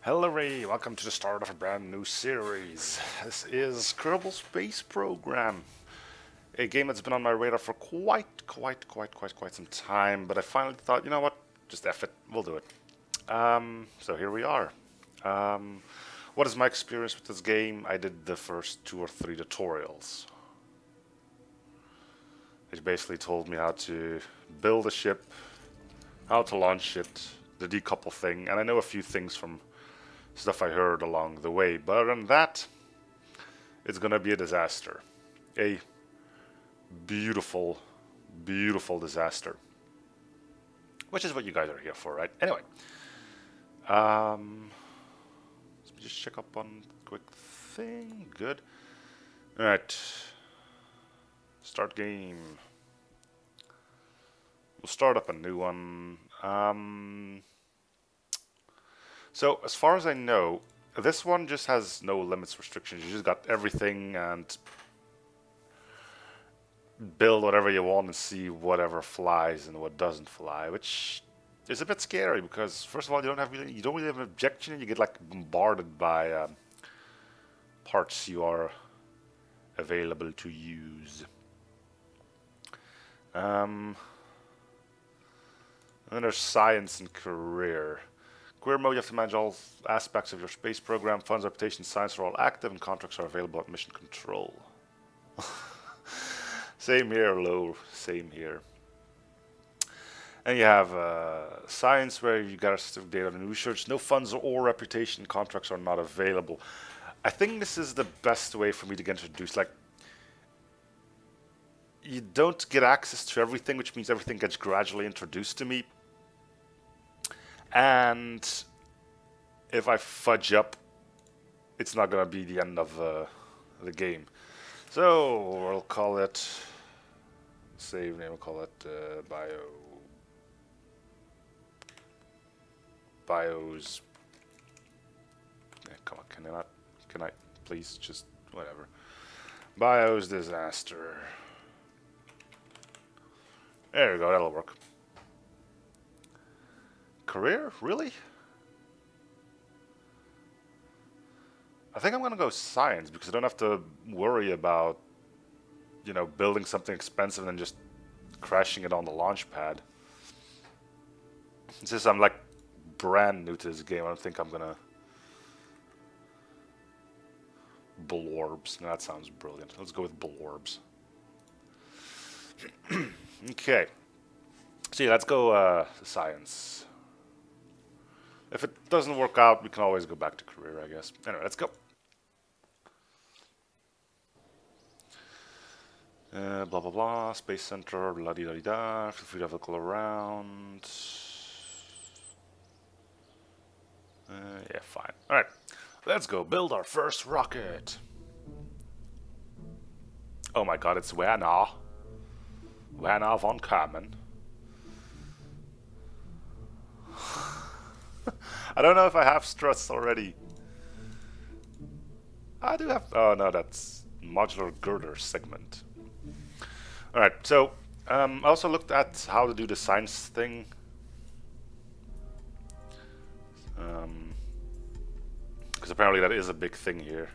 Hello Ray, welcome to the start of a brand new series. This is Kerbal Space Program, a game that's been on my radar for quite some time, but I finally thought, you know what, just F it, we'll do it. So here we are. What is my experience with this game? I did the first 2 or 3 tutorials. It basically told me how to build a ship, how to launch it, the decouple thing, and I know a few things from stuff I heard along the way, but other than that, it's gonna be a disaster. A beautiful disaster. Which is what you guys are here for, right? Anyway. Let me just check up on quick thing. Good. Alright. Start game. We'll start up a new one. So, as far as I know, this one just has no limits restrictions. You just got everything and build whatever you want and see whatever flies and what doesn't fly, which is a bit scary because first of all, you don't really have an objection, and you get like bombarded by parts you are available to use. And then there's science and career. Career mode, you have to manage all aspects of your space program. Funds, reputation, science are all active, and contracts are available at mission control. Same here, low. Same here. And you have science, where you got specific data on research. No funds or reputation contracts are not available. I think this is the best way for me to get introduced. Like, you don't get access to everything, which means everything gets gradually introduced to me. And if I fudge up, it's not going to be the end of the game. So we'll call it, save name, we'll call it bios. Come on, can I please just, whatever. Bios disaster. There we go, that'll work. Career? Really? I think I'm gonna go science because I don't have to worry about, you know, building something expensive and then just crashing it on the launch pad. Since I'm like brand new to this game, I don't think I'm gonna... Blorbs. No, that sounds brilliant. Let's go with blorbs. Okay. So yeah, let's go science. If it doesn't work out, we can always go back to career, I guess. Anyway, let's go. Blah, blah, blah. Space Center, la-di-da-di-da. Feel free to have a look around. Yeah, fine. Alright. Let's go build our first rocket. Oh my god, it's Werner. Werner von Karman. I don't know if I have struts already. I do have... Oh no, that's modular girder segment. Alright, so I also looked at how to do the science thing. Because apparently that is a big thing here.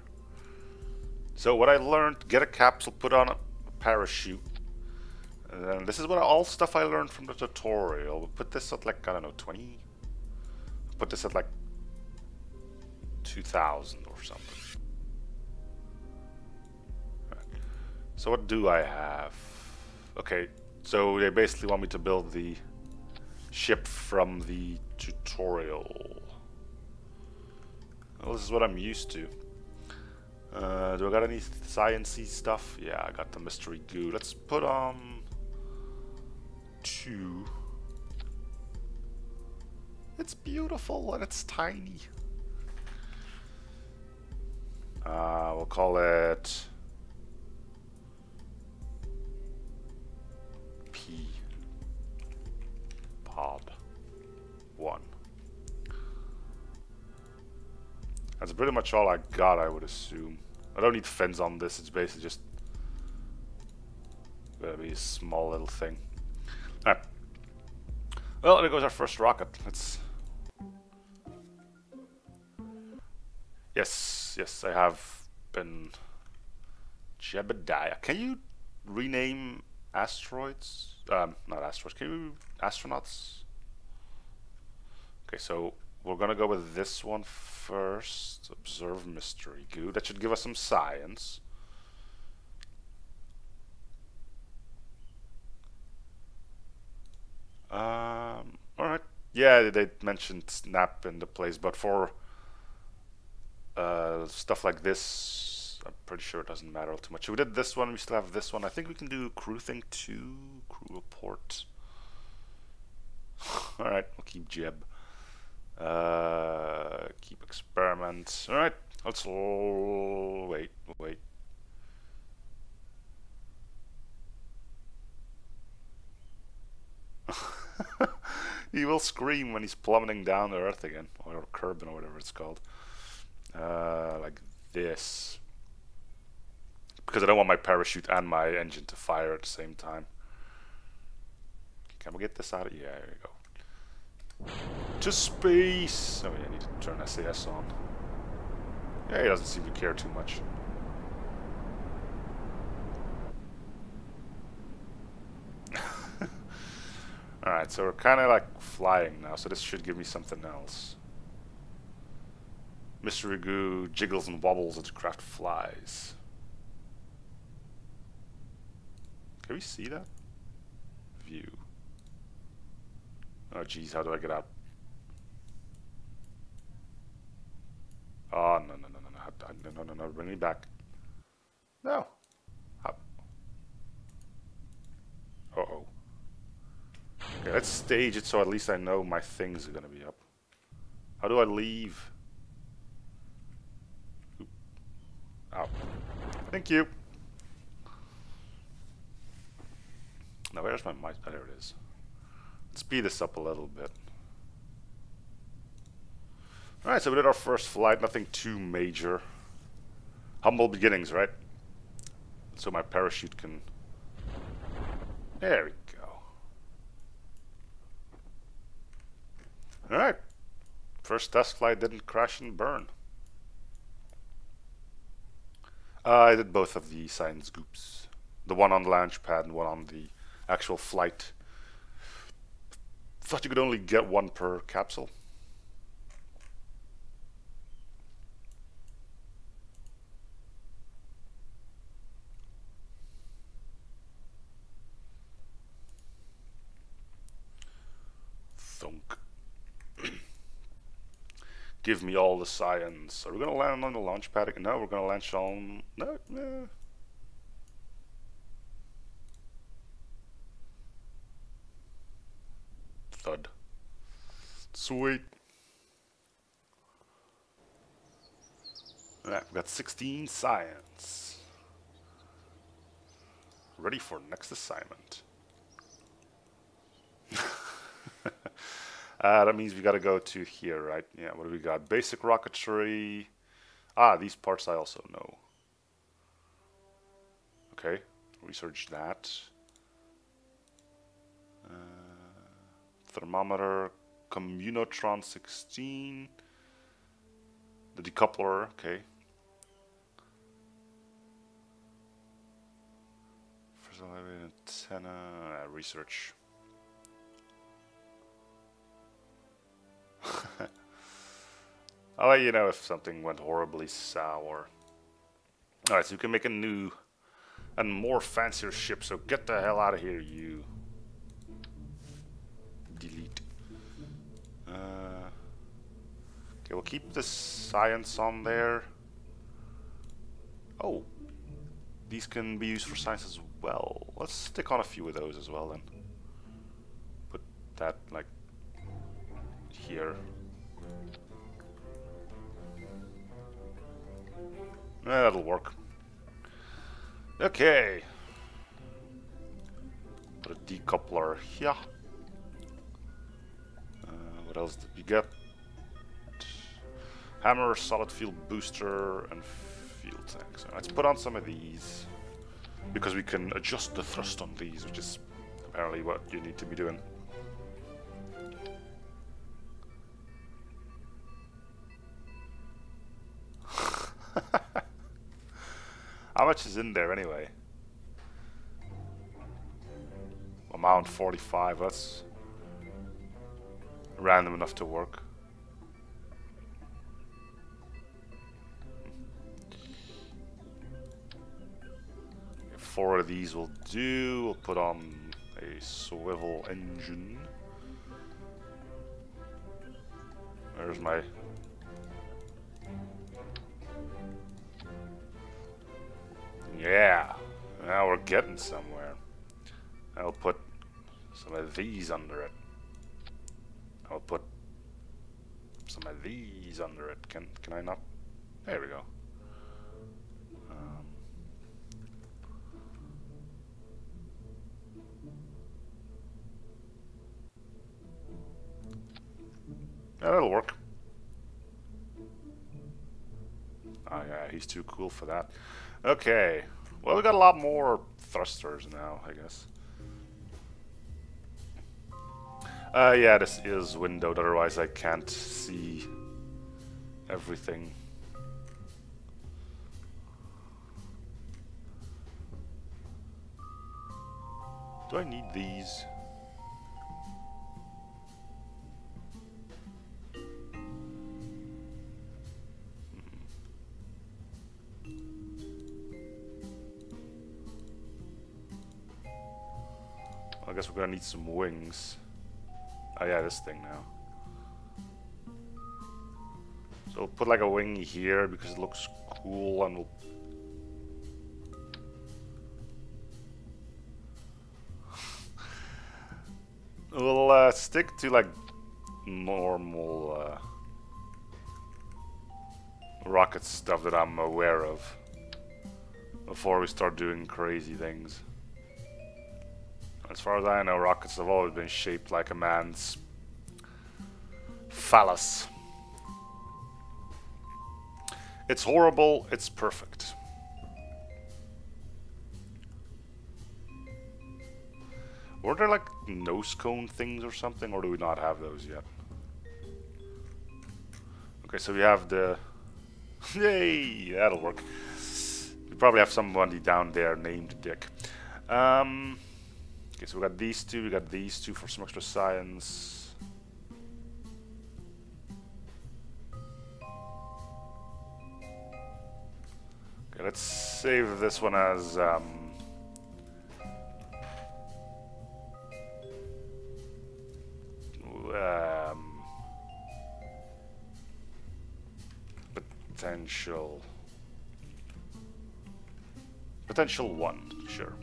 So what I learned, get a capsule, put on a parachute. And then this is what all stuff I learned from the tutorial. We'll put this at like, I don't know, 20? Put this at like 2,000 or something. Right. So what do I have? Okay, so they basically want me to build the ship from the tutorial. Well, this is what I'm used to. Do I got any sciencey stuff? Yeah, I got the mystery goo. Let's put on 2. It's beautiful and it's tiny. We'll call it P Pod 1. That's pretty much all I got, I would assume. I don't need fins on this, it's basically just gonna be a small little thing. Alright. Well, there goes our first rocket. Let's Yes, I have been Jebediah. Can you rename asteroids? Not asteroids. Can you astronauts? Okay, so we're gonna go with this one first. Observe mystery goo. That should give us some science. Alright. Yeah, they mentioned snap in the place, but for stuff like this, I'm pretty sure it doesn't matter too much. So we did this one, we still have this one. I think we can do crew thing too. Crew report. Alright, we'll keep Jeb. Keep experiments. Alright, let's wait. He will scream when he's plummeting down to Earth again, or Kerbal or whatever it's called. Like this. Because I don't want my parachute and my engine to fire at the same time. Can we get this out of... Yeah, there you go. To space! Oh yeah, I need to turn SAS on. Yeah, he doesn't seem to care too much. Alright, so we're kind of like flying now, so this should give me something else. Mystery goo jiggles and wobbles as the craft flies. Can we see that? View. Oh geez, how do I get out? Oh, no, bring me back. No. How? Uh-oh. Okay, let's stage it so at least I know my things are gonna be up. How do I leave? Oop. Ow. Thank you. Now where's my mic? Oh, there it is. Let's speed this up a little bit. Alright, so we did our first flight, nothing too major. Humble beginnings, right? So my parachute can... There we go. Alright. First test flight didn't crash and burn. I did both of the science scoops. The one on the launch pad and one on the actual flight. Thought you could only get one per capsule. Thunk. Give me all the science. Are we gonna land on the launch pad again? No, we're gonna launch on... No, nah. Thud. Sweet. Alright, we got 16 science. Ready for next assignment. That means we gotta go to here, right? Yeah, what do we got? Basic rocketry. Ah, these parts I also know. Okay, research that. Thermometer, Communotron 16. The decoupler, okay. First antenna, research. I'll let you know if something went horribly sour. Alright, so you can make a new and more fancier ship, so get the hell out of here, you. Delete. Okay, we'll keep the science on there. Oh, these can be used for science as well. Let's stick on a few of those as well then. Put that like here. That'll work. Okay. Put a decoupler here. What else did we get? Hammer, solid fuel booster, and fuel tanks. So let's put on some of these. Because we can adjust the thrust on these, which is apparently what you need to be doing. How much is in there anyway? Amount 45, that's random enough to work. Four of these will do. We'll put on a swivel engine. There's my... Yeah, now we're getting somewhere. I'll put some of these under it. I'll put some of these under it. Can I not? There we go. Yeah, that'll work. Oh yeah, he's too cool for that. Okay. Well, we got a lot more thrusters now, I guess. Yeah, this is windowed, otherwise I can't see everything. Do I need these? I guess we're gonna need some wings. Oh yeah, this thing now. So we'll put like a wing here because it looks cool, and we'll stick to like normal rocket stuff that I'm aware of before we start doing crazy things. As far as I know, rockets have always been shaped like a man's phallus. It's horrible, it's perfect. Were there like nose cone things or something, or do we not have those yet? Okay, so we have the... Yay! That'll work. We probably have somebody down there named Dick. Okay, so we got these two for some extra science. Okay, let's save this one as potential one, sure.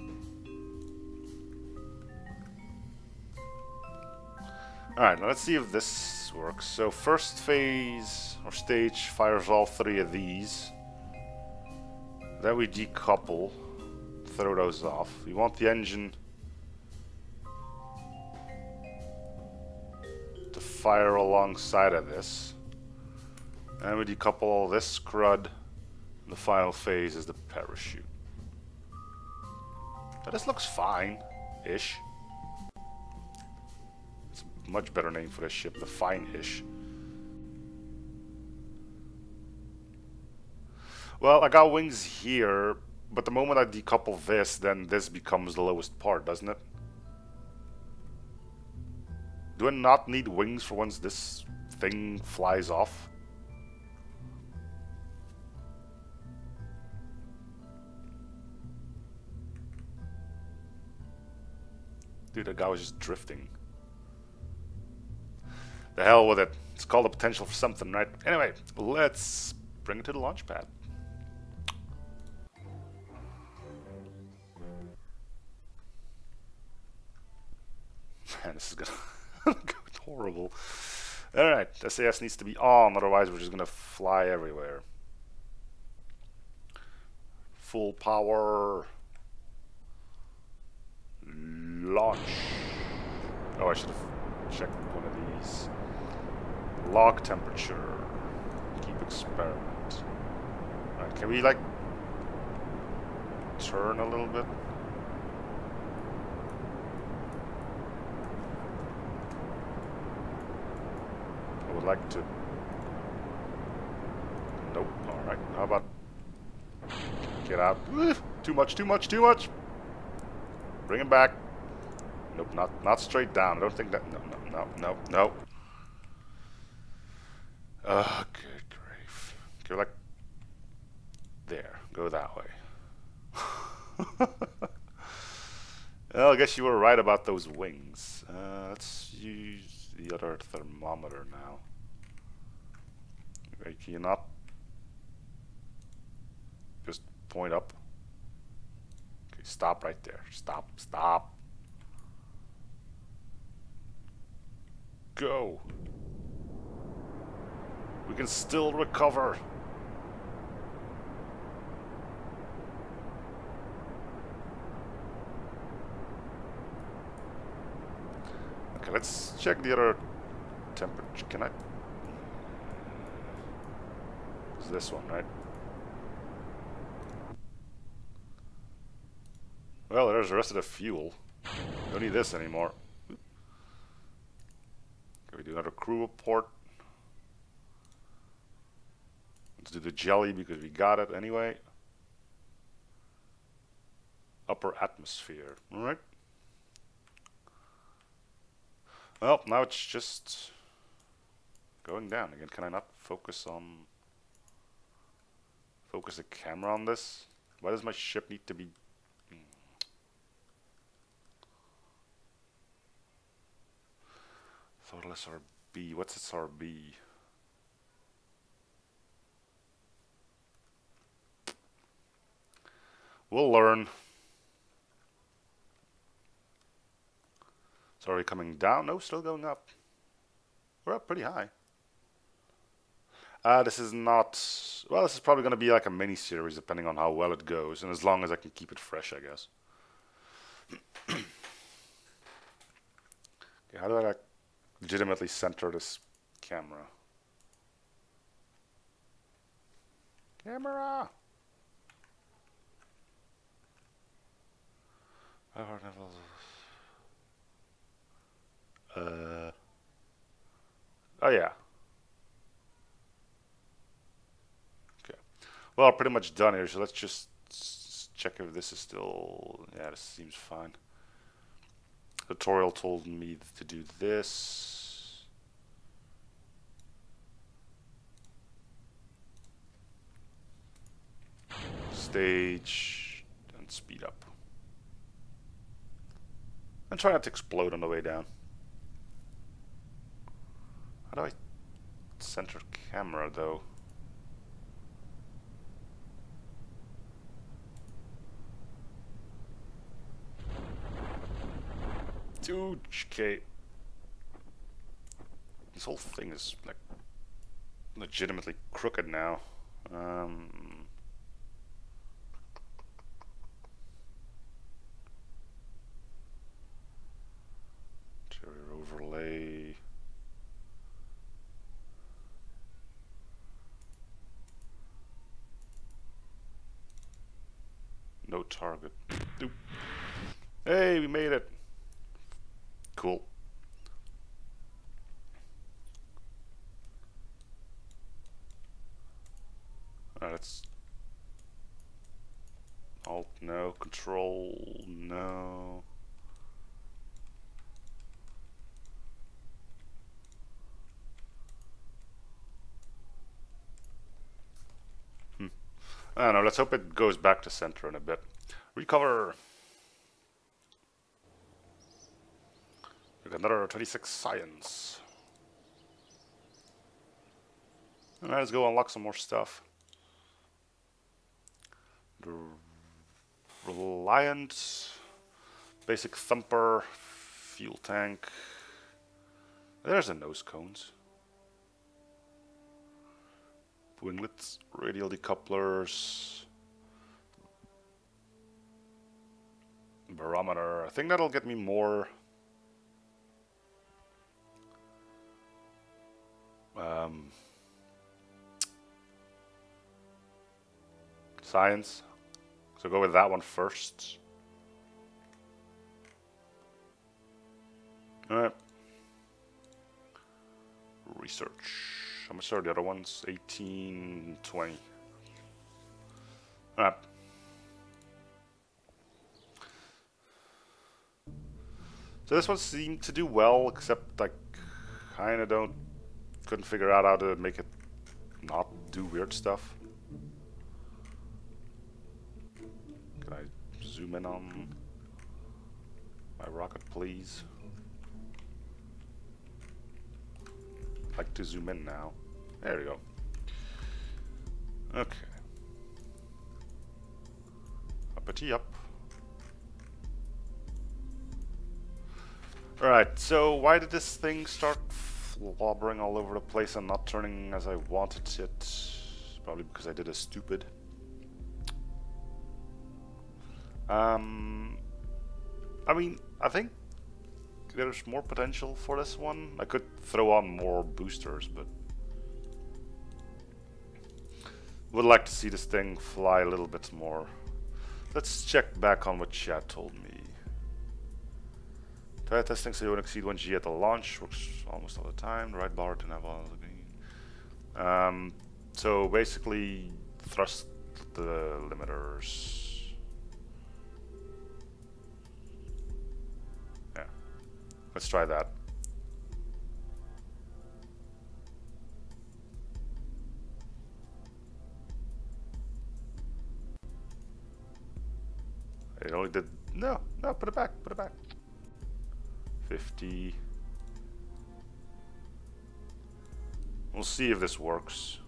Alright, now let's see if this works. So first phase or stage fires all three of these. Then we decouple, throw those off. We want the engine to fire alongside of this. And we decouple all this crud. And the final phase is the parachute. Now this looks fine-ish. Much better name for this ship, the Fine-ish. Well, I got wings here, but the moment I decouple this, then this becomes the lowest part, doesn't it? Do I not need wings for once this thing flies off? Dude, that guy was just drifting. The hell with it. It's called a potential for something, right? Anyway, let's bring it to the launch pad. Man, this is gonna go horrible. Alright, SAS needs to be on, otherwise we're just gonna fly everywhere. Full power. Launch. Oh, I should have checked one of these. Log temperature. Keep experiment. Alright, can we like turn a little bit? I would like to. Nope. Alright, how about Get out. Too much, too much, too much. Bring him back. Nope, not straight down. I don't think that. No. Oh, good grief. Go like there. Go that way. Well, I guess you were right about those wings. Let's use the other thermometer now. Wait, can you not just point up? Okay, stop right there. Stop. Go. We can still recover. Okay, let's check the other temperature. Can I? It's this one, right? Well, there's the rest of the fuel. Don't need this anymore. Can we do another crew report? Let's do the jelly because we got it anyway. Upper atmosphere. Alright. Well, now it's just going down again. Can I not focus the camera on this? Why does my ship need to be... Thoughtless RB. What's its RB? We'll learn. So are we coming down? No, still going up. We're up pretty high. This is not... Well, this is probably going to be like a mini-series depending on how well it goes. And as long as I can keep it fresh, I guess. Okay, how do I like, legitimately center this camera? Camera! Oh yeah. Okay. Well, pretty much done here, so let's just check if this is still... Yeah, this seems fine. Tutorial told me to do this. Stage and speed up. And try not to explode on the way down. How do I center camera though? Dude, okay. This whole thing is like legitimately crooked now. Interior overlay. No target. Oop. Hey, we made it. Cool. Alright, let's... Alt, no. Control, no. I don't know, let's hope it goes back to center in a bit. Recover! We got another 26 science. Alright, let's go unlock some more stuff. The Reliant, basic thumper, fuel tank. There's the nose cones. Winglets, radial decouplers, barometer. I think that'll get me more science. So go with that one first. Alright. Research. How much are the other ones? 18, 20. Alright. So this one seemed to do well, except I kind of couldn't figure out how to make it not do weird stuff. Can I zoom in on my rocket, please? I'd like to zoom in now. There we go. Okay. Uppity up. Alright, so why did this thing start slobbering all over the place and not turning as I wanted it? Probably because I did a stupid. I mean, I think there's more potential for this one. I could throw on more boosters, but would like to see this thing fly a little bit more. Let's check back on what chat told me. Try testing so you won't exceed 1G at the launch. Works almost all the time. The right bar to have all the green. So basically, thrust the limiters. Yeah. Let's try that. It only did... No, put it back, 50. We'll see if this works.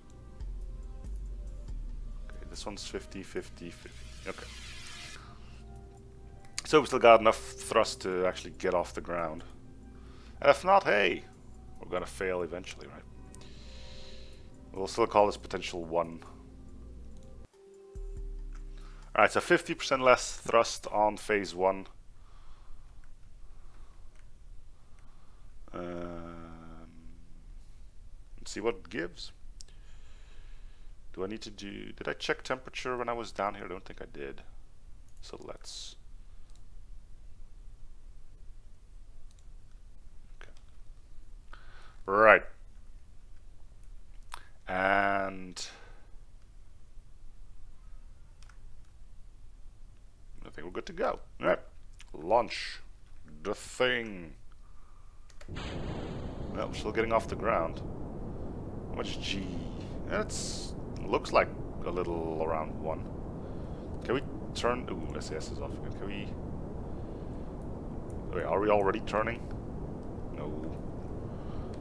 Okay, this one's 50, 50, 50. Okay. So we still got enough thrust to actually get off the ground. And if not, hey, we're gonna fail eventually, right? We'll still call this potential 1. Alright, so 50% less thrust on phase 1. Let's see what it gives. Do I need to do... Did I check temperature when I was down here? I don't think I did. So let's... Okay. Right. And... I think we're good to go. Alright. Launch the thing. Well, we're still getting off the ground. How much G? That's looks like a little around 1. Can we turn? Ooh, SAS is off again. Can we? Wait, are we already turning? No.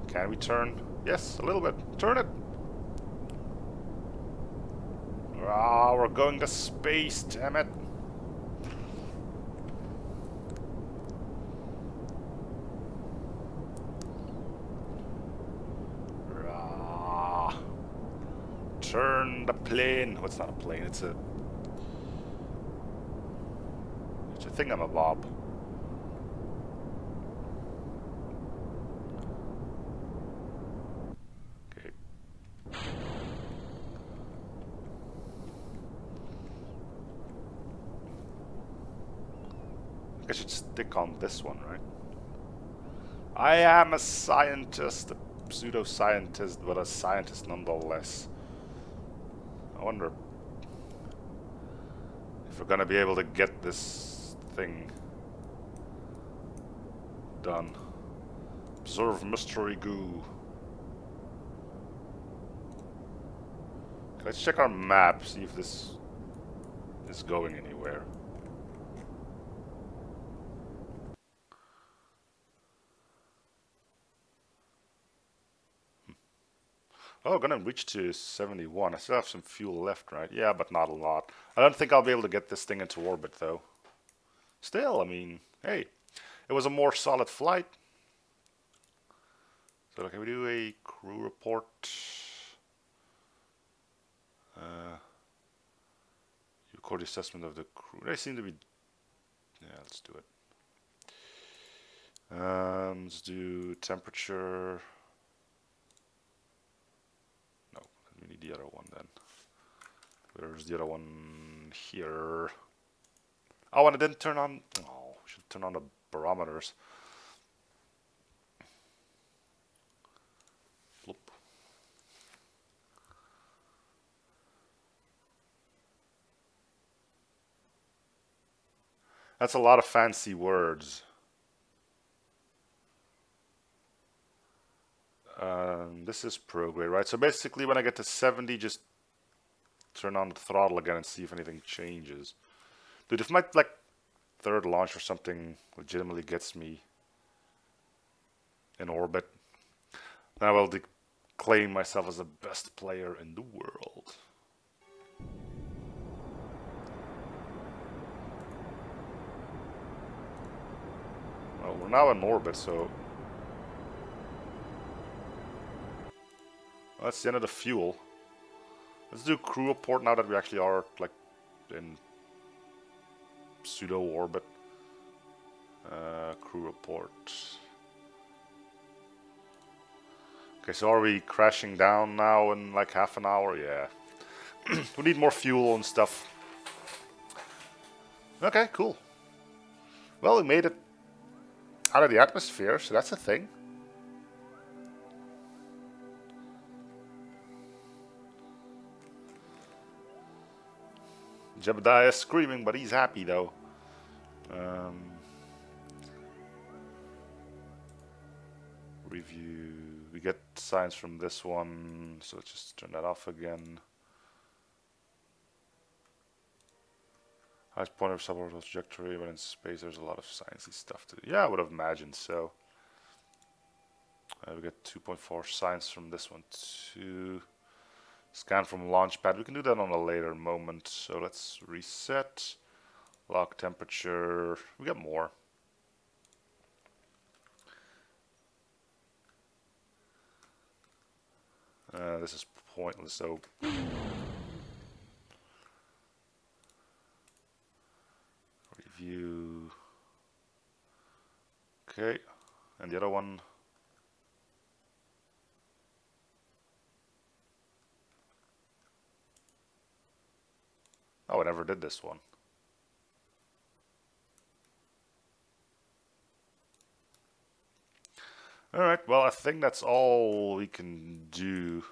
Can we turn? Yes, a little bit. Turn it. Ah, we're going to space. Damn it. Turn the plane. Oh, it's not a plane, it's a thingamabob. Okay. I should stick on this one, right? I am a scientist, a pseudo-scientist, but a scientist nonetheless. I wonder if we're gonna be able to get this thing done. Observe mystery goo. Let's check our map, see if this is going anywhere. Oh, gonna reach to 71. I still have some fuel left, right? Yeah, but not a lot. I don't think I'll be able to get this thing into orbit, though. Still, I mean, hey, it was a more solid flight. So can we do a crew report? Record the assessment of the crew. They seem to be... Yeah, let's do it. Let's do temperature... We need the other one then. Where's the other one? Here. Oh, and it didn't turn on. Oh, we should turn on the barometers. Flip. That's a lot of fancy words. This is prograde, right? So basically when I get to 70, just turn on the throttle again and see if anything changes. Dude, if my like third launch or something legitimately gets me in orbit, then I will claim myself as the best player in the world. Well, we're now in orbit, so that's the end of the fuel. Let's do crew report now that we actually are like in pseudo orbit. Crew report. Okay, so are we crashing down now in like half an hour? Yeah. We need more fuel and stuff. Okay, cool. Well, we made it out of the atmosphere, so that's a thing. Jebediah is screaming, but he's happy though. Review. We get signs from this one, so let's just turn that off again. Highest point of suborbital trajectory, but in space there's a lot of sciencey stuff to do. Yeah, I would have imagined so. We get 2.4 signs from this one too. Scan from launch pad. We can do that on a later moment. So let's reset. Lock temperature. We get more. This is pointless. So review. Okay, and the other one. Oh, I never did this one. Alright, well, I think that's all we can do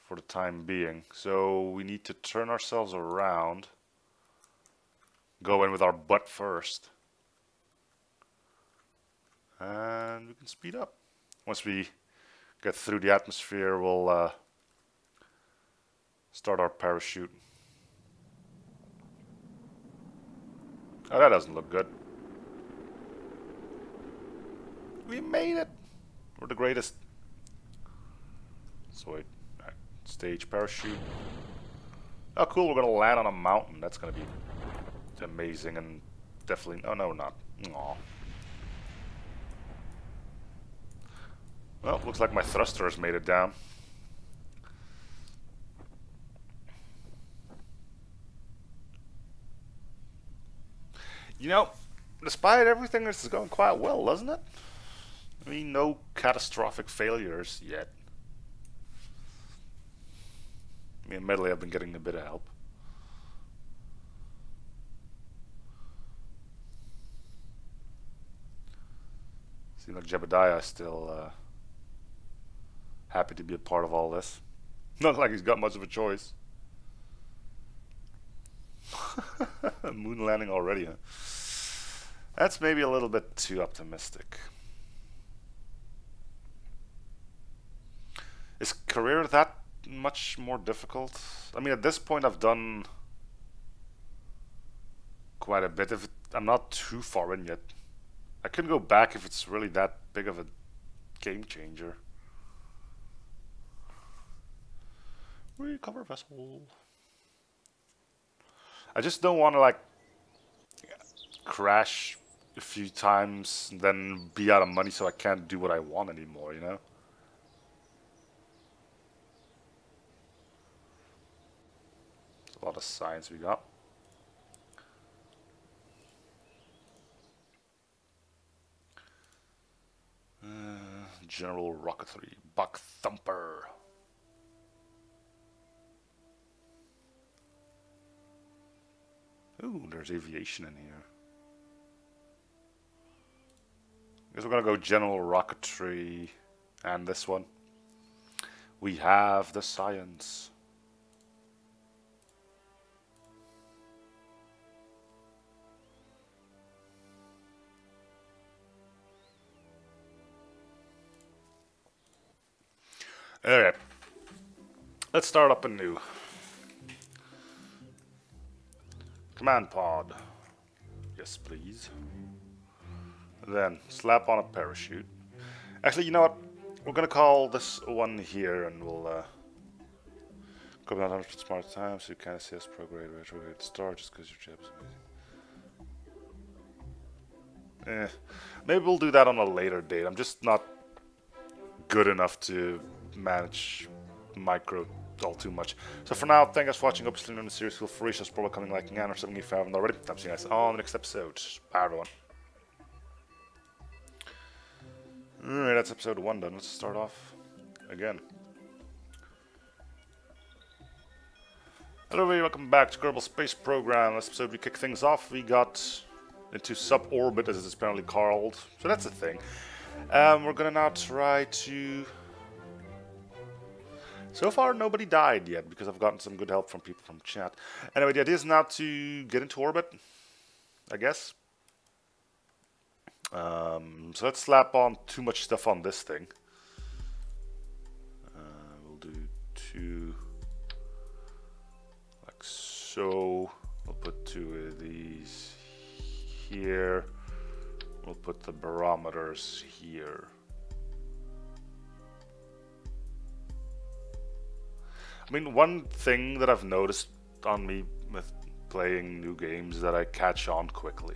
for the time being. So we need to turn ourselves around. Go in with our butt first. And we can speed up. Once we get through the atmosphere, we'll start our parachute. Oh, that doesn't look good. We made it! We're the greatest. So wait, right. Stage parachute. Oh cool, we're gonna land on a mountain. That's gonna be amazing and definitely... Oh no, we're not. Aww. Well, looks like my thruster has made it down. You know, despite everything, this is going quite well, doesn't it? I mean, no catastrophic failures yet. I mean, admittedly, I've been getting a bit of help. Seems like Jebediah is still happy to be a part of all this. Not like he's got much of a choice. Moon landing already, huh? That's maybe a little bit too optimistic. Is career that much more difficult? I mean, at this point I've done quite a bit. I'm not too far in yet. I can go back if it's really that big of a game changer. Recover vessel. I just don't want to like crash a few times and then be out of money so I can't do what I want anymore, you know? A lot of science we got. General Rocketry, Buck Thumper. Ooh, there's aviation in here. Guess we're gonna go General Rocketry and this one. We have the science. Alright. Let's start up anew. Command pod. Yes, please. Then slap on a parachute. Actually, you know what? We're gonna call this one here, and we'll go down 100% smart time, so you kind of see us retrograde star just because your job is amazing. Maybe we'll do that on a later date. I'm just not good enough to manage micro all too much. So for now, thank you guys for watching. Hope you're still in the series. Feel free to probably coming, liking, and or something if you haven't already. I'll see you guys on the next episode. Bye, everyone. Alright, that's episode 1 done. Let's start off again. Hello everybody, welcome back to Kerbal Space Program. Last episode we kicked things off. We got into sub-orbit, as it's apparently called. So that's a thing. We're gonna now try to... So far nobody died yet, because I've gotten some good help from people from chat. Anyway, the idea is now to get into orbit, I guess. So let's slap on too much stuff on this thing. We'll do 2 like so. We'll put 2 of these here. We'll put the barometers here. I mean, one thing that I've noticed on me with playing new games is that I catch on quickly.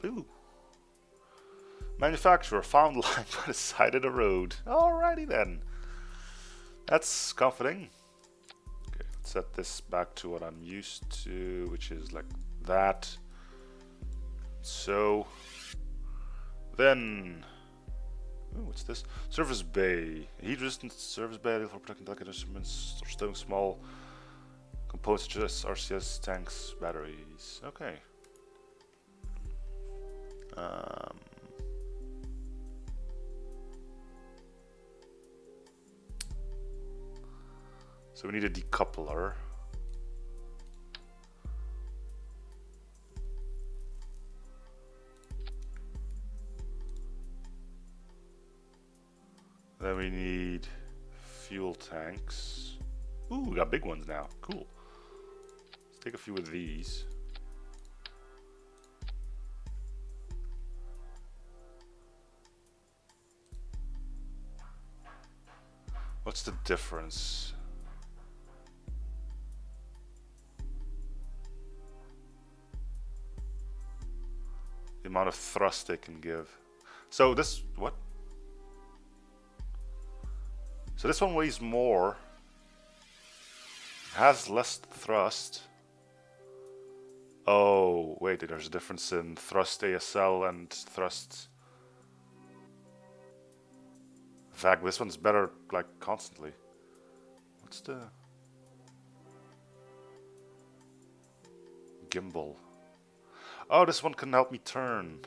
Ooh. Manufacturer found lying by the side of the road. Alrighty then. That's comforting. Okay, let's set this back to what I'm used to, which is like that. So then, ooh, what's this? Service bay. Heat resistant service bay for protecting delicate instruments or stowing small components such as RCS tanks, batteries. Okay. So we need a decoupler. Then we need fuel tanks. Ooh, we got big ones now. Cool. Let's take a few of these. What's the difference? The amount of thrust they can give. So this, what? So this one weighs more, has less thrust. Oh, wait, there's a difference in thrust ASL and thrust VAG. This one's better, like, constantly. What's the... Gimbal. Oh, this one can help me turn.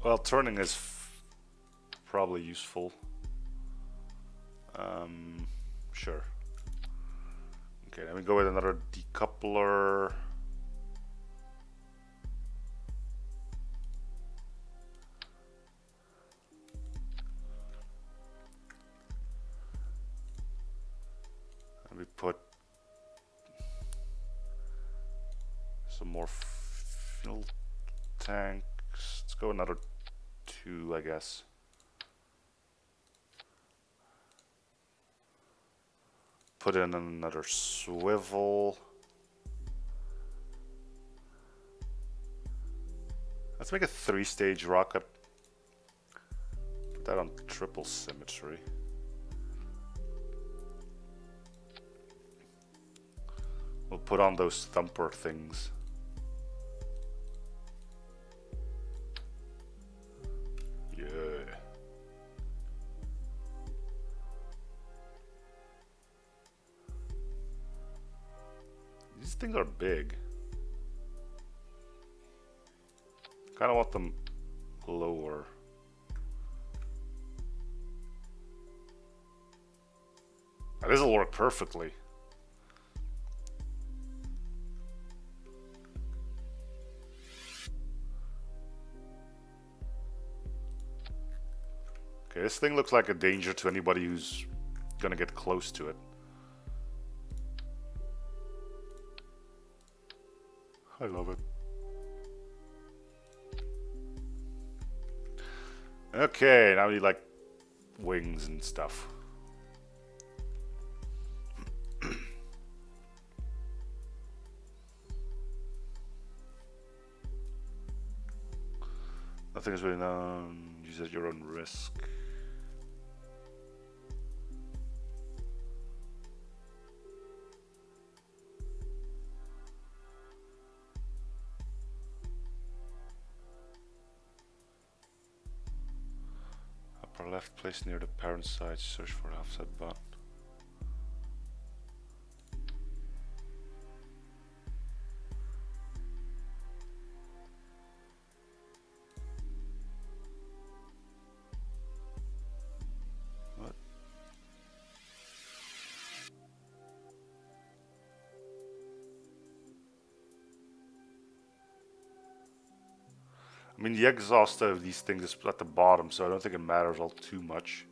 Well, turning is probably useful. Sure. Okay, let me go with another decoupler. Let me put some more fuel tanks. Let's go another 2, I guess. Put in another swivel. Let's make a 3-stage rocket. Put that on triple symmetry. We'll put on those thumper things. Yeah. These things are big. Kind of want them lower. This'll work perfectly. Okay, this thing looks like a danger to anybody who's gonna get close to it. I love it. Okay, now we need like wings and stuff. Nothing is really known. Use at your own risk. Upper left, place near the parent side. Search for the offset button. I mean, the exhaust of these things is at the bottom, so I don't think it matters all too much.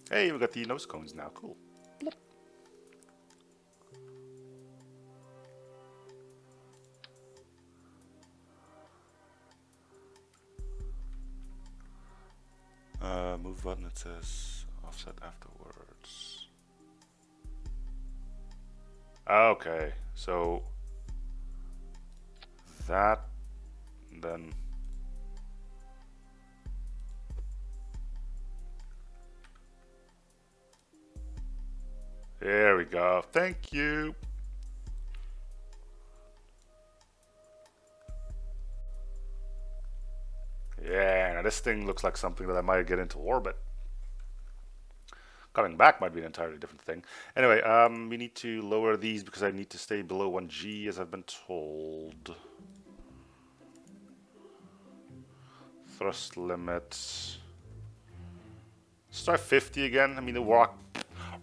Hey, we got the nose cones now. Cool. Move button, it says offset afterwards. Okay, so that, then there we go. Thank you. Yeah, now this thing looks like something that I might get into orbit. Coming back might be an entirely different thing. Anyway, we need to lower these because I need to stay below 1G as I've been told. Thrust limits. Let's try 50 again. I mean, the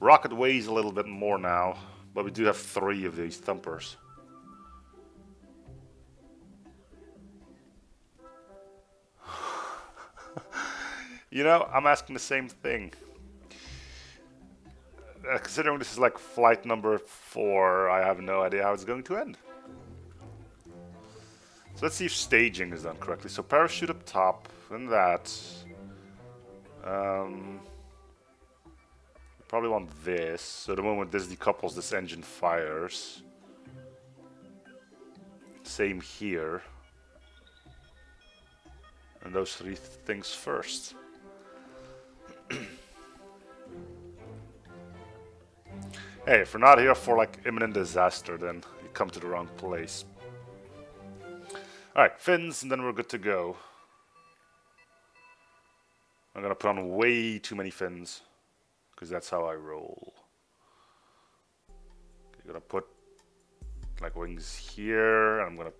rocket weighs a little bit more now, but we do have 3 of these thumpers. You know, I'm asking the same thing. Considering this is like flight number 4, I have no idea how it's going to end. So let's see if staging is done correctly. So parachute up top, and that. Probably want this. So the moment this decouples, this engine fires. Same here. And those 3 things first. Hey, if we're not here for like imminent disaster, then you come to the wrong place. Alright, fins, and then we're good to go. I'm gonna put on way too many fins, because that's how I roll. You're gonna put like wings here, and I'm gonna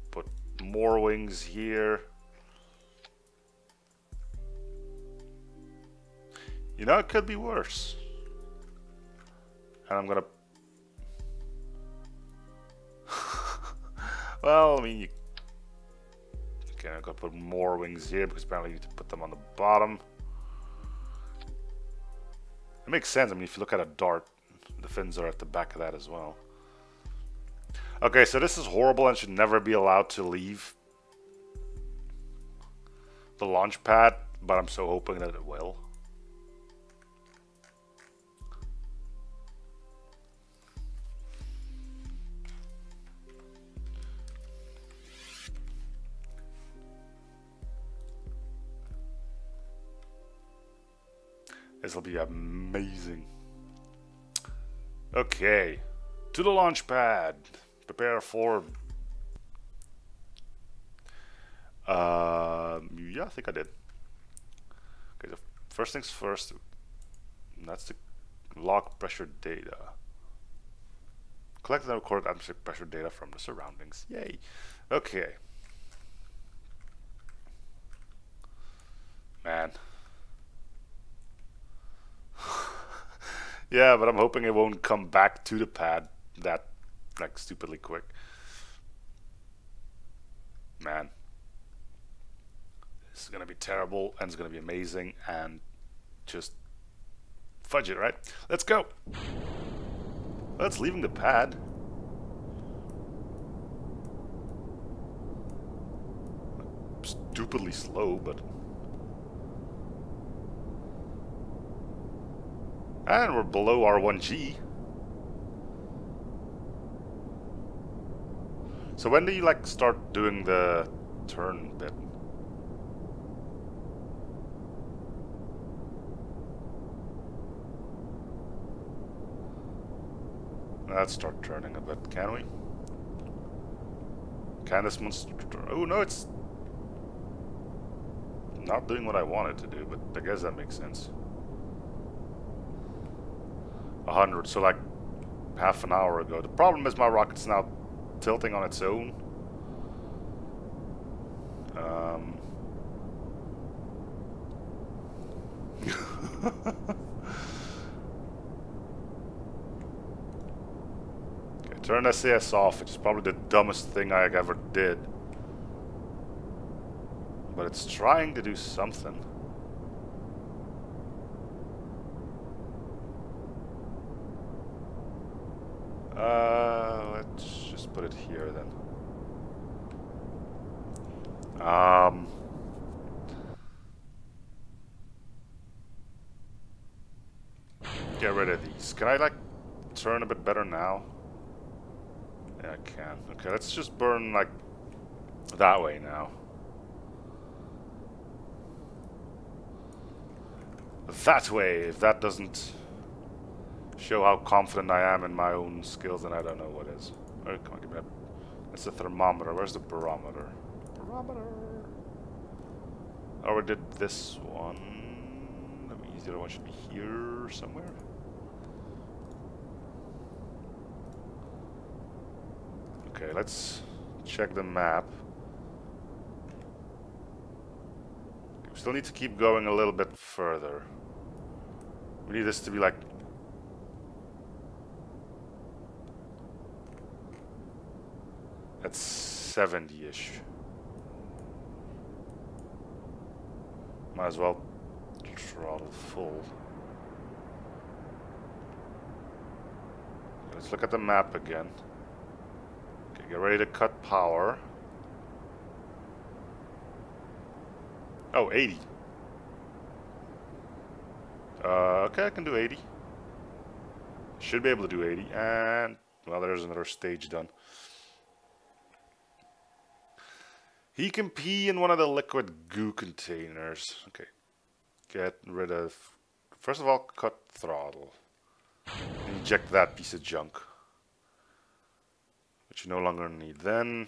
put more wings here. You know, it could be worse. And I'm gonna... well, I mean, you... okay, I'm gonna put more wings here because apparently you need to put them on the bottom. It makes sense. I mean, if you look at a dart, the fins are at the back of that as well. Okay, so this is horrible and should never be allowed to leave the launch pad, but I'm so hoping that it will. This will be amazing. Okay, to the launch pad. Prepare for... yeah, I think I did. Okay, so first things first. That's the log pressure data. Collect and record atmospheric pressure data from the surroundings. Yay. Okay. Man, Yeah, but I'm hoping it won't come back to the pad that, like, stupidly quick. Man. This is gonna be terrible, and it's gonna be amazing, and just fudge it, right? Let's go! Well, it's leaving the pad. Stupidly slow, but... And we're below R1G. So when do you, like, start doing the turn bit? Let's start turning a bit, can we? Can this monster... Oh, no, it's... not doing what I wanted to do, but I guess that makes sense. 100, so like half an hour ago. The problem is my rocket's now tilting on its own. Okay, turn SAS off, which is probably the dumbest thing I ever did. But it's trying to do something. Let's just put it here then. Get rid of these. Can I, like, turn a bit better now? Yeah, I can. Okay, let's just burn, like, that way now. That way, if that doesn't show how confident I am in my own skills, then I don't know what is. Oh, come on, give me that. That's the thermometer. Where's the barometer? Barometer. Oh, we did this one. That means the other one should be here somewhere. Okay, let's check the map. We still need to keep going a little bit further. We need this to be like... at 70-ish. Might as well throttle full. Let's look at the map again. Okay, get ready to cut power. Oh, 80. Okay, I can do 80. Should be able to do 80. And, well, there's another stage done. He can pee in one of the liquid goo containers. Okay. Get rid of... First of all, cut throttle. Inject that piece of junk. Which you no longer need. Then...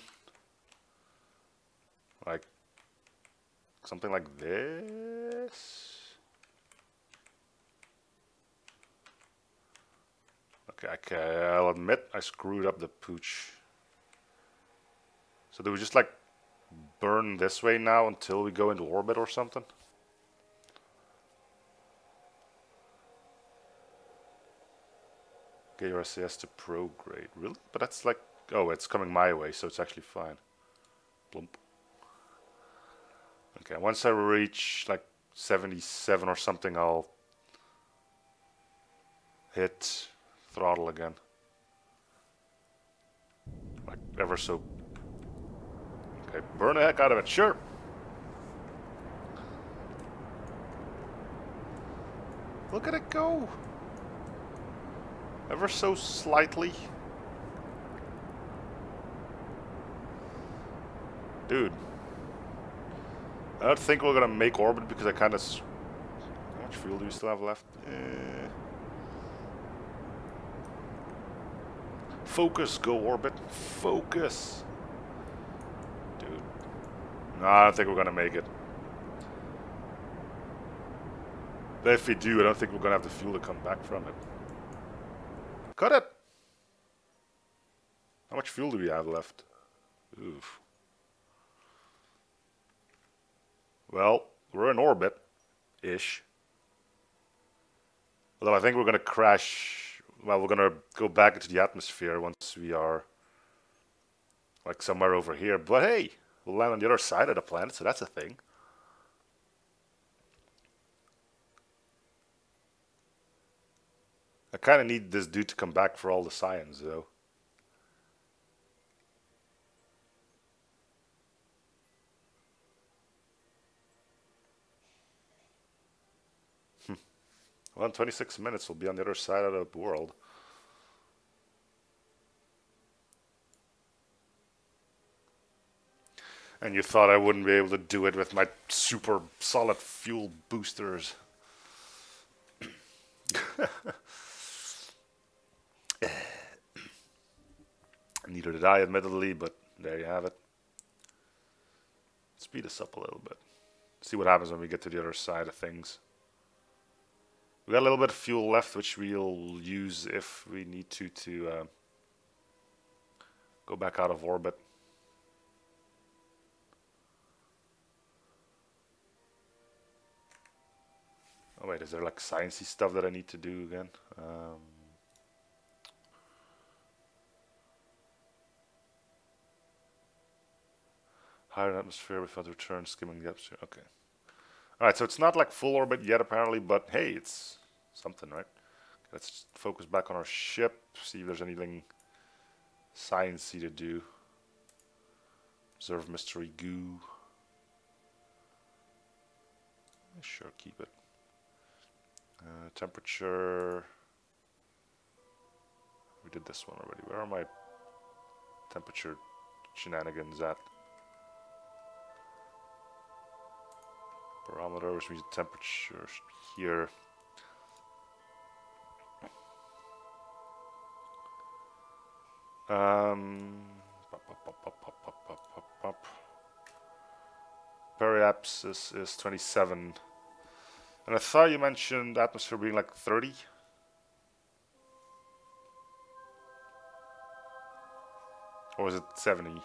like... something like this. Okay, I'll admit I screwed up the pooch. So do we just like burn this way now until we go into orbit or something? Get your SAS to pro grade. Really? But that's like... oh, it's coming my way, so it's actually fine. Blump. Okay, once I reach like 77 or something, I'll hit throttle again. Like ever so. Okay, burn the heck out of it, sure. Look at it go. Ever so slightly. Dude. I don't think we're gonna make orbit because I kind of... how much fuel do we still have left? Focus, go orbit. Focus. Dude. No, I don't think we're gonna make it. But if we do, I don't think we're gonna have the fuel to come back from it. Cut it! How much fuel do we have left? Oof. Well, we're in orbit-ish. Although I think we're going to crash. Well, we're going to go back into the atmosphere once we are like somewhere over here. But hey, we'll land on the other side of the planet, so that's a thing. I kind of need this dude to come back for all the science, though. Well, in 26 minutes, we'll be on the other side of the world. And you thought I wouldn't be able to do it with my super solid fuel boosters. Neither did I, admittedly, but there you have it. Speed us up a little bit. See what happens when we get to the other side of things. We got a little bit of fuel left, which we'll use if we need to go back out of orbit. Oh wait, is there like sciencey stuff that I need to do again? Higher atmosphere without return, skimming the atmosphere. Okay. Alright, so it's not like full orbit yet apparently, but hey, it's something, right? Let's focus back on our ship, see if there's anything sciencey to do. Observe mystery goo. Sure, keep it. Temperature. We did this one already. Where are my temperature shenanigans at? Barometer, which means the temperature here. Periapsis is 27. And I thought you mentioned atmosphere being like 30. Or was it 70?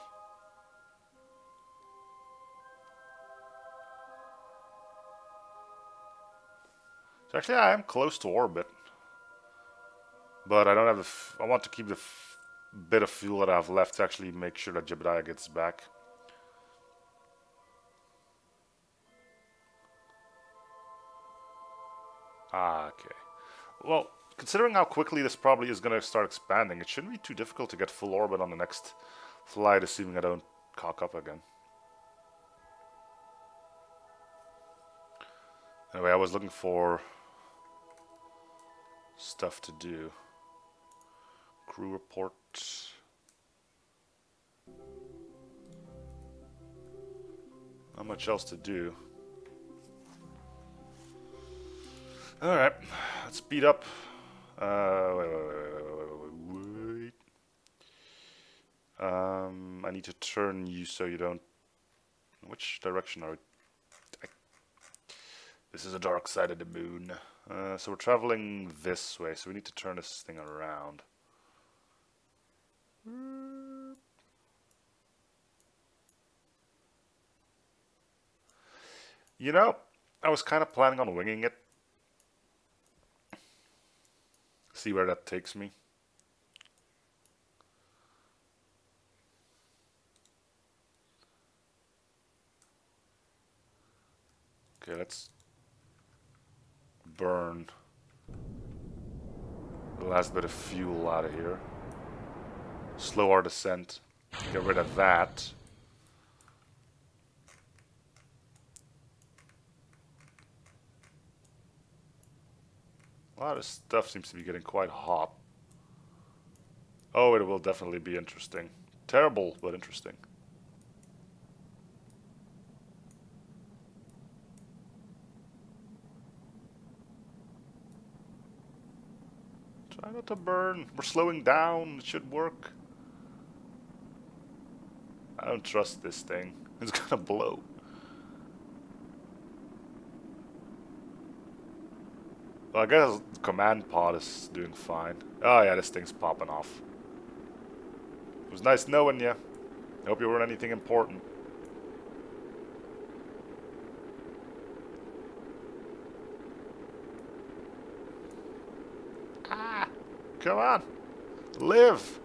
So actually I am close to orbit. But I don't have the I want to keep the bit of fuel that I have left to actually make sure that Jebediah gets back. Ah, okay. Well, considering how quickly this probably is going to start expanding, it shouldn't be too difficult to get full orbit on the next flight, assuming I don't cock up again. Anyway, I was looking for stuff to do. Crew report. Not much else to do. Alright, let's speed up. Wait. I need to turn you so you don't... Which direction are we? This is the dark side of the moon. So we're traveling this way, so we need to turn this thing around. You know, I was kind of planning on winging it. See where that takes me. Okay, let's burn the last bit of fuel out of here. Slow our descent. Get rid of that. A lot of stuff seems to be getting quite hot. Oh, it will definitely be interesting. Terrible, but interesting. Try not to burn. We're slowing down. It should work. I don't trust this thing. It's gonna blow. Well, I guess the command pod is doing fine. Oh yeah, this thing's popping off. It was nice knowing you. I hope you weren't anything important. Come on. Live.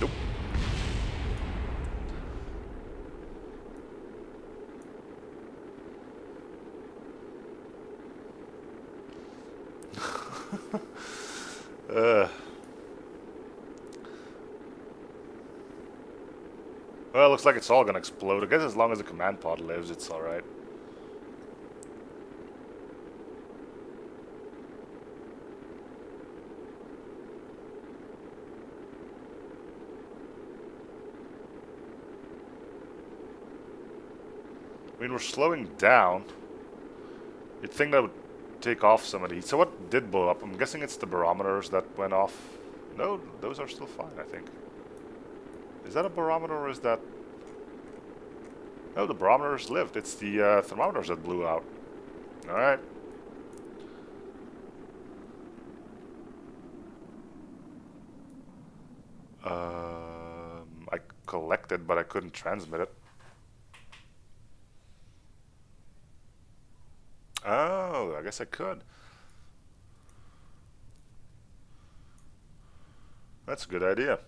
Nope. Well, looks like it's all gonna explode. I guess as long as the command pod lives, it's alright. I mean, we're slowing down. You'd think that would take off some of these. So what did blow up? I'm guessing it's the barometers that went off. No, those are still fine, I think. Is that a barometer or is that... No, the barometers lived. It's the thermometers that blew out. Alright. I collected, but I couldn't transmit it. Oh, I guess I could. That's a good idea.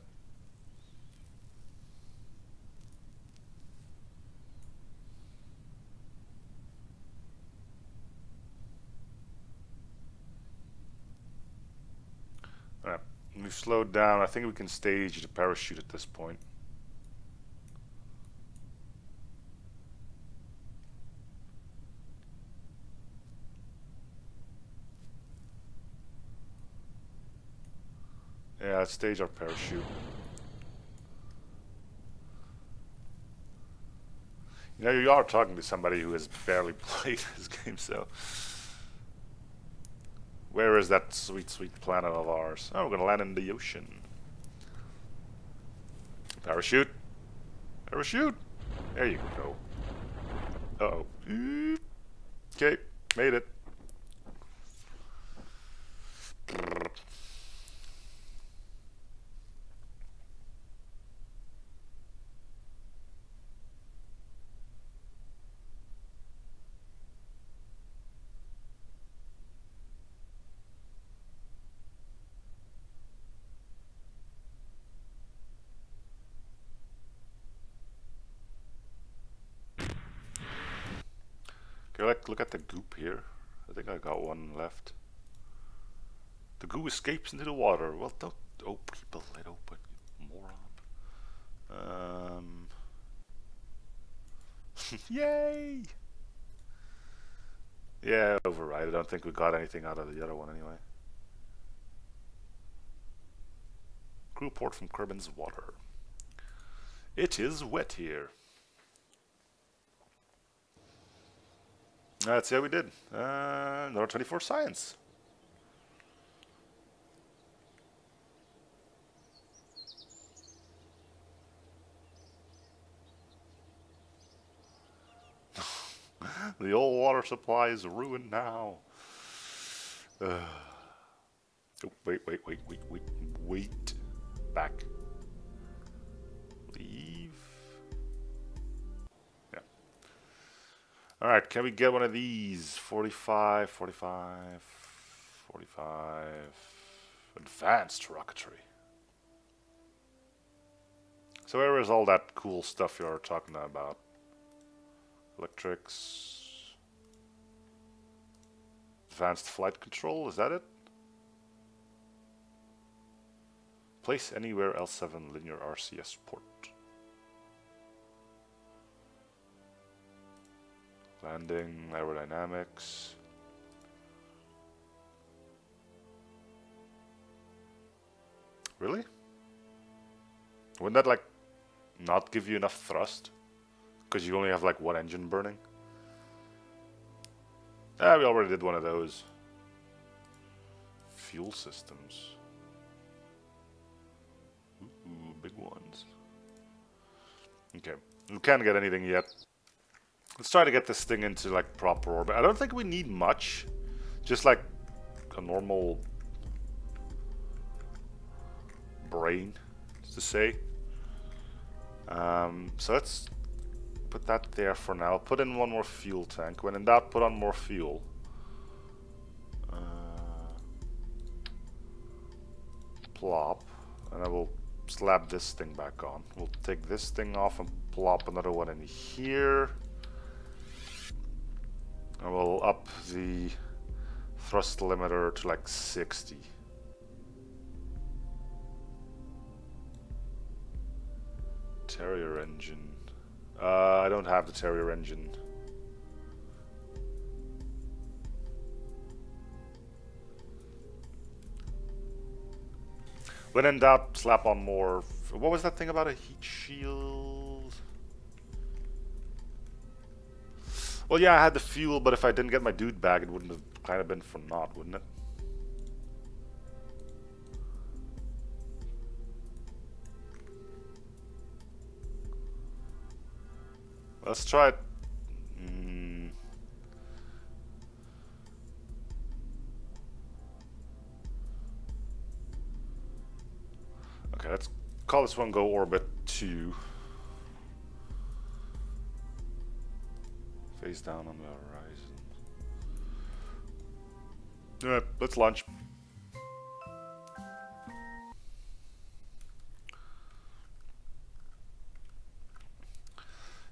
Alright, we've slowed down. I think we can stage the parachute at this point. Yeah, let's stage our parachute. You know, you are talking to somebody who has barely played this game, so... Where is that sweet, sweet planet of ours? Oh, we're gonna land in the ocean. Parachute! Parachute! There you go. Uh-oh. Okay, made it. Okay, look at the goop here. I think I got one left. The goo escapes into the water. Well, don't... Oh, people, let open, you moron. Yay! Yeah, override. I don't think we got anything out of the other one anyway. Crew report from Kerbal's water. It is wet here. Let's see how we did. Another 24 science. The old water supply is ruined now. Oh, wait. Back. Leave. Yeah. Alright, can we get one of these? 45, 45, 45. Advanced rocketry. So where is all that cool stuff you're talking about? Electrics. Advanced flight control, is that it? Place anywhere L7 linear RCS port. Landing, aerodynamics. Really? Wouldn't that like not give you enough thrust? Because you only have like one engine burning? Ah, we already did one of those. Fuel systems. Ooh, big ones. Okay, we can't get anything yet. Let's try to get this thing into like proper orbit. I don't think we need much. Just like a normal brain, to say. So let's put that there for now. Put in one more fuel tank. When in doubt, put on more fuel. plop, and I will slap this thing back on. We'll take this thing off and plop another one in here. And we'll up the thrust limiter to like 60. Terrier engine. I don't have the Terrier engine. When in doubt, slap on more. What was that thing about a heat shield? Well, yeah, I had the fuel, but if I didn't get my dude back, it wouldn't have kind of been for naught, wouldn't it? Let's try it. Okay, let's call this one go orbit 2. Face down on the horizon. Alright, let's launch.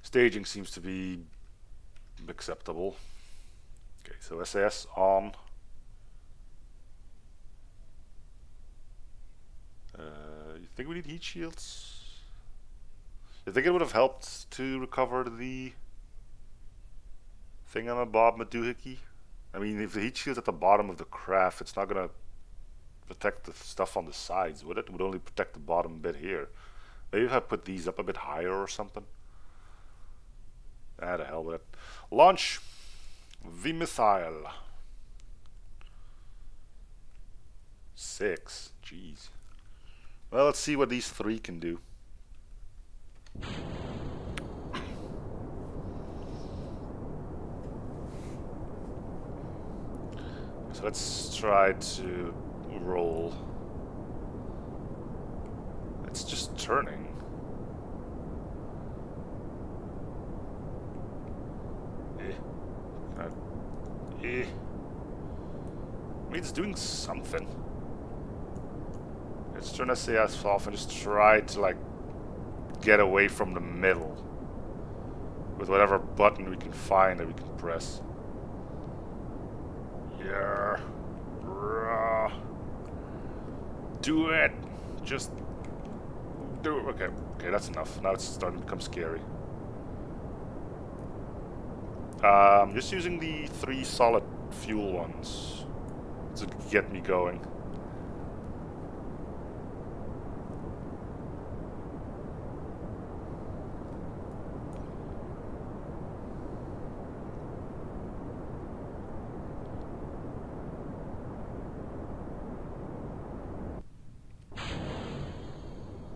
Staging seems to be acceptable. Okay, so SAS on. You think we need heat shields? You think it would have helped to recover the thingamabob Madoohickey? I mean, if the heat shield's at the bottom of the craft, it's not gonna protect the stuff on the sides, would it? It would only protect the bottom bit here. Maybe if I put these up a bit higher or something. Ah, the hell with it. Launch the missile. 6. Jeez. Well, let's see what these 3 can do. So let's try to roll. It's just turning. I mean, it's doing something. Let's turn SAS off and just try to, like, get away from the middle with whatever button we can find that we can press. Yeah. Do it. Just do it. Okay. Okay, that's enough. Now it's starting to become scary. Just using the 3 solid fuel ones to get me going.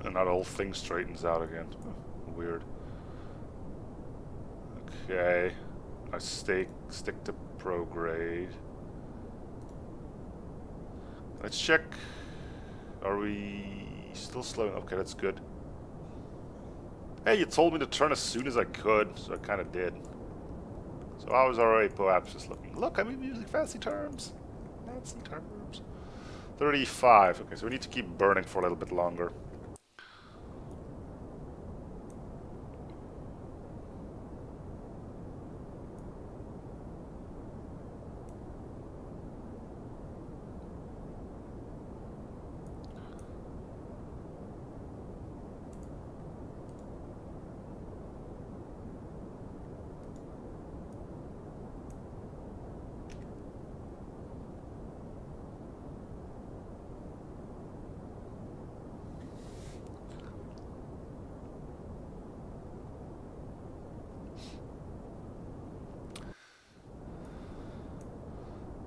And that whole thing straightens out again. Weird. Okay. I stick to prograde. Let's check. Are we still slowing? Okay, that's good. Hey, you told me to turn as soon as I could, so I kind of did. So how is our apoapsis looking? Look, I'm even using fancy terms. Fancy terms. 35. Okay, so we need to keep burning for a little bit longer.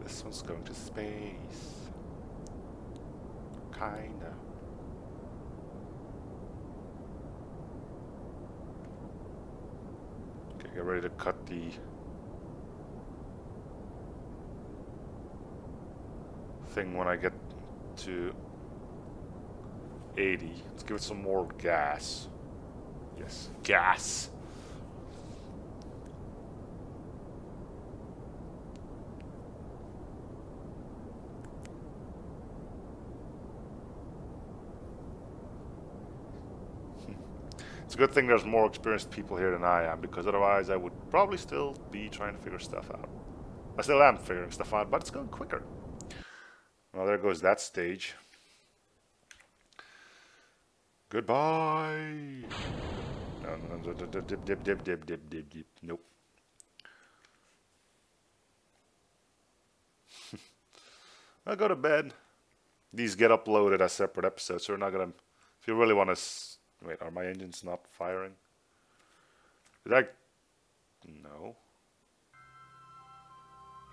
This one's going to space. Kinda. Okay, get ready to cut the thing when I get to 80. Let's give it some more gas. Yes, gas. It's a good thing there's more experienced people here than I am, because otherwise I would probably still be trying to figure stuff out. I still am figuring stuff out, but it's going quicker. Well, there goes that stage. Goodbye. No, dip. Nope. I'll go to bed. These get uploaded as separate episodes, so we're not gonna. If you really want to, wait, are my engines not firing? Did I? No.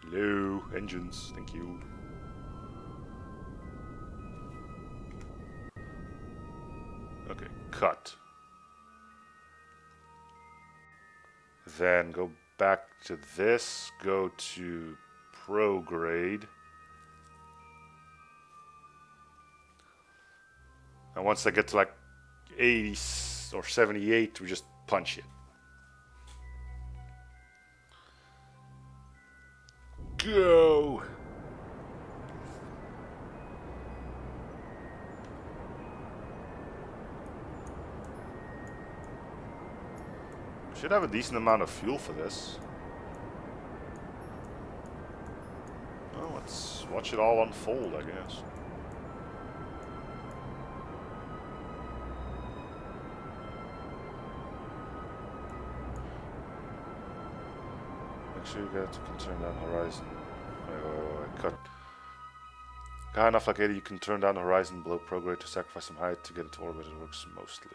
Hello, engines. Thank you. Okay, cut. Then go back to this. Go to prograde. And once I get to like 80 or 78, we just punch it. Go! Should have a decent amount of fuel for this. Well, let's watch it all unfold, I guess. Make sure you get to turn down horizon. Wait, cut. High enough like 80, you can turn down the horizon below prograde to sacrifice some height to get into orbit. It works mostly.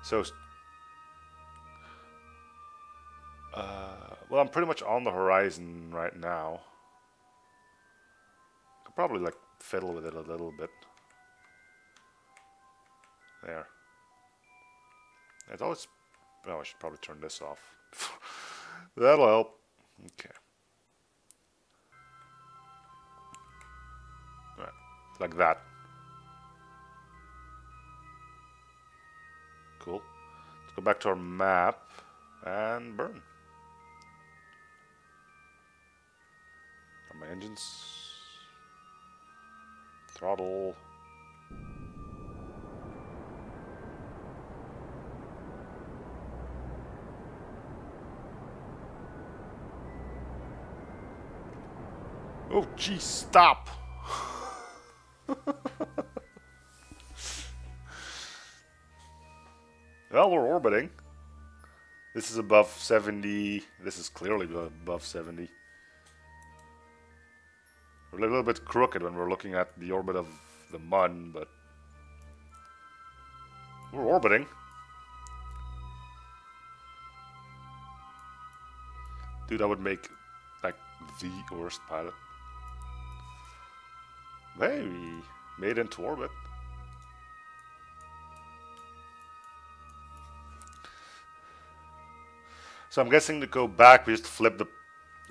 So, well, I'm pretty much on the horizon right now. Could probably like fiddle with it a little bit. There. It's always. Oh, I should probably turn this off. That'll help. Okay. Right. Like that. Cool. Let's go back to our map and burn. Are my engines? Throttle. Oh, geez, stop! Well, we're orbiting. This is above 70. This is clearly above 70. We're a little bit crooked when we're looking at the orbit of the Mun, but we're orbiting. Dude, I would make like the worst pilot. Hey, we made it into orbit. So I'm guessing to go back, we just flip the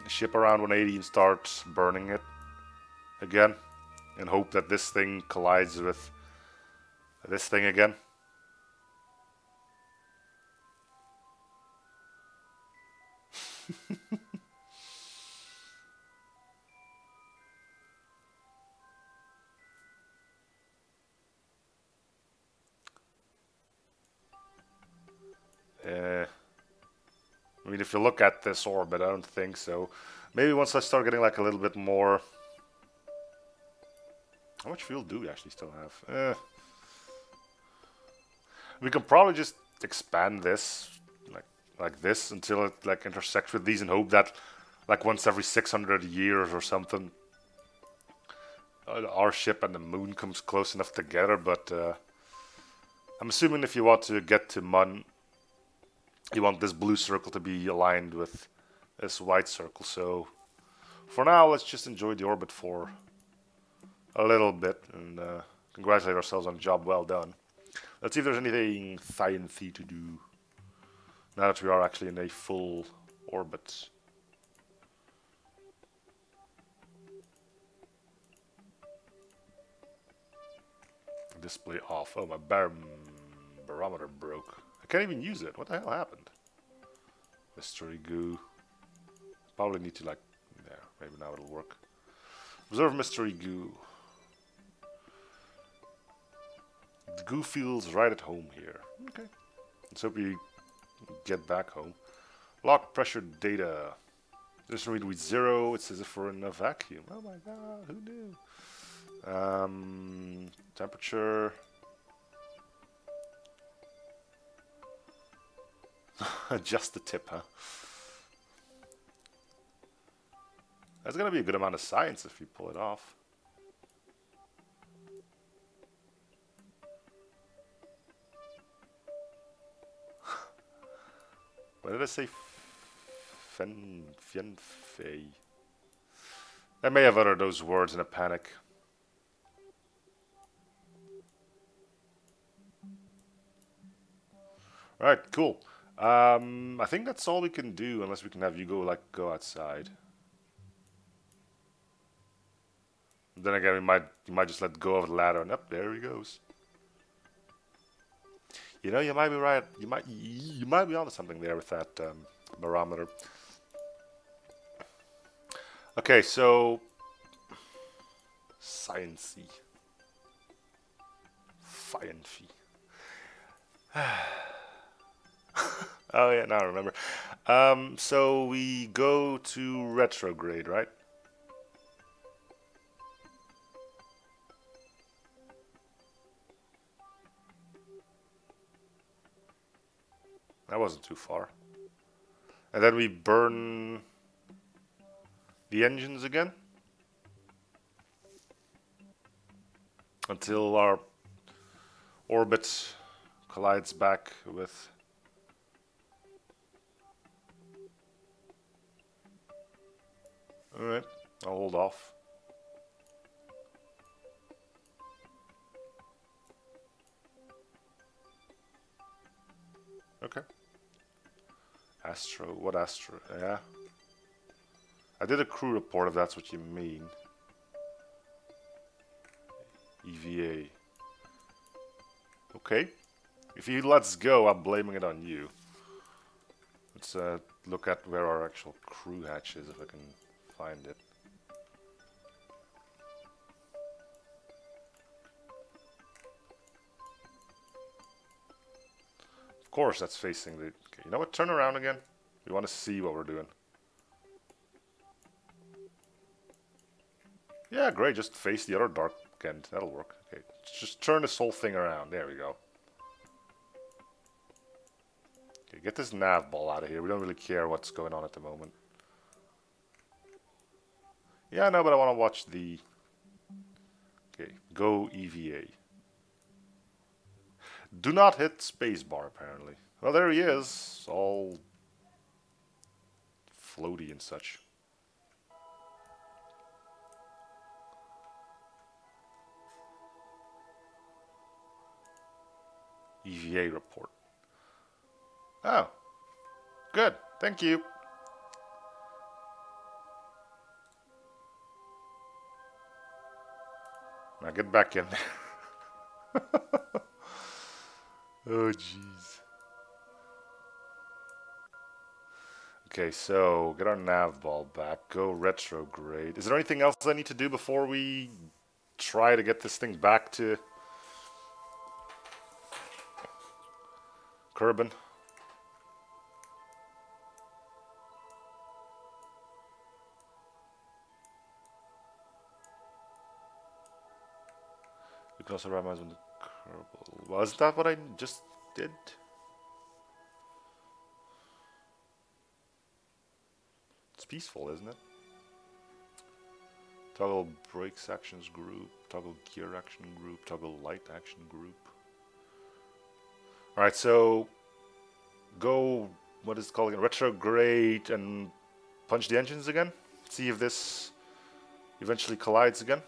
ship around 180 and start burning it again, and hope that this thing collides with this thing again. I mean, if you look at this orbit, I don't think so. Maybe once I start getting like a little bit more. How much fuel do we actually still have? We can probably just expand this like this until it like intersects with these, and hope that like once every 600 years or something, our ship and the moon comes close enough together. But I'm assuming if you want to get to Mun, you want this blue circle to be aligned with this white circle. So for now, let's just enjoy the orbit for a little bit and congratulate ourselves on a job well done. Let's see if there's anything sciencey to do now that we are actually in a full orbit. Display off. Oh, my barometer broke. I can't even use it. What the hell happened? Mystery goo. Probably need to like, there, maybe now it'll work. Observe mystery goo. The goo feels right at home here. Okay. Let's hope we get back home. Lock pressure data. This read with 0. It says if we're in a vacuum. Oh my god, who knew? Temperature. Just the tip, huh? That's gonna be a good amount of science if we pull it off. What did I say? Fianfei. I may have uttered those words in a panic. Alright, cool. I think that's all we can do unless we can have you go outside. Then again, you might just let go of the ladder and up there he goes. You know, you might be right. You might be onto something there with that barometer. Okay, so sciencey, Fianfei. Oh yeah, now I remember. So we go to retrograde, right? That wasn't too far. And then we burn the engines again until our orbit collides back with. Alright, I'll hold off. Okay. What Astro? Yeah. I did a crew report if that's what you mean. EVA. Okay. If he lets go, I'm blaming it on you. Let's look at where our actual crew hatch is, if I can find it. Of course, that's facing the... Okay, you know what? Turn around again. We want to see what we're doing. Yeah, great. Just face the other dark end. That'll work. Okay, just turn this whole thing around. There we go. Okay, get this nav ball out of here. We don't really care what's going on at the moment. Yeah, I know, but I want to watch the... Okay, go EVA. Do not hit spacebar, apparently. Well, there he is, all floaty and such. EVA report. Oh, good. Thank you. Now get back in there. Oh, jeez. Okay, so get our nav ball back. Go retrograde. Is there anything else I need to do before we try to get this thing back to Kerbal? You can also randomize on the Kerbal. Was that what I just did? It's peaceful, isn't it? Toggle brakes actions group, toggle gear action group, toggle light action group. Alright, so go, what is it called again? Retrograde and punch the engines again. See if this eventually collides again.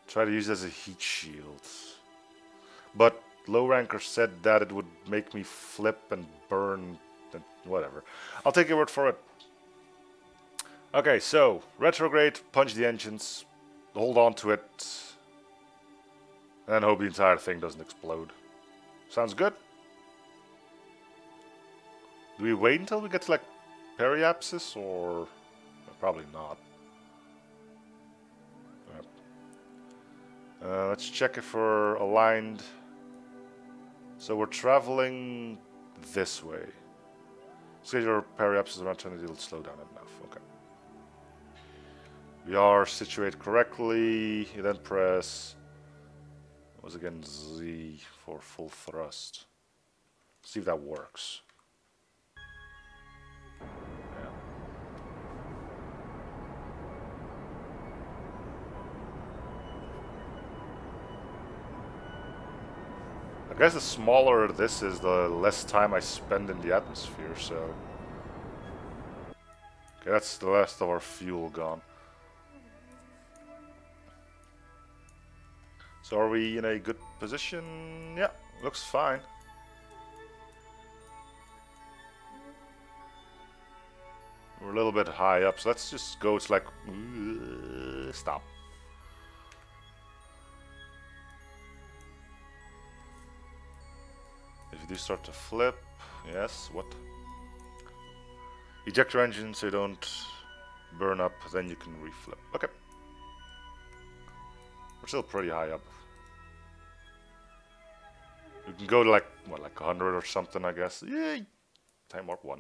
Try to use it as a heat shield. But low ranker said that it would make me flip and burn and whatever. I'll take your word for it. Okay, so retrograde, punch the engines, hold on to it, and hope the entire thing doesn't explode. Sounds good? Do we wait until we get to like periapsis or probably not? Let's check if we're aligned. So we're traveling this way. So your periapsis around 20, it'll slow down enough. Okay. We are situated correctly. You then press, once again, Z for full thrust. See if that works. Yeah. I guess the smaller this is, the less time I spend in the atmosphere, so... Okay, that's the last of our fuel gone. So are we in a good position? Yeah, looks fine. We're a little bit high up, so let's just go. It's like... stop. If you do start to flip... Yes, what? Eject your engine so you don't burn up, then you can reflip. Okay. We're still pretty high up. You can go to like, what, like 100 or something, I guess. Yay! Time warp 1.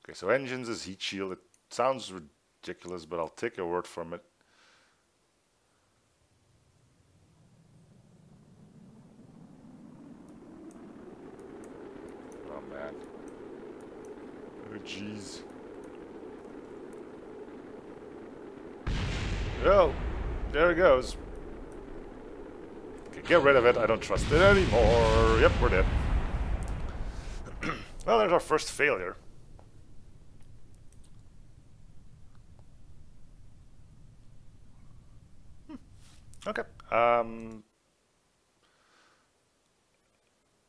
Okay, so engines is heat shield. It sounds ridiculous, but I'll take your word from it. Oh man. Oh jeez. Oh, there it goes. Okay, get rid of it. I don't trust it anymore. Yep, we're dead. Well, there's our first failure. Okay. I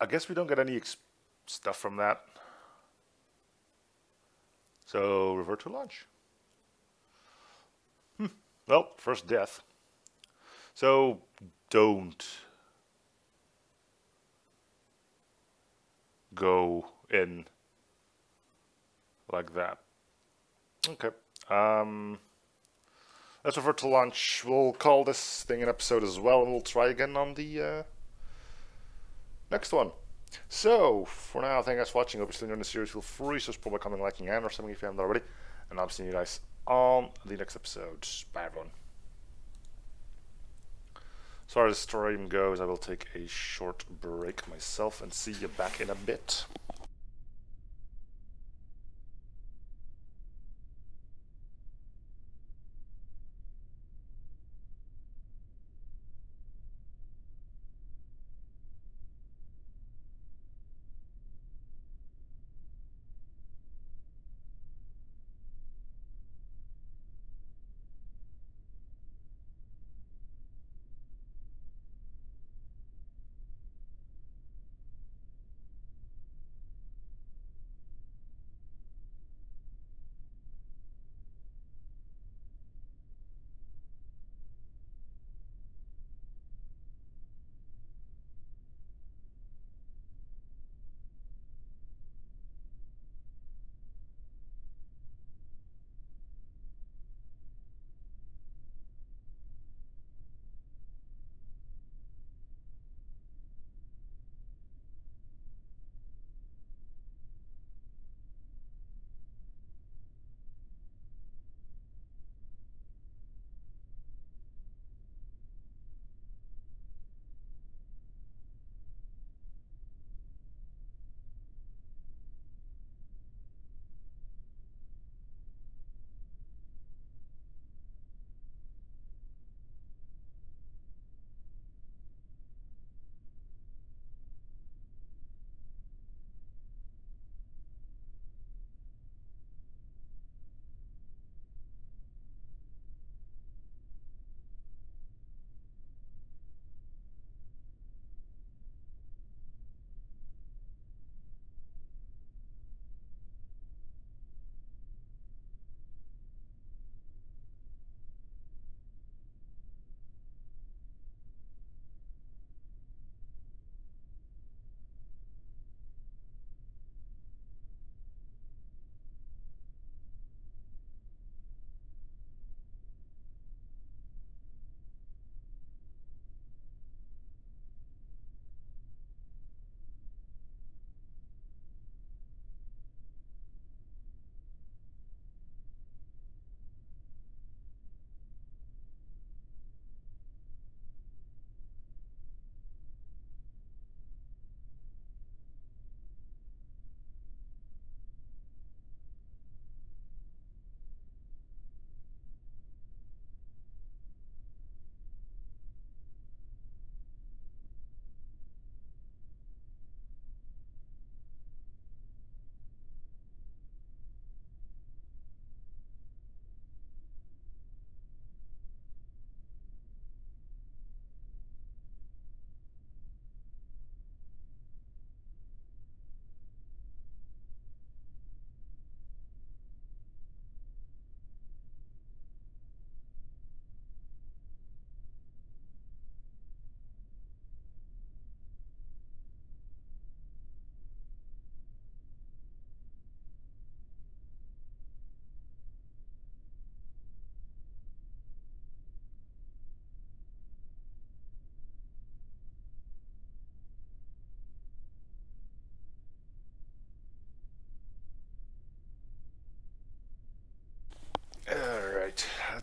guess we don't get any stuff from that. So, revert to launch. Well, first death. So, don't go in like that. Okay. Let's revert to launch. We'll call this thing an episode as well, and we'll try again on the next one. So, for now, thank you guys for watching. Hope you're still enjoying the series. Feel free to subscribe by commenting, liking, and or something if you haven't already. And I'll see you guys on the next episode. Bye, everyone. As far as the stream goes, I will take a short break myself and see you back in a bit.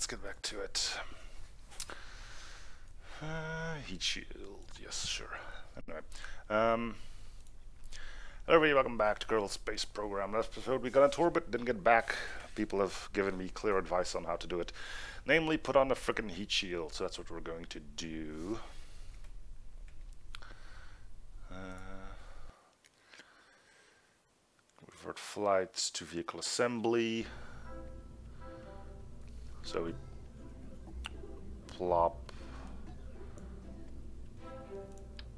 let's get back to it. Heat shield, yes, sure. Anyway, hello everybody, welcome back to Kerbal Space Program. Last episode we got into orbit, didn't get back. People have given me clear advice on how to do it. Namely, put on the frickin' heat shield, so that's what we're going to do. Revert flights to vehicle assembly. So we plop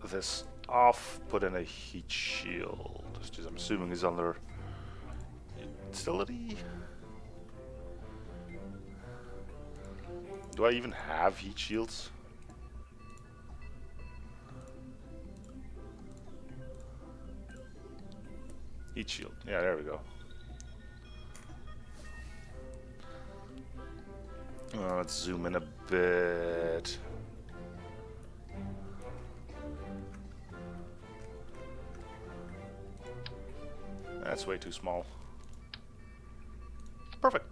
this off, put in a heat shield. I'm assuming he's under utility. Do I even have heat shields? Heat shield. Yeah, there we go. Let's zoom in a bit. That's way too small. Perfect.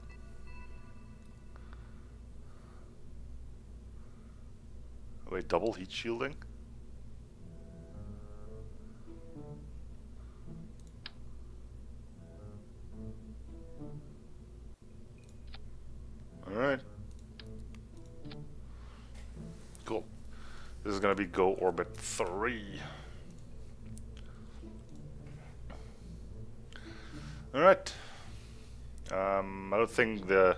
Wait, double heat shielding? Alright. Cool. This is gonna be go orbit 3. Alright. I don't think the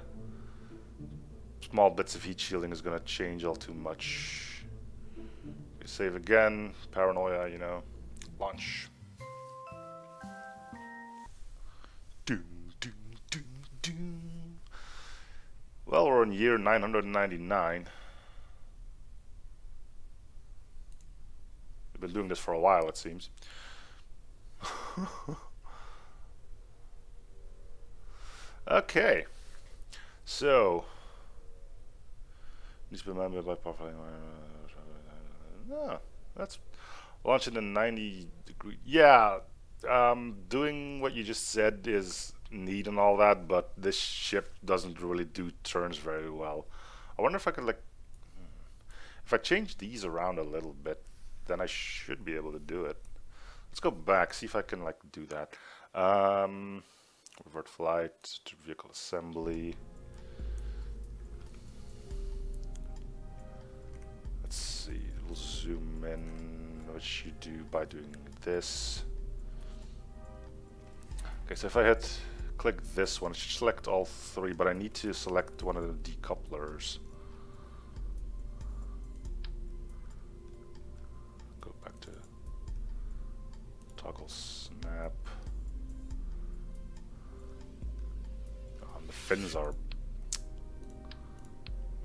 small bits of heat shielding is gonna change all too much. Save again. Paranoia, you know. Launch. Doom, doom, doom, doom. Well, we're in year 999. We've been doing this for a while, it seems. Okay, so needs to be remembered by profiling. No, that's launching in 90 degree. Yeah, doing what you just said is neat and all that, but this ship doesn't really do turns very well. I wonder if I could like, if I change these around a little bit, then I should be able to do it. Let's go back, see if I can like do that. Revert flight to vehicle assembly. Let's see, we'll zoom in, which you do by doing this. Okay, so if I hit click this one, it should select all three, but I need to select one of the decouplers. Go back to toggle snap. The fins are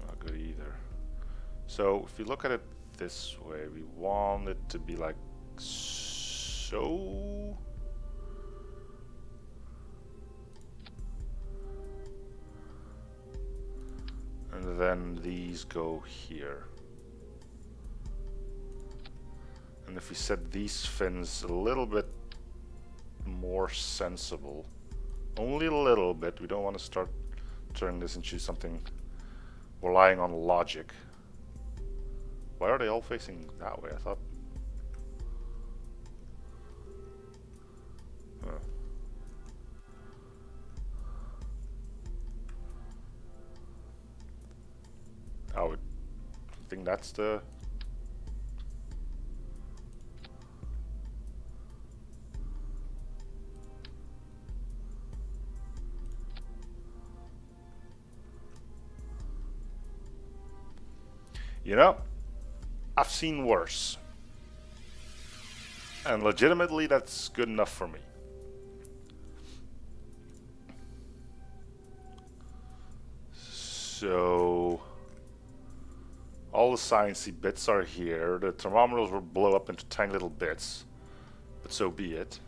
not good either. So if you look at it this way, we want it to be like so. And then these go here. And if we set these fins a little bit more sensible, only a little bit, we don't want to start turning this into something relying on logic. Why are they all facing that way? I thought... I would think that's the... You know, I've seen worse. And legitimately, that's good enough for me. So, all the sciencey bits are here. The thermometers will blow up into tiny little bits. But so be it.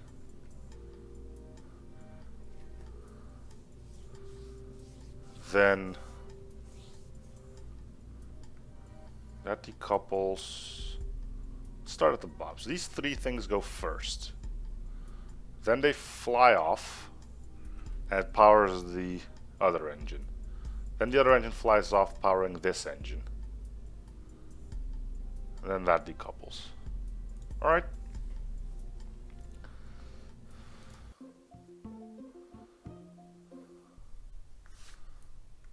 Then... that decouples. Start at the bottom. So these three things go first. Then they fly off and it powers the other engine. Then the other engine flies off, powering this engine. And then that decouples. Alright.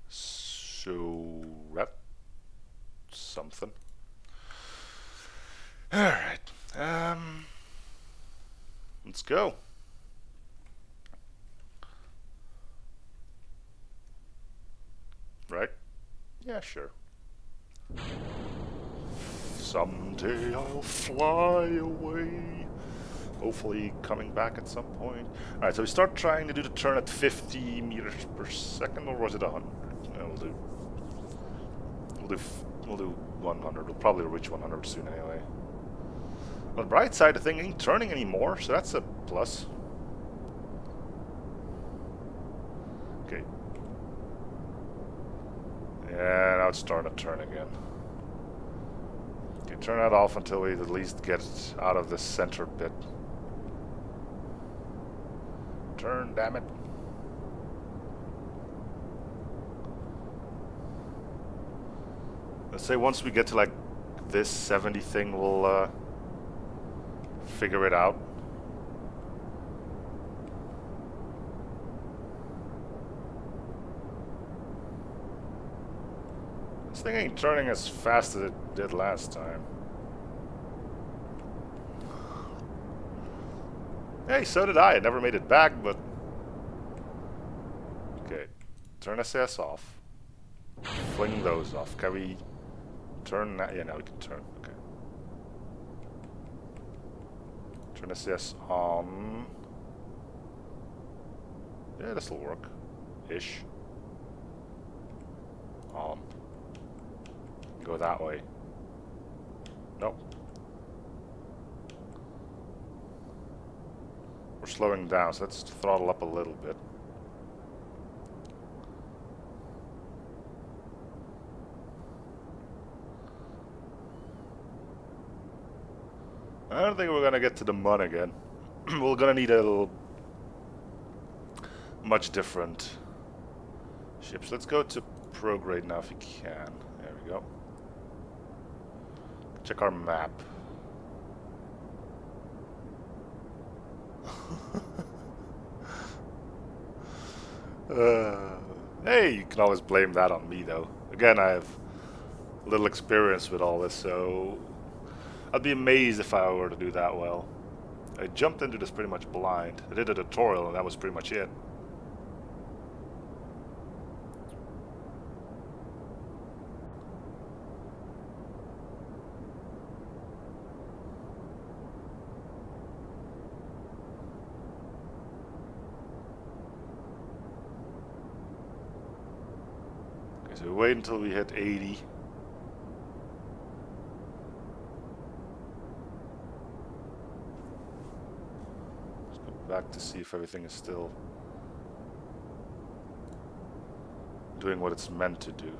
So that's something. Alright. Let's go. Right? Yeah, sure. Someday I'll fly away. Hopefully coming back at some point. Alright, so we start trying to do the turn at 50 meters per second, or was it 100? No, we'll do 100. We'll probably reach 100 soon anyway. On the bright side, the thing ain't turning anymore, so that's a plus. Okay. Yeah, now it's starting to turn again. Okay, turn that off until we at least get it out of the center bit. Turn, damn it. Let's say once we get to like this 70 thing, we'll figure it out. This thing ain't turning as fast as it did last time. Hey, so did I. I never made it back, but... Okay. Turn SAS off. Fling those off. Can we turn that? Yeah, now we can turn. Okay. Turn SAS on. Yeah, this'll work. Ish. On. Go that way. Nope. We're slowing down, so let's throttle up a little bit. I don't think we're gonna get to the mud again. We're gonna need a little much different ships. Let's go to prograde now if we can. There we go. Check our map. Hey, you can always blame that on me though. Again, I have little experience with all this, so I'd be amazed if I were to do that well. I jumped into this pretty much blind. I did a tutorial and that was pretty much it. Okay, so we wait until we hit 80. Back to see if everything is still doing what it's meant to do.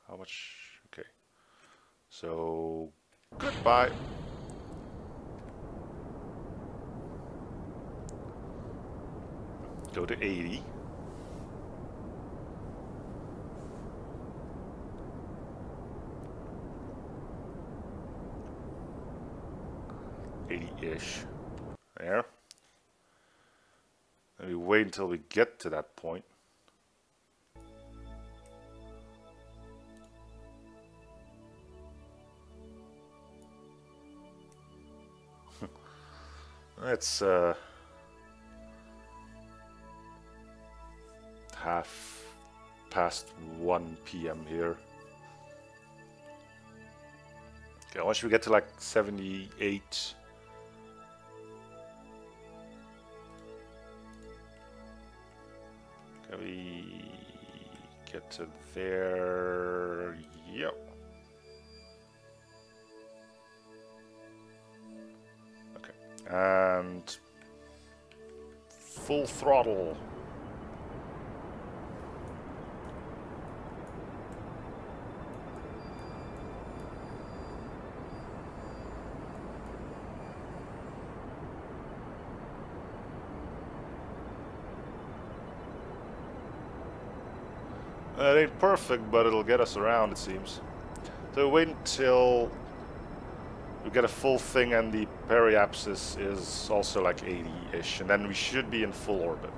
How much? Okay. So, goodbye. Go to 80. Ish. There. And we wait until we get to that point. It's half past 1 p.m. here. Okay, once we get to like 78. Can we get to there? Yep. Okay. And full throttle. It ain't perfect, but it'll get us around, it seems. So wait until we get a full thing and the periapsis is also like 80-ish, and then we should be in full orbit.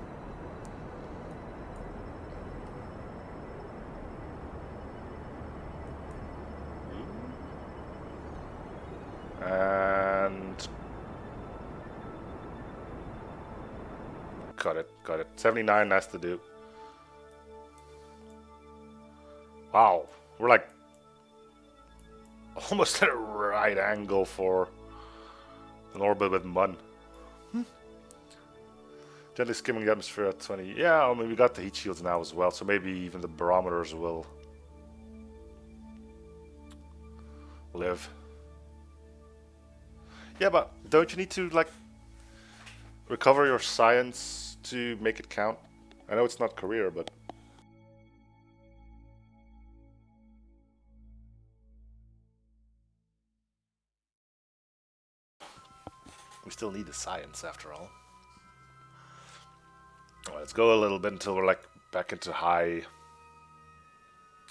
And got it. 79 has to do. Wow, we're like almost at a right angle for an orbit with mud. Gently skimming the atmosphere at 20. Yeah, I mean, we got the heat shields now as well, so maybe even the barometers will live. Yeah, but don't you need to, like, recover your science to make it count? I know it's not career, but... we still need the science, after all. Well, let's go a little bit until we're, like, back into high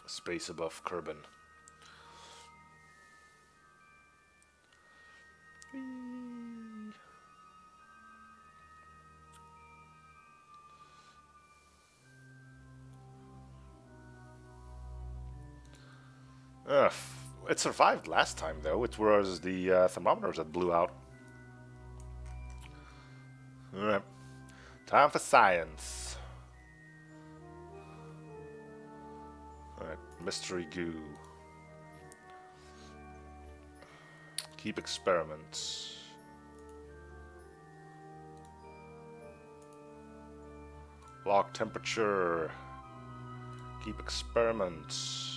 space above Kerbal. It survived last time, though. It was the thermometers that blew out. Alright. Time for science. Alright, mystery goo. Keep experiments. Log temperature. Keep experiments.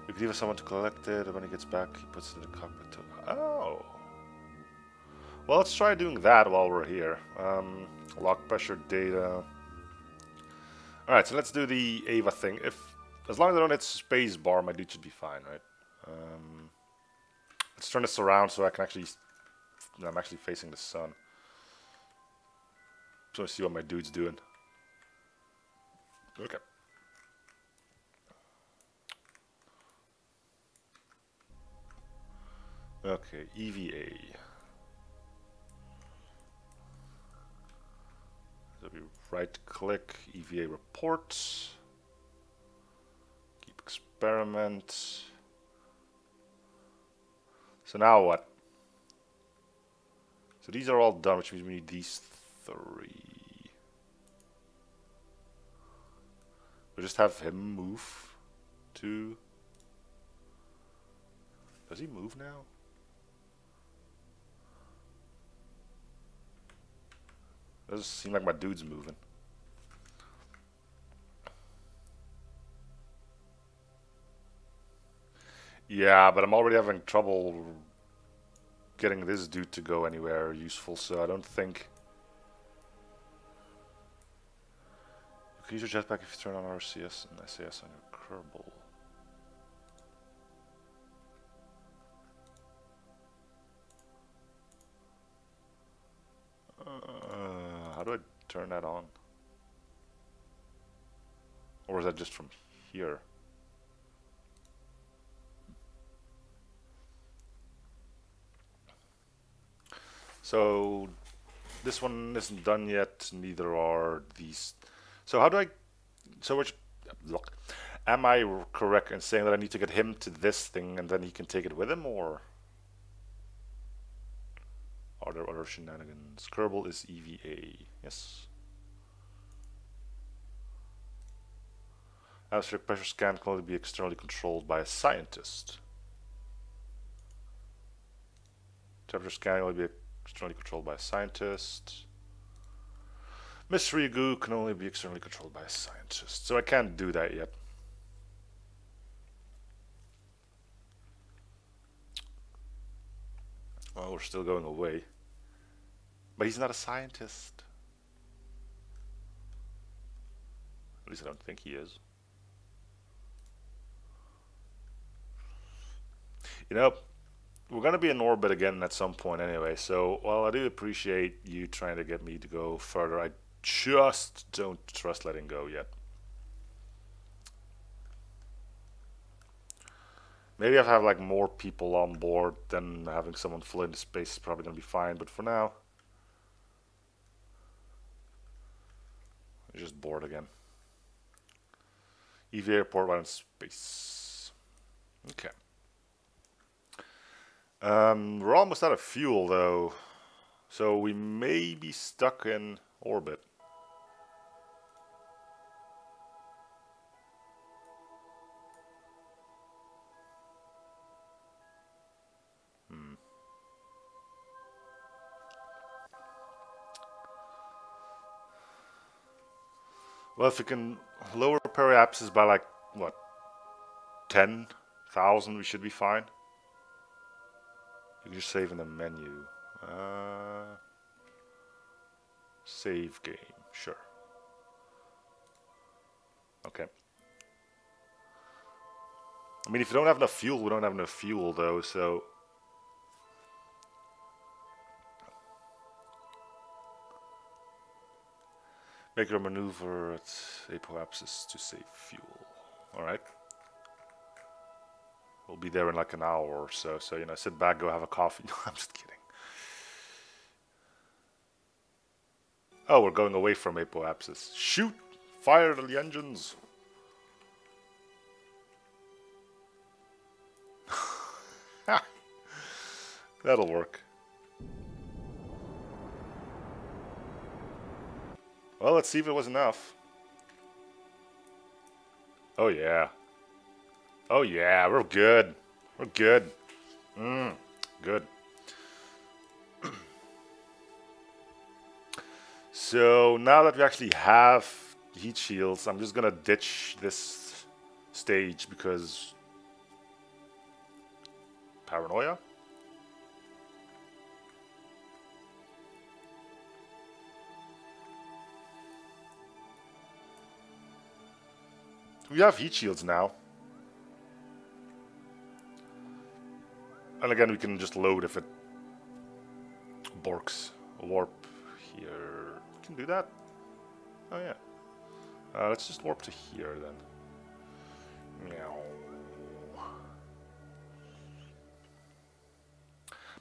You can leave someone to collect it, and when he gets back, he puts it in the cockpit. Oh! Well, let's try doing that while we're here. Log pressure data. Alright, so let's do the Ava thing. As long as I don't hit space bar, my dude should be fine, right? Let's turn this around so I can actually... I'm actually facing the sun. So I see what my dude's doing. Okay. Okay, EVA. So we right click, EVA reports. Keep experiment. So now what? So these are all done, which means we need these three. We'll just have him move to... Does he move now? Doesn't seem like my dude's moving. Yeah, but I'm already having trouble getting this dude to go anywhere useful, so I don't think... You can use your jetpack if you turn on RCS and SAS on your Kerbal. How do I turn that on? Or is that just from here? So this one isn't done yet, neither are these. So how do I... So which... Look. Am I correct in saying that I need to get him to this thing and then he can take it with him, or... Are there other shenanigans? Kerbal is EVA. Yes. Atmospheric pressure scan can only be externally controlled by a scientist. Temperature scan can only be externally controlled by a scientist. Mystery goo can only be externally controlled by a scientist. So I can't do that yet. Well, we're still going away. But he's not a scientist. At least I don't think he is. You know, we're gonna be in orbit again at some point anyway. So, well, I do appreciate you trying to get me to go further. I just don't trust letting go yet. Maybe I'll have like more people on board, then having someone fly into space is probably gonna be fine. But for now, I'm just bored again. EV airport while in space. Okay. We're almost out of fuel though, so we may be stuck in orbit. Well, if we can lower periapsis by like, what, 10,000, we should be fine. You can just save in the menu. Save game, sure. Okay. I mean, if you don't have enough fuel, we don't have enough fuel though, so... Make a maneuver at apoapsis to save fuel. Alright. We'll be there in like an hour or so, so, you know, sit back, go have a coffee. No, I'm just kidding. Oh, we're going away from apoapsis. Shoot! Fire the engines! That'll work. Well, let's see if it was enough. Oh yeah. Oh yeah, we're good. We're good. Good. So now that we actually have heat shields, I'm just gonna ditch this stage because paranoia. We have heat shields now. And again, we can just load if it borks. Warp here. We can do that. Oh yeah. Let's just warp to here then. Meow.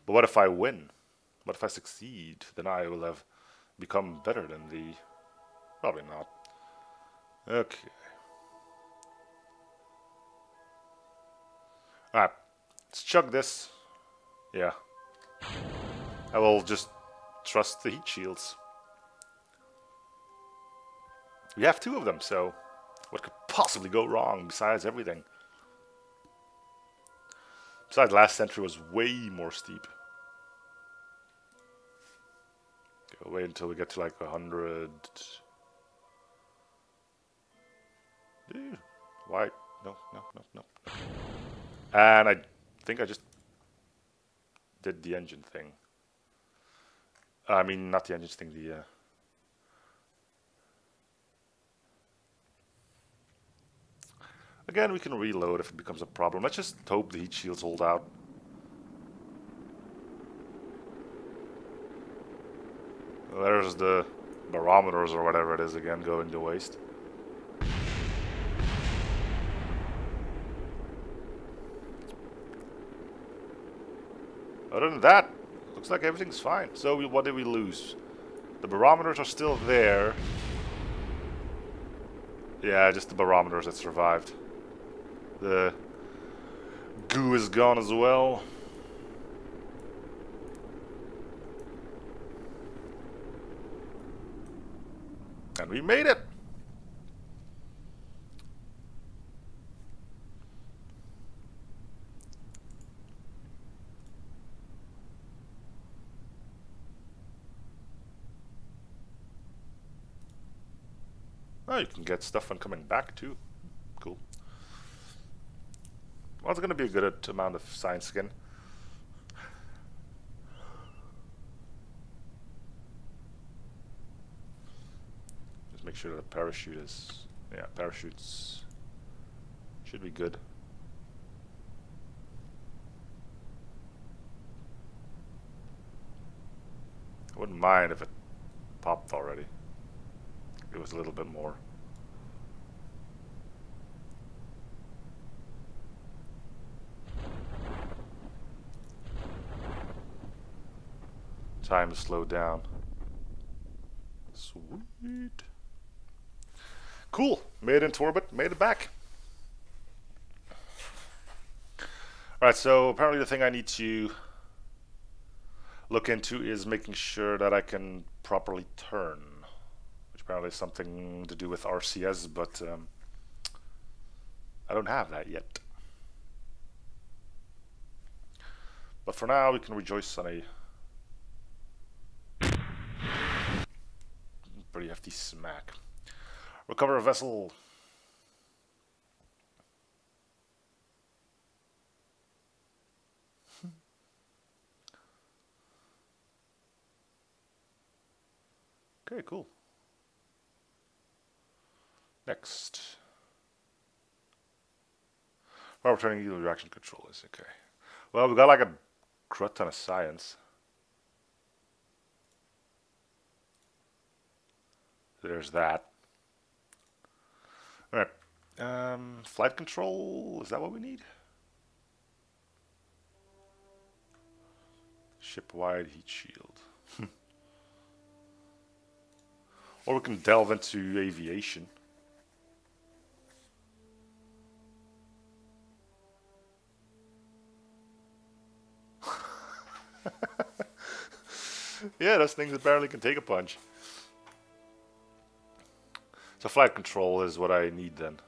But what if I win? What if I succeed? Then I will have become better than the... Probably not. Okay. Alright. Let's chug this. Yeah. I will just trust the heat shields. We have 2 of them, so what could possibly go wrong besides everything? Besides, last century was way more steep. Okay, we'll wait until we get to like 100. Dude, why? No. And I think I just did the engine thing. I mean, not the engine thing, the... Again, we can reload if it becomes a problem. Let's just hope the heat shields hold out. There's the barometers or whatever it is again going to waste. Other than that, looks like everything's fine. So what did we lose? The barometers are still there. Yeah, just the barometers that survived. The goo is gone as well. And we made it! Oh, you can get stuff when coming back too. Cool. Well, it's going to be a good amount of science skin. Just make sure that the parachute is... Yeah, parachutes should be good. I wouldn't mind if it popped already. It was a little bit more. Time to slow down. Sweet. Cool. Made it into orbit. Made it back. Alright, so apparently the thing I need to look into is making sure that I can properly turn. Which apparently is something to do with RCS, but I don't have that yet. But for now, we can rejoice on a pretty hefty smack. Recover a vessel. Okay, cool. Next. While returning you, reaction control is okay. Well, we got like a crud ton of science. There's that. Alright. Flight control, is that what we need? Ship-wide heat shield. Or we can delve into aviation. Yeah, those things apparently can take a punch. So flight control is what I need then.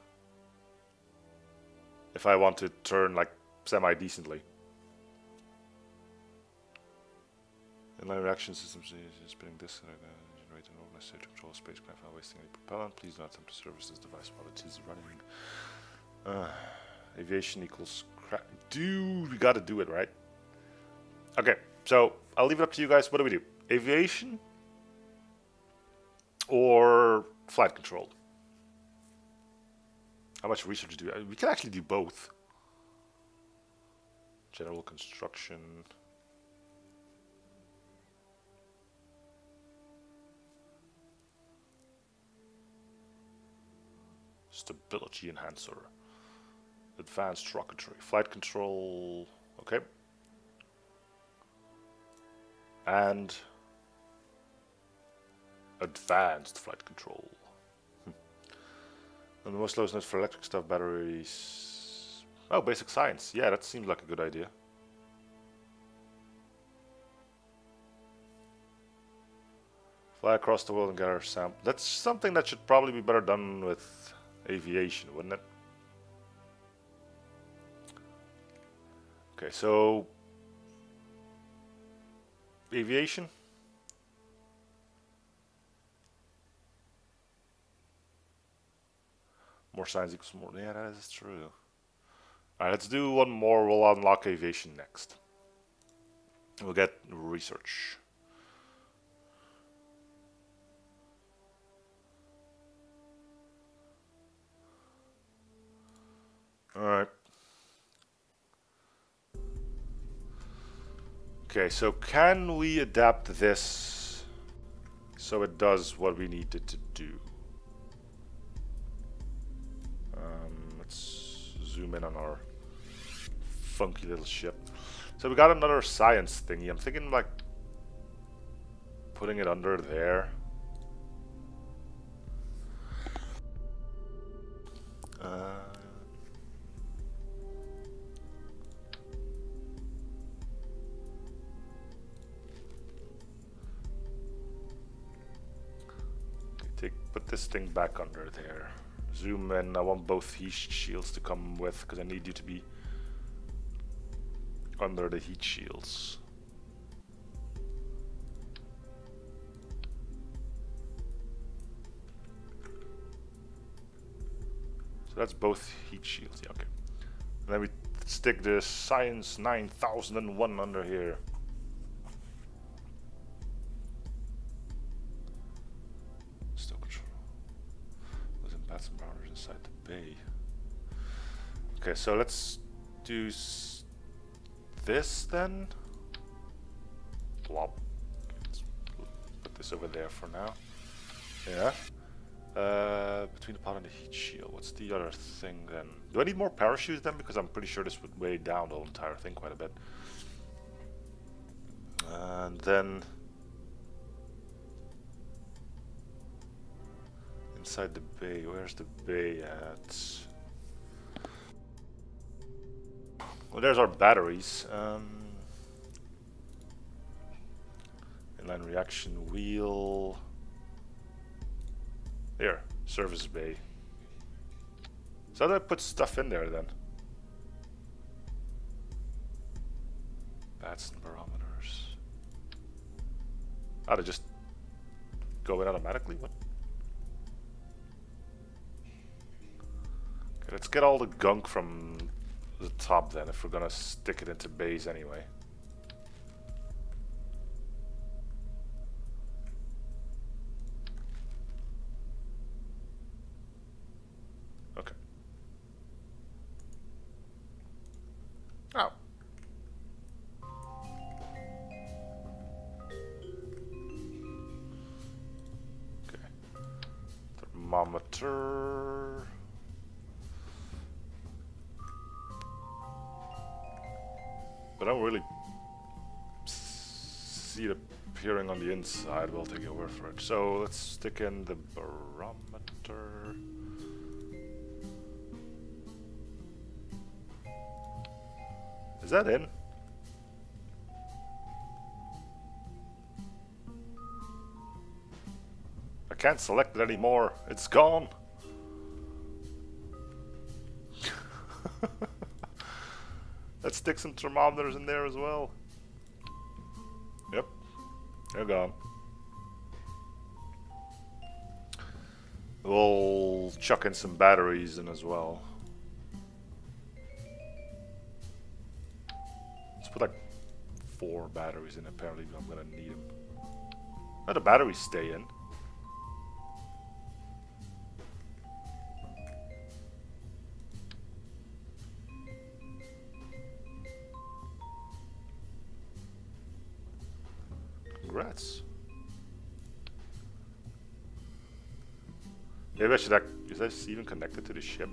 If I want to turn like semi-decently. Inline reaction systems is spinning this generate an organized to control spacecraft without wasting any propellant. Please do not attempt to service this device while it is running. Aviation equals crap. Dude, we gotta do it, right? Okay, so I'll leave it up to you guys. What do we do? Aviation or flight controlled? How much research do we can actually do both. General construction. Stability enhancer. Advanced rocketry. Flight control. Okay. And advanced flight control. And the most lowest notes for electric stuff, batteries. Oh, basic science. Yeah, that seems like a good idea. Fly across the world and gather sample. That's something that should probably be better done with aviation, wouldn't it? Okay, so aviation. More science equals more. Yeah, that is true. Alright, let's do one more. We'll unlock aviation next. We'll get research. Alright. Okay, so can we adapt this so it does what we need it to do? Let's zoom in on our funky little ship. So we got another science thingy. I'm thinking like putting it under there. Put this thing back under there. Zoom in. I want both heat shields to come with because I need you to be under the heat shields. So that's both heat shields. Yeah, okay. And then we stick the Science 9001 under here. Inside the bay. Okay, so let's do this then. Plop. Let's this over there for now. Yeah. Between the pod and the heat shield. What's the other thing then? Do I need more parachutes then? Because I'm pretty sure this would weigh down the whole entire thing quite a bit. And then inside the bay, where's the bay at? Well, there's our batteries. Inline reaction wheel. There, service bay. So how do I put stuff in there then? Batson barometers. How to just go in automatically? What? Okay, let's get all the gunk from the top then, if we're gonna stick it into bays anyway. Okay. Oh. Okay. Thermometer. But I don't really see it appearing on the inside. We'll take your word for it. So let's stick in the barometer. Is that in? I can't select it anymore. It's gone. Let's stick some thermometers in there as well. Yep, they're gone. We'll chuck in some batteries in as well. Let's put like 4 batteries in. Apparently I'm gonna need them. Now the batteries stay in. Congrats. Maybe I should is this even connected to the ship?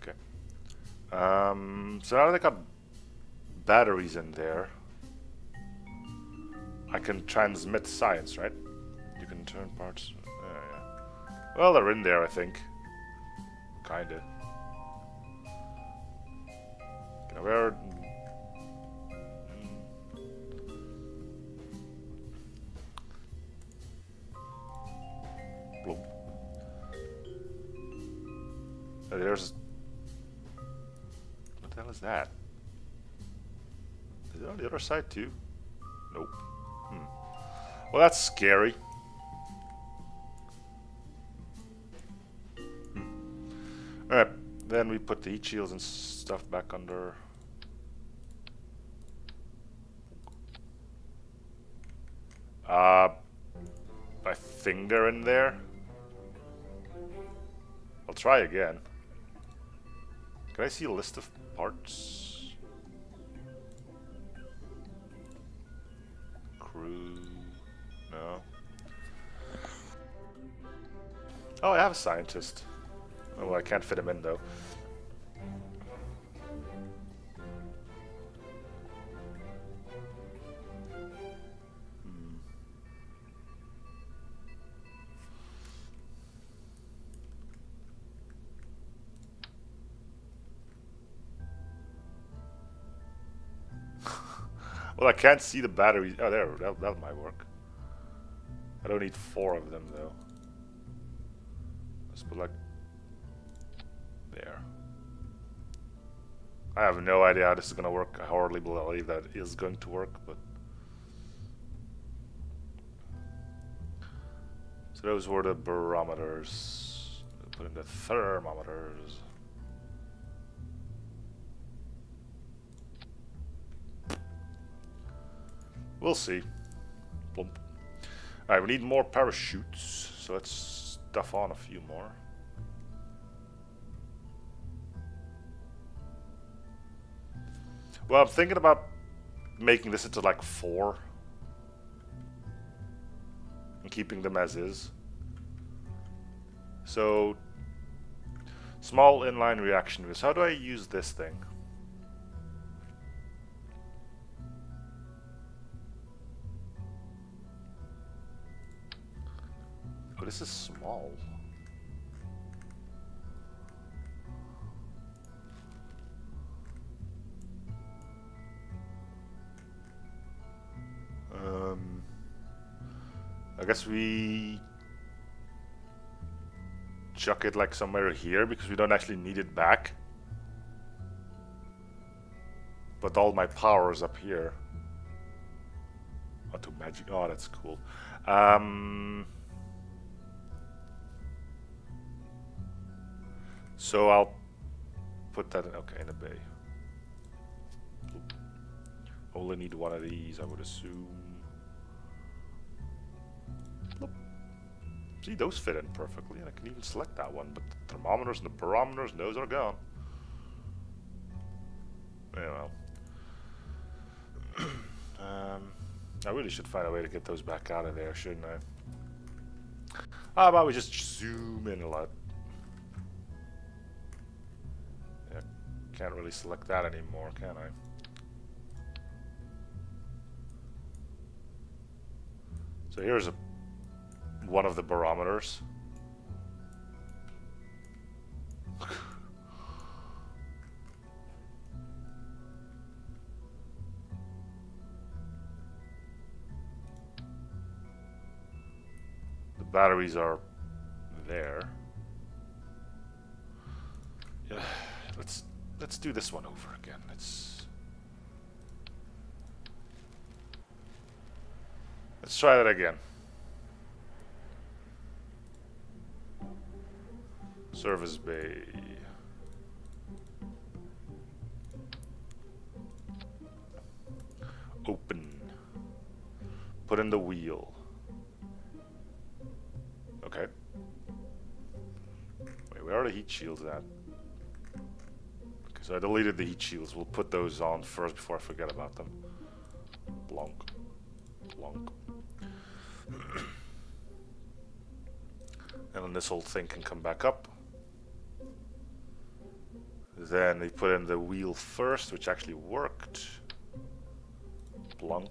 Okay. So now that I got batteries in there, I can transmit science, right? You can turn parts. Yeah. Well, they're in there, I think. Kinda. Okay, where? Bloop. There's. What the hell is that? Is it on the other side too? Nope. Well, that's scary. Alright, then we put the heat shields and stuff back under. I think they're in there. I'll try again. Can I see a list of parts? Crew. No. Oh, I have a scientist. Oh, well, I can't fit him in though. Well, I can't see the batteries. Oh, there. That might work. I don't need 4 of them, though. Let's put like... there. I have no idea how this is going to work. I hardly believe that it is going to work, but... So those were the barometers. We'll put in the thermometers. We'll see. Plump. Alright, we need more parachutes, so let's stuff on a few more. Well, I'm thinking about making this into like 4 and keeping them as is. So, small inline reaction wheels. How do I use this thing? Oh, this is small. I guess we chuck it like somewhere here because we don't actually need it back. But all my power is up here. Auto magic. Oh, that's cool. So I'll put that in, okay, in a bay. Only need one of these, I would assume. Look. See, those fit in perfectly, and I can even select that one, but the thermometers and the barometers, those are gone. Yeah, well. I really should find a way to get those back out of there, shouldn't I? How about we just zoom in a lot? Yeah, can't really select that anymore, can I? So here's one of the barometers. The batteries are there. Yeah, let's do this one over again. Let's try that again. Service bay. Open. Put in the wheel. Okay. Wait, where are the heat shields at? Okay, so I deleted the heat shields. We'll put those on first before I forget about them. Blonk. Blonk. And then this whole thing can come back up. Then we put in the wheel first, which actually worked. Blonk.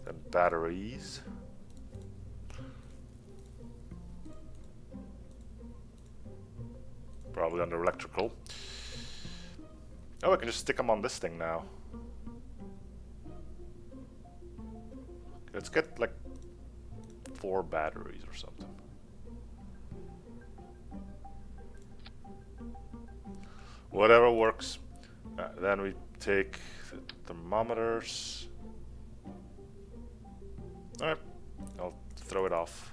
Then batteries. Probably under electrical. Oh, I can just stick them on this thing now. Let's get like 4 batteries or something. Whatever works. Then we take the thermometers. Alright, I'll throw it off.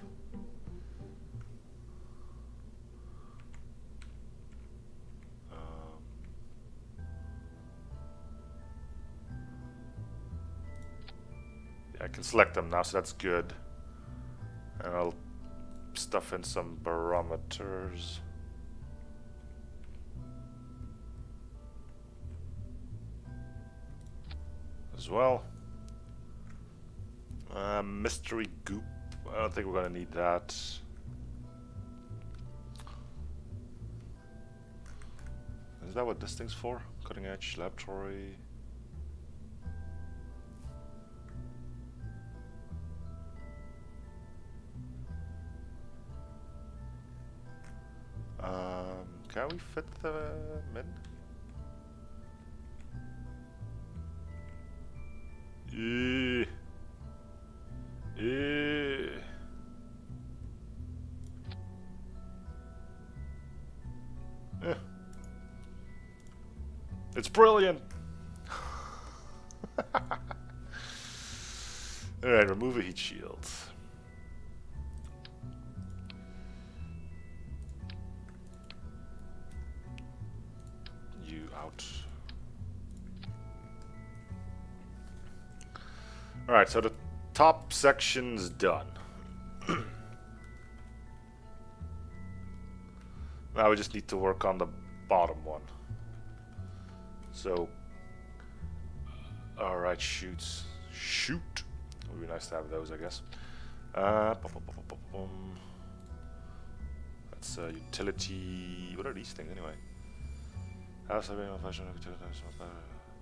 I can select them now, so that's good. And I'll stuff in some barometers. As well. Mystery goop. I don't think we're gonna need that. Is that what this thing's for? Cutting edge laboratory. Can we fit them in? It's brilliant! Alright, remove a heat shield. Alright, so the top section's done. Now we just need to work on the bottom one. So, alright, shoots. Shoot! It would be nice to have those, I guess. That's utility. What are these things anyway?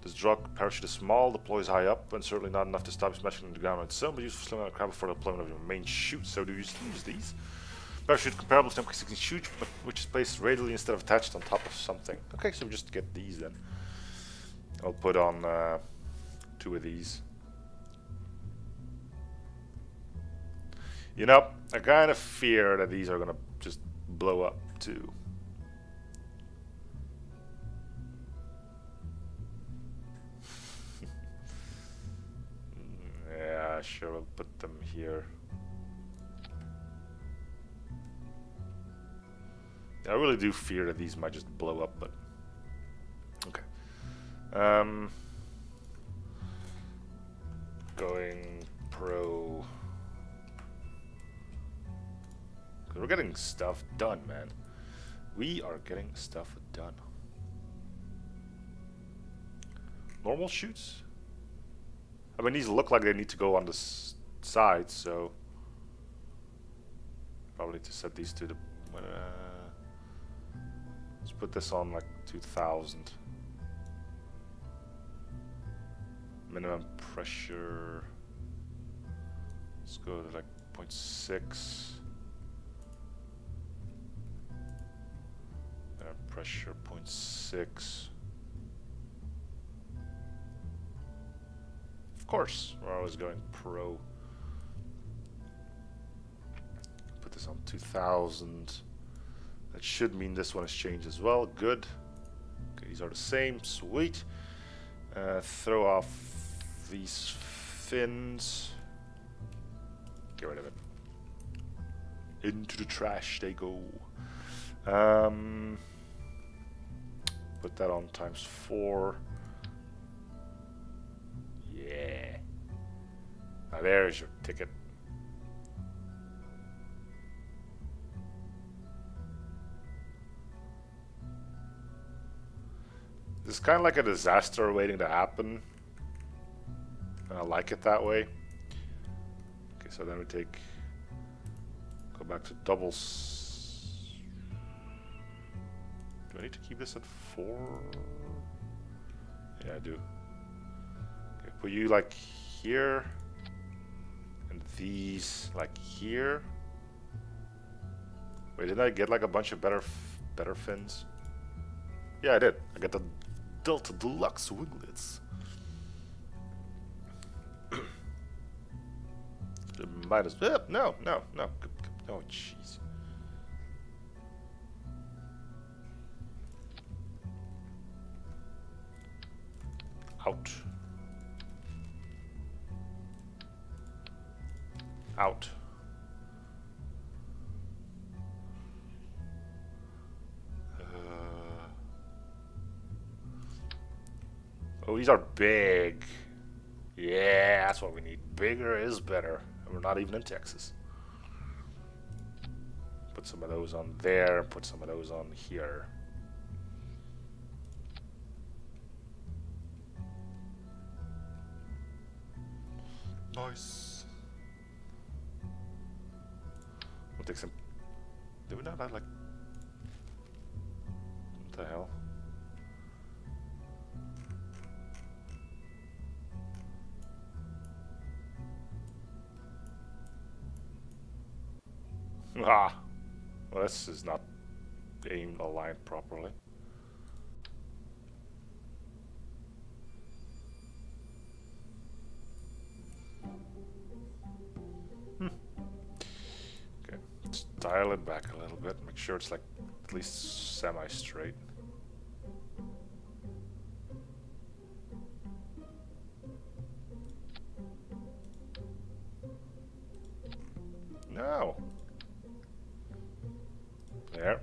This drug parachute is small, deploys high up, and certainly not enough to stop smashing on the ground on its own, but useful for slimming out crab for the deployment of your main chute. So do you use these? Parachute comparable to MK16 chute, but which is placed radially instead of attached on top of something. Okay, so we just get these then. I'll put on 2 of these. You know, I kind of fear that these are gonna just blow up too. Yeah, sure, we'll put them here. I really do fear that these might just blow up, but okay. Going pro. We're getting stuff done, man. We are getting stuff done. Normal shoots? I mean, these look like they need to go on the side, so probably need to set these to the. Let's put this on like 2000. Minimum pressure. Let's go to like 0.6. Pressure 0.6. Of course, we're always going pro. Put this on 2000. That should mean this one has changed as well. Good. Okay, these are the same. Sweet. Throw off these fins. Get rid of it. Into the trash they go. Put that on ×4. Yeah. Now there's your ticket. This is kind of like a disaster waiting to happen. And I like it that way. Okay, so then we go back to doubles. Do I need to keep this at 4? Yeah, I do. Okay, put you like here. And these like here. Wait, didn't I get like a bunch of better fins? Yeah, I did. I got the Delta Deluxe winglets. Might as well. No. Oh, jeez. Out. Out. Oh, these are big. Yeah, that's what we need. Bigger is better. And we're not even in Texas. Put some of those on there. Put some of those on here. Nice. We'll take some. Do we not have like. What the hell? Ah! Well, this is not aimed aligned properly. Okay, let's dial it back a little bit. Make sure it's like at least semi-straight. No! There.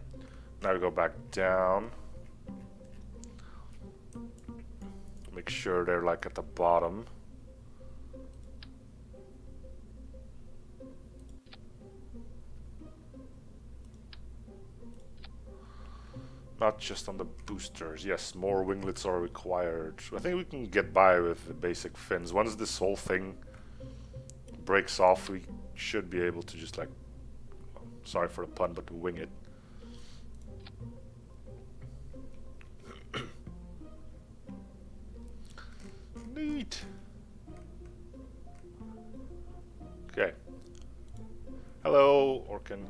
Now we go back down. Make sure they're like at the bottom. Not just on the boosters. Yes, more winglets are required. I think we can get by with the basic fins. Once this whole thing breaks off, we should be able to just like, sorry for the pun, but wing it. Neat. Okay. Hello, Orkin.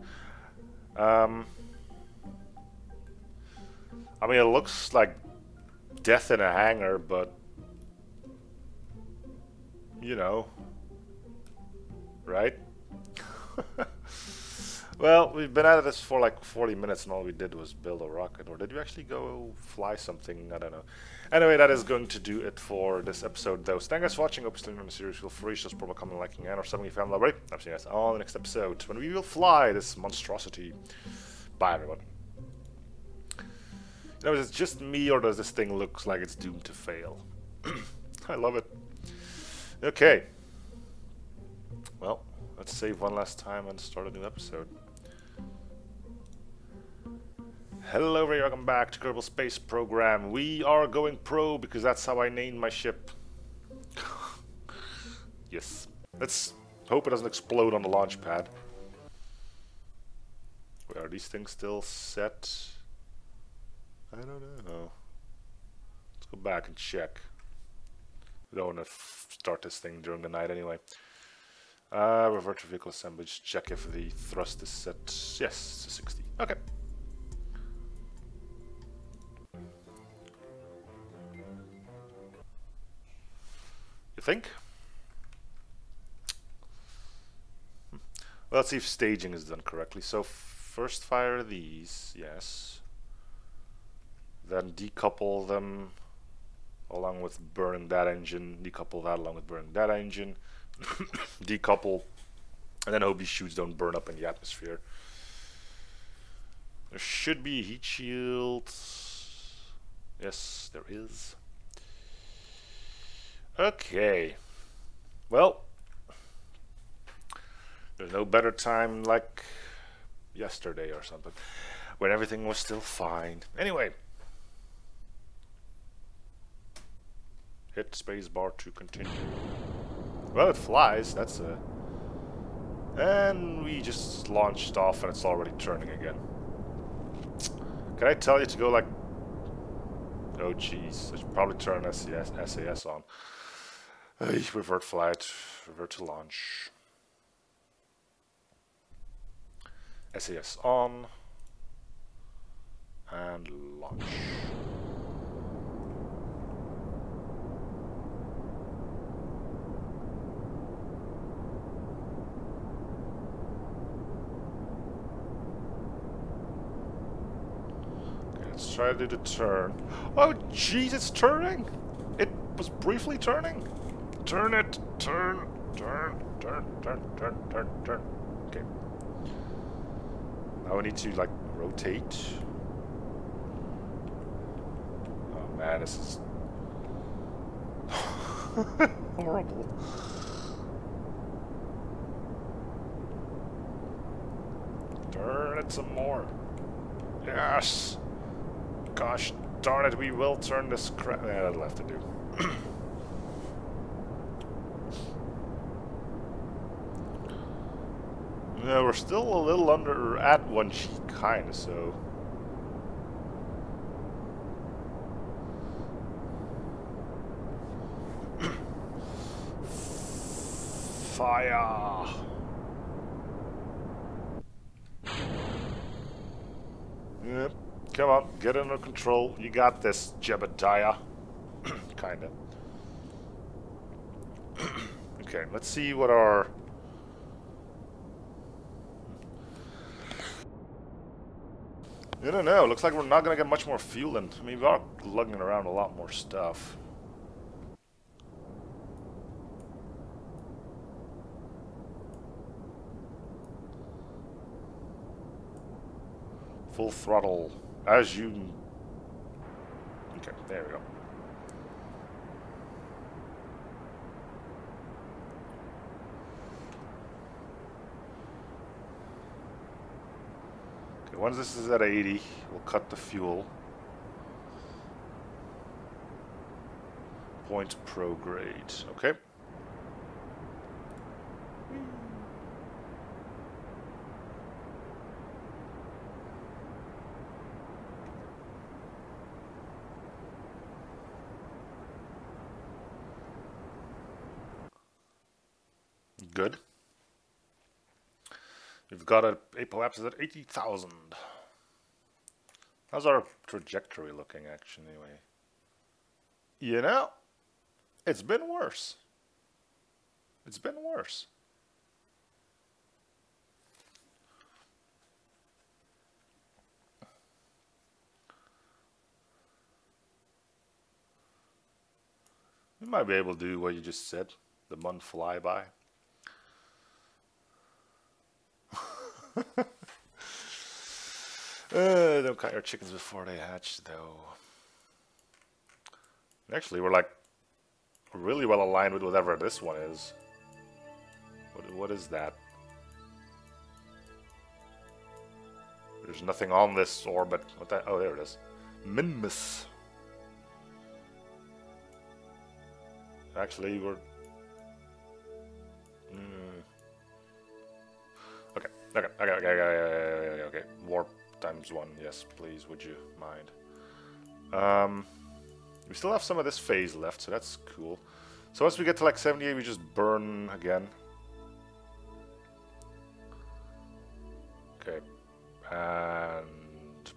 I mean, it looks like death in a hangar, but you know, right? Well, we've been at this for like 40 minutes and all we did was build a rocket. Or did we actually go fly something? I don't know. Anyway, that is going to do it for this episode though. So thank you guys for watching. Hope you're still on the series. Feel free to just probably comment, liking, and or something if you haven't already. I'll see you guys on the next episode when we will fly this monstrosity. Bye everyone. You know, is it just me or does this thing look like it's doomed to fail? I love it. Okay. Well, let's save one last time and start a new episode. Hello everybody, welcome back to Kerbal Space Program. We are going pro because that's how I named my ship. Yes. Let's hope it doesn't explode on the launch pad. Wait, are these things still set? I don't know. Let's go back and check. We don't want to start this thing during the night anyway. Revert to vehicle assemblage. Check if the thrust is set. Yes, to 60. Okay. You think? Well, let's see if staging is done correctly. So first fire these, yes. Then decouple them along with burning that engine. Decouple that along with burning that engine. Decouple. And then hope these chutes don't burn up in the atmosphere. There should be a heat shield. Yes, there is. Okay. Well, there's no better time like yesterday or something when everything was still fine. Anyway, hit spacebar to continue. Well, it flies. That's a. And we just launched off, and it's already turning again. Can I tell you to go like? Oh, jeez. I should probably turn SAS on. Revert flight. Revert to launch. SAS on. And launch. Okay, let's try to do the turn. Oh, jeez, it's turning! It was briefly turning. Turn it! Turn! Turn! Turn! Turn! Turn! Turn! Turn! Okay. Now we need to, like, rotate. Oh man, this is horrible. Turn it some more. Yes! Gosh darn it, we will turn this crap. Yeah, that'll have to do. Yeah, we're still a little under at 1G, kinda, so. Fire! Yep, come on, get under control. You got this, Jebediah. Kinda. Okay, let's see what our. I don't know, looks like we're not gonna get much more fuel in. I mean, we are lugging around a lot more stuff. Full throttle, as you... Okay, there we go. Okay, once this is at 80, we'll cut the fuel. Points prograde. Okay. Good. We've got a apoapsis at 80,000. How's our trajectory looking, actually, anyway? You know, it's been worse. It's been worse. We might be able to do what you just said, the month flyby. Don't cut your chickens before they hatch, though. Actually, we're like really well aligned with whatever this one is. What is that? There's nothing on this orbit. What that? Oh, there it is. Minmus. Actually, we're... Okay. Warp ×1. Yes, please, would you mind? We still have some of this phase left, so that's cool. So once we get to like 78, we just burn again. Okay. And...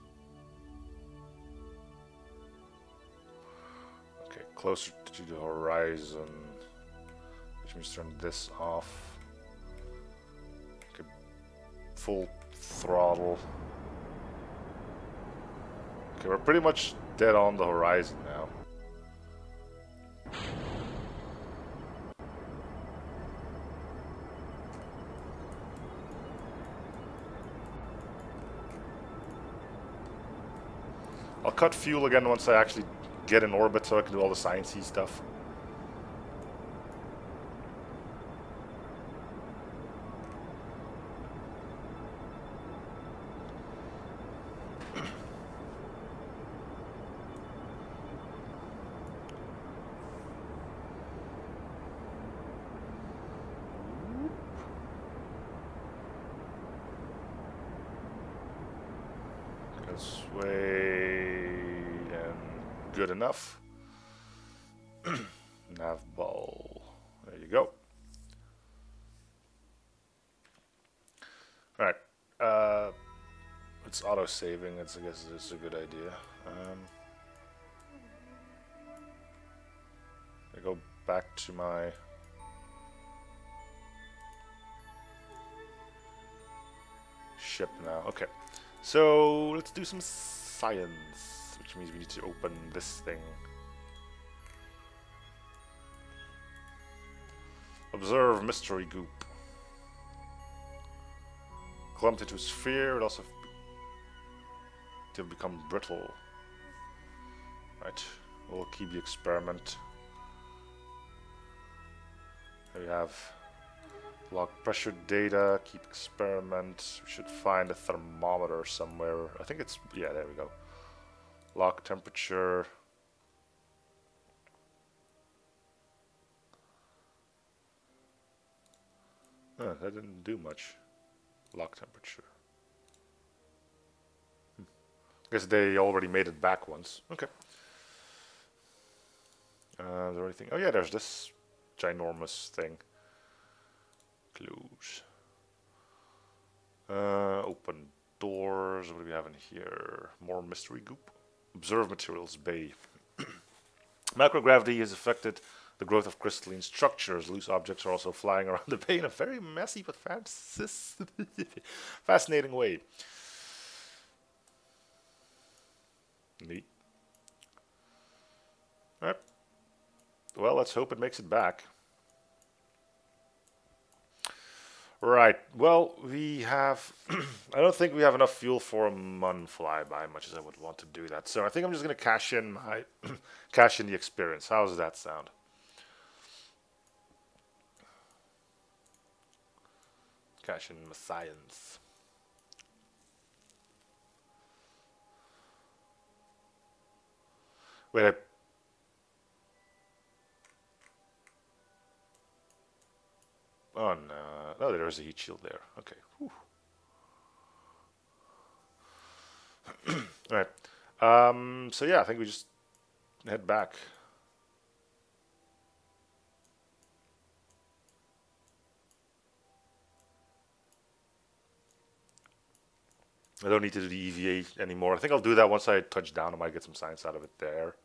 okay, closer to the horizon. Which means turn this off. Okay. Full throttle. Okay, we're pretty much dead on the horizon now. I'll cut fuel again once I actually get in orbit so I can do all the sciencey stuff. This way, and good enough. Nav ball. There you go. Alright. It's auto-saving. I guess it's a good idea. I go back to my... ship now. Okay. So, let's do some science, which means we need to open this thing. Observe mystery goop. Clumped into a sphere, it also to become brittle. Right, we'll keep the experiment. Here we have log pressure data, keep experiment. We should find a thermometer somewhere. I think it's, yeah, there we go. Log temperature. That didn't do much. Log temperature. Guess they already made it back once. Okay. Is there anything? Oh yeah, there's this ginormous thing. Close. Open doors. What do we have in here? More mystery goop. Observe materials bay. Microgravity has affected the growth of crystalline structures. Loose objects are also flying around the bay in a very messy but fascinating way. Neat. Alright. Well, let's hope it makes it back. Right. Well, we have... I don't think we have enough fuel for a Mun flyby, much as I would want to do that. So I think I'm just going to cash in my... cash in the experience. How does that sound? Cash in my science. Wait, oh no. Oh, there's a heat shield there. Okay. Whew. Alright. So yeah, I think we just head back. I don't need to do the EVA anymore. I think I'll do that once I touch down. I might get some science out of it there.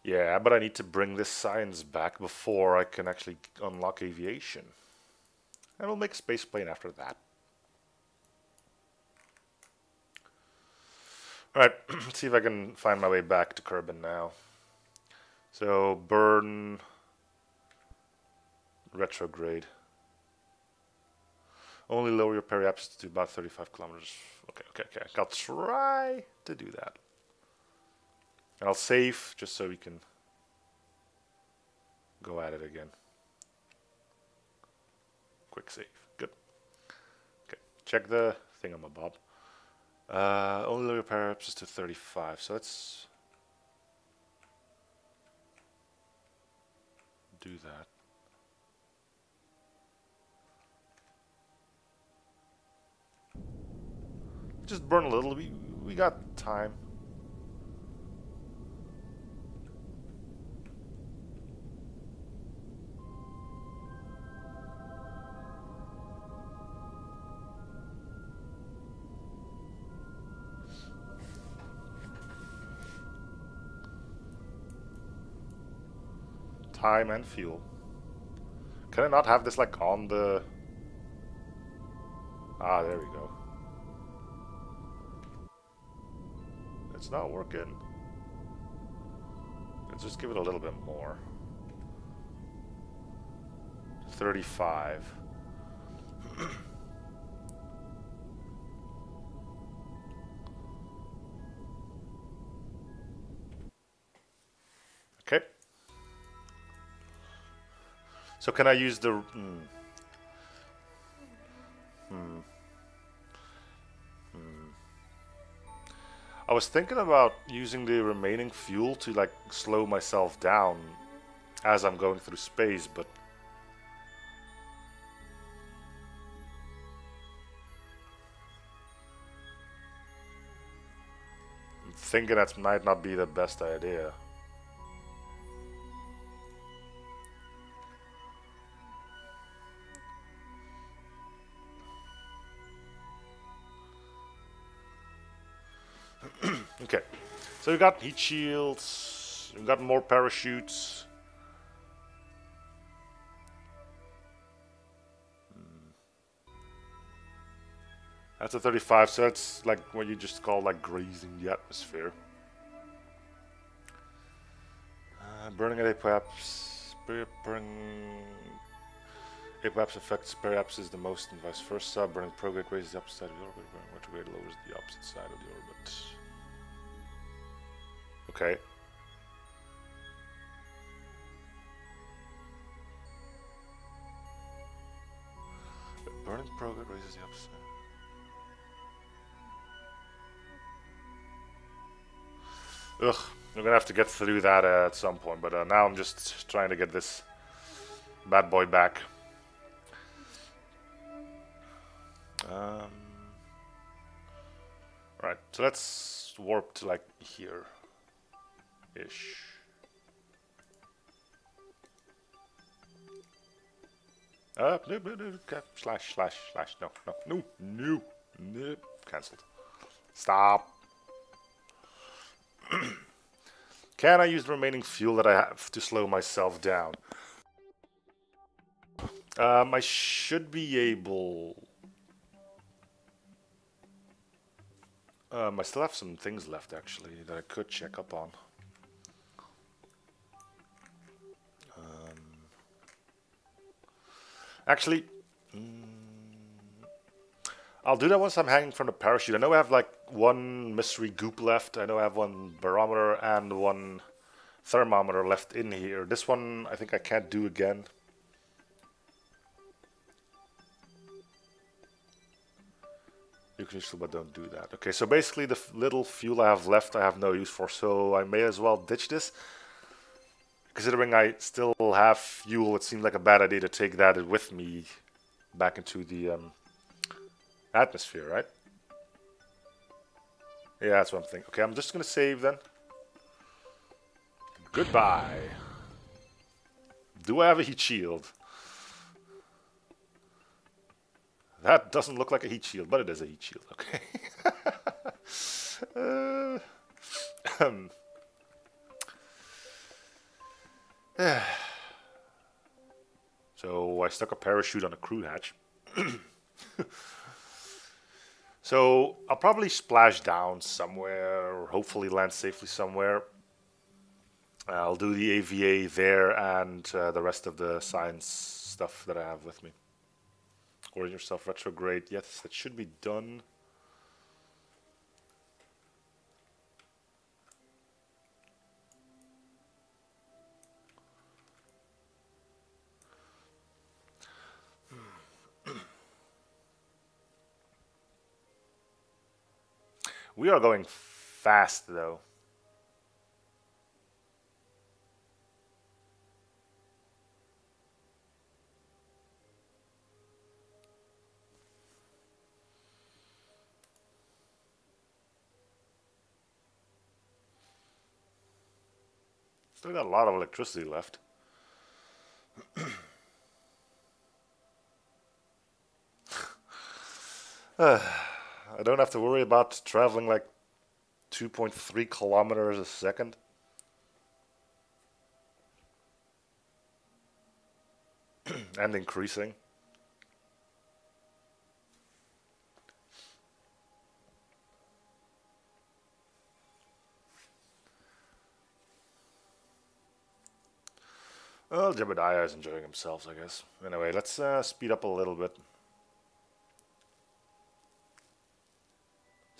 Yeah, but I need to bring this science back before I can actually unlock aviation. And we'll make a space plane after that. Alright, let's see if I can find my way back to Kerbal now. So, burn... retrograde. Only lower your periapsis to about 35 kilometers. Okay. I'll try to do that. And I'll save just so we can go at it again. Quick save. Good. Okay. Check the thingamabob. Only lower your periapsis to 35. So let's do that. Just burn a little. We got time. Time and fuel. Can I not have this like on the... Ah, there we go. It's not working. Let's just give it a little bit more. 35. Okay. So can I use the... I was thinking about using the remaining fuel to like slow myself down as I'm going through space, but I'm thinking that might not be the best idea. Okay, so we got heat shields, we got more parachutes. That's a 35, so that's like what you just call like grazing the atmosphere. Burning at apoapsis, apoapsis affects periapsis the most and vice versa. Burning prograde raises the opposite side of the orbit, burning retrograde lowers the opposite side of the orbit. Okay. Burning prograde raises the opposite. Ugh, I'm gonna have to get through that at some point, but now I'm just trying to get this bad boy back. Right, so let's warp to like here ish. No, slash, no, cancelled. Stop. Can I use the remaining fuel that I have to slow myself down? I should be able... I still have some things left actually that I could check up on. Actually, I'll do that once I'm hanging from the parachute. I know I have like one mystery goop left. I know I have one barometer and one thermometer left in here. This one I think I can't do again. conditional, but don't do that. Okay, so basically the little fuel I have left I have no use for, so I may as well ditch this. Considering I still have fuel, it seemed like a bad idea to take that with me back into the atmosphere, right? Yeah, that's what I'm thinking. Okay, I'm just gonna save then. Goodbye. Do I have a heat shield? That doesn't look like a heat shield, but it is a heat shield. Okay. So I stuck a parachute on a crew hatch. So I'll probably splash down somewhere, or hopefully land safely somewhere. I'll do the AVA there and the rest of the science stuff that I have with me. Orient yourself retrograde. Yes, that should be done. We are going fast, though. Still got a lot of electricity left. I don't have to worry about traveling like 2.3 kilometers a second. And increasing. Well, Jebediah is enjoying himself, I guess. Anyway, let's speed up a little bit.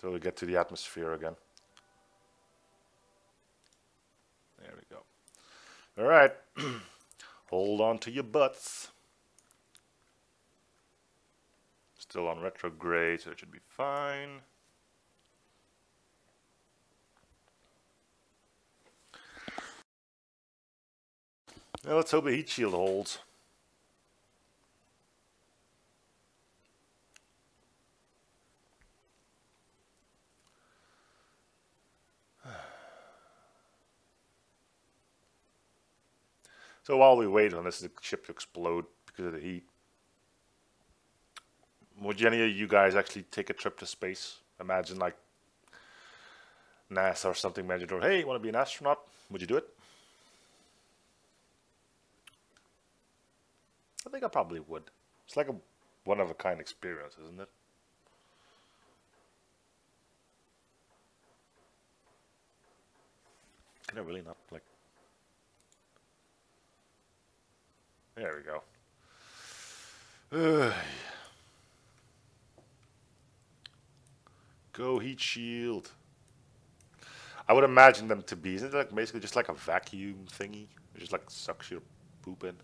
Till we get to the atmosphere again. There we go. Alright. Hold on to your butts. Still on retrograde, so it should be fine. Now let's hope the heat shield holds. So while we wait on this ship to explode because of the heat, would any of you guys actually take a trip to space? Imagine like NASA or something manager, or hey, want to be an astronaut? Would you do it? I think I probably would. It's like a one-of-a-kind experience, isn't it? Can I really not, like... There we go. Go heat shield. I would imagine them to be, isn't it like basically just like a vacuum thingy? It just like sucks your poop in.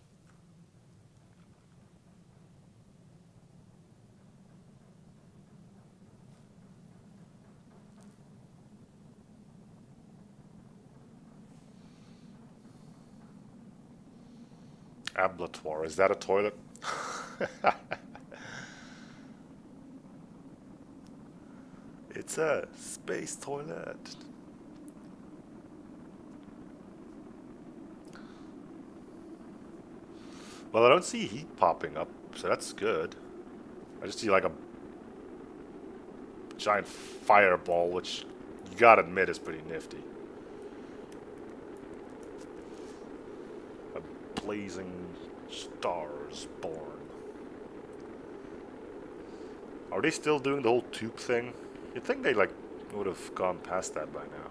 Ablatoire, is that a toilet? It's a space toilet. Well, I don't see heat popping up, so that's good. I just see like a giant fireball, which you gotta admit is pretty nifty. A blazing stars born. Are they still doing the whole tube thing? You'd think they like would have gone past that by now.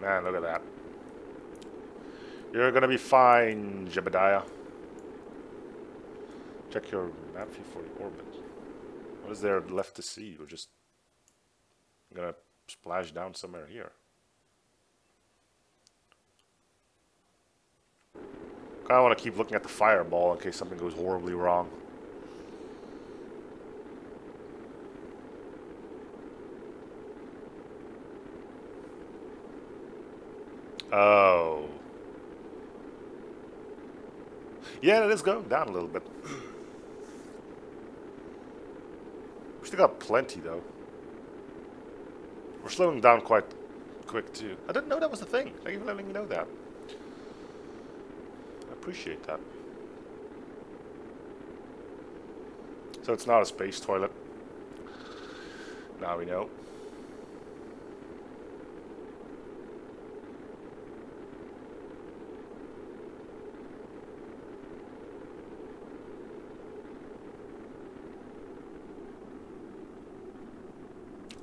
Man, look at that. You're gonna be fine, Jebediah. Check your map view for the orbit. What is there left to see? You're just gonna splash down somewhere here. Kinda wanna keep looking at the fireball in case something goes horribly wrong. Oh. Yeah, it is going down a little bit. We still got plenty, though. We're slowing down quite quick, too. I didn't know that was a thing. Thank you for letting me know that. I appreciate that. So it's not a space toilet. Now we know.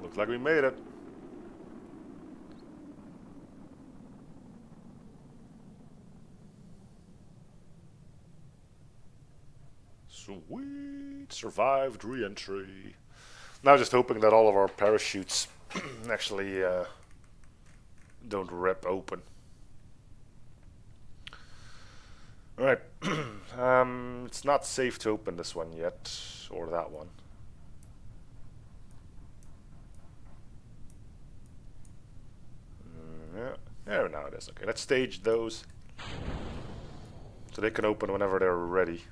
Looks like we made it. Sweet. Survived re-entry. Now just hoping that all of our parachutes actually don't rip open. Alright. It's not safe to open this one yet. Or that one. Yeah. There, now it is. Okay, let's stage those. So they can open whenever they're ready.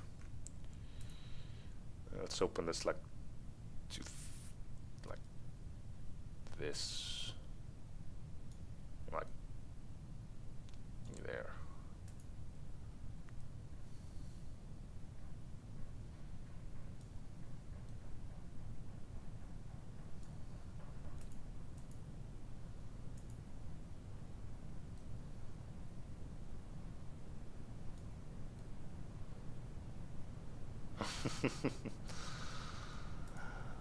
Let's open this like this, like there.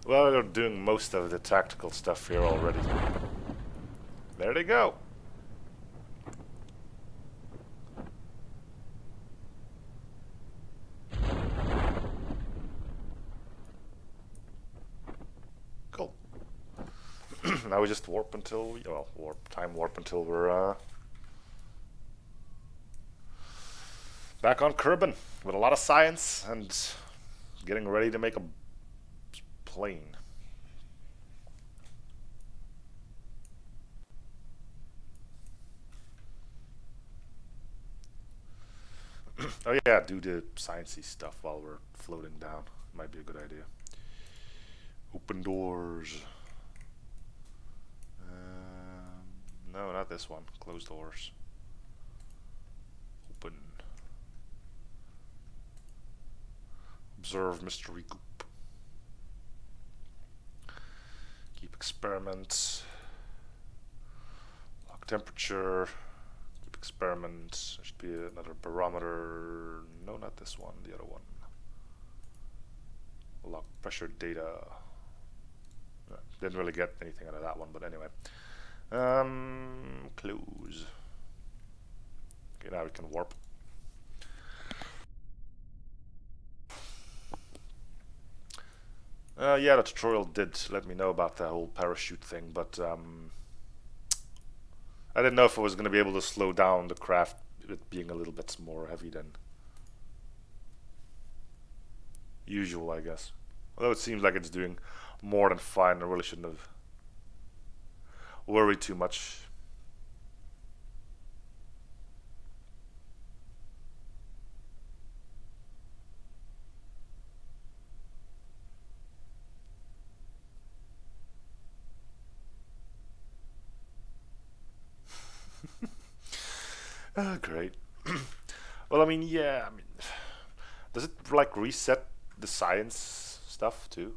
Well, they're doing most of the tactical stuff here already. There they go. Cool. Now we just warp until, well, time warp until we're back on Kerbal with a lot of science and getting ready to make a plane. Oh yeah, do the sciencey stuff while we're floating down. Might be a good idea. Open doors. No, not this one. Close doors. Open. Observe mystery goop. Keep experiments. Lock temperature. Keep experiments. There should be another barometer. No, not this one. The other one. Lock pressure data. Didn't really get anything out of that one, but anyway. Close. Okay, now we can warp. Yeah, the tutorial did let me know about the whole parachute thing, but I didn't know if I was going to be able to slow down the craft, it being a little bit more heavy than usual, I guess. Although it seems like it's doing more than fine, I really shouldn't have worried too much. Great. Well, I mean, yeah, does it like reset the science stuff too?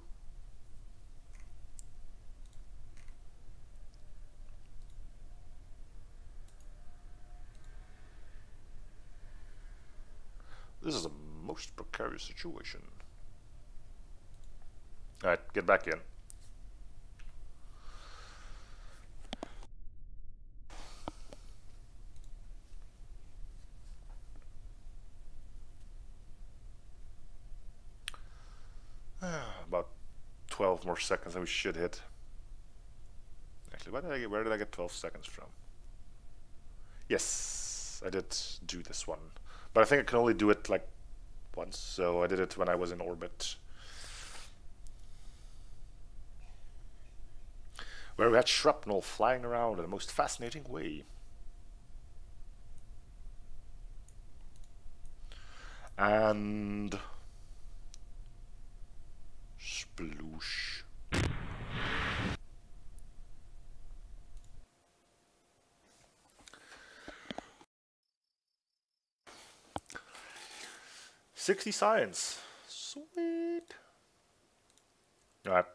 This is a most precarious situation. Alright, get back in. 12 more seconds and we should hit. Actually, where did I get 12 seconds from? Yes, I did do this one. But I think I can only do it like once, so I did it when I was in orbit. Where we had shrapnel flying around in the most fascinating way. And sploosh. $60 science. Sweet. Alright.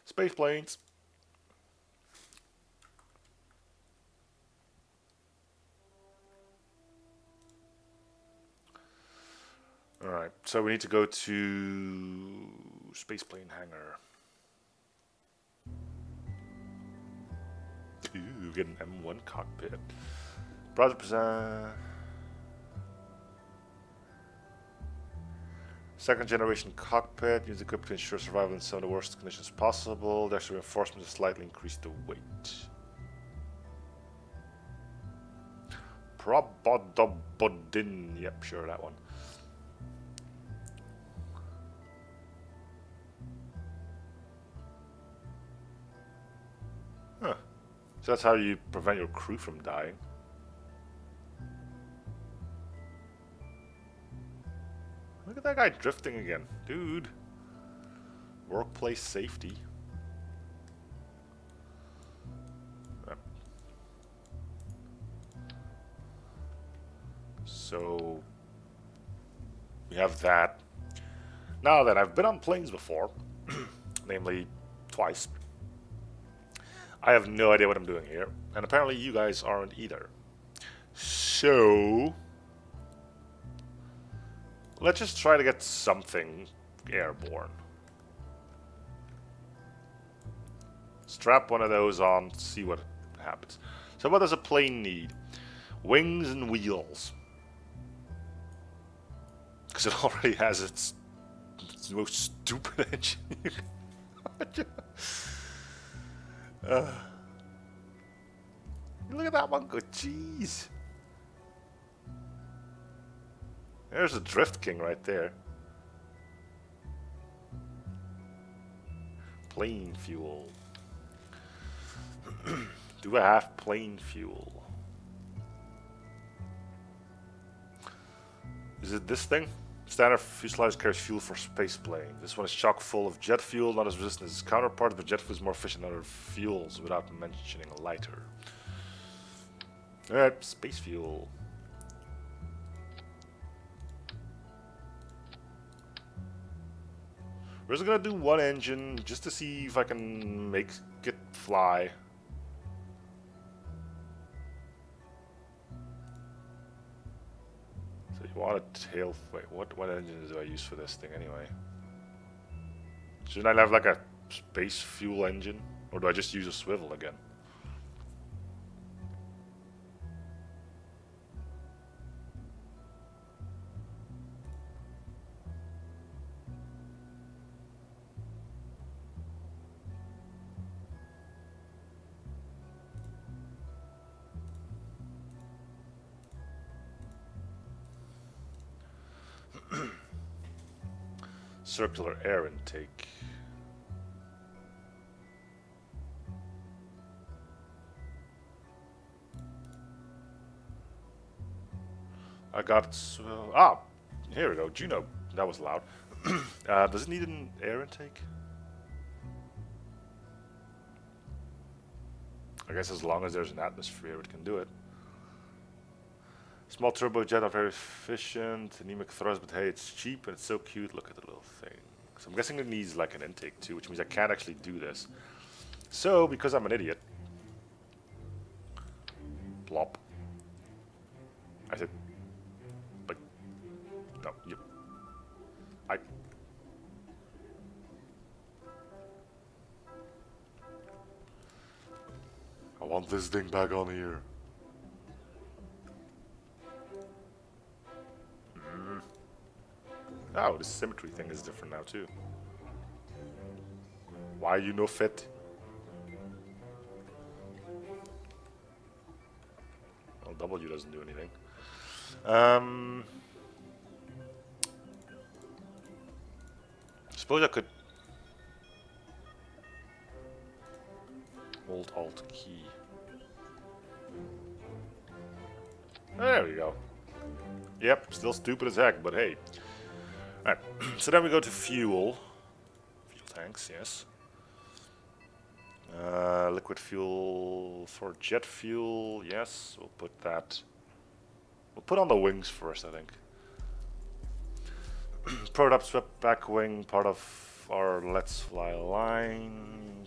Space planes. Alright, so we need to go to spaceplane hangar. Ooh, get an M1 cockpit. Browser present. Second generation cockpit. Use the equipment to ensure survival in some of the worst conditions possible. The extra reinforcement to slightly increase the weight. Probodobodin. Yep, sure, that one. Huh. So that's how you prevent your crew from dying. Look at that guy drifting again. Dude. Workplace safety. So we have that. Now then, I've been on planes before, namely twice. I have no idea what I'm doing here, and apparently you guys aren't either. So let's just try to get something airborne. Strap one of those on, see what happens. So what does a plane need? Wings and wheels. Because it already has its most stupid engine. Look at that one go, jeez. There's a Drift King right there. Plane fuel. Do I have plane fuel? Is it this thing? Standard fuselage carries fuel for space plane. This one is chock full of jet fuel, not as resistant as its counterpart, but jet fuel is more efficient than other fuels without mentioning lighter. Alright, space fuel. We're just gonna do one engine just to see if I can make it fly. So you want a tail... Wait, what engine do I use for this thing anyway? Shouldn't I have like a space fuel engine? Or do I just use a swivel again? Circular air intake. I got... here we go. Juno. That was loud. Does it need an air intake? I guess as long as there's an atmosphere, it can do it. Small turbojet are very efficient. Anemic thrust, but hey, it's cheap and it's so cute. Look at the little thing. So I'm guessing it needs like an intake too, which means I can't actually do this. So, because I'm an idiot... Plop. I said... But... No, you... I want this thing back on here. Oh, the symmetry thing is different now too. Why you no fit? Well, W doesn't do anything. Suppose I could hold Alt key. There we go. Yep, still stupid as heck, but hey. Alright, so then we go to fuel. Fuel tanks, yes. Liquid fuel for jet fuel, yes. We'll put that. We'll put on the wings first, I think. Prototype swept back wing, part of our Let's Fly line.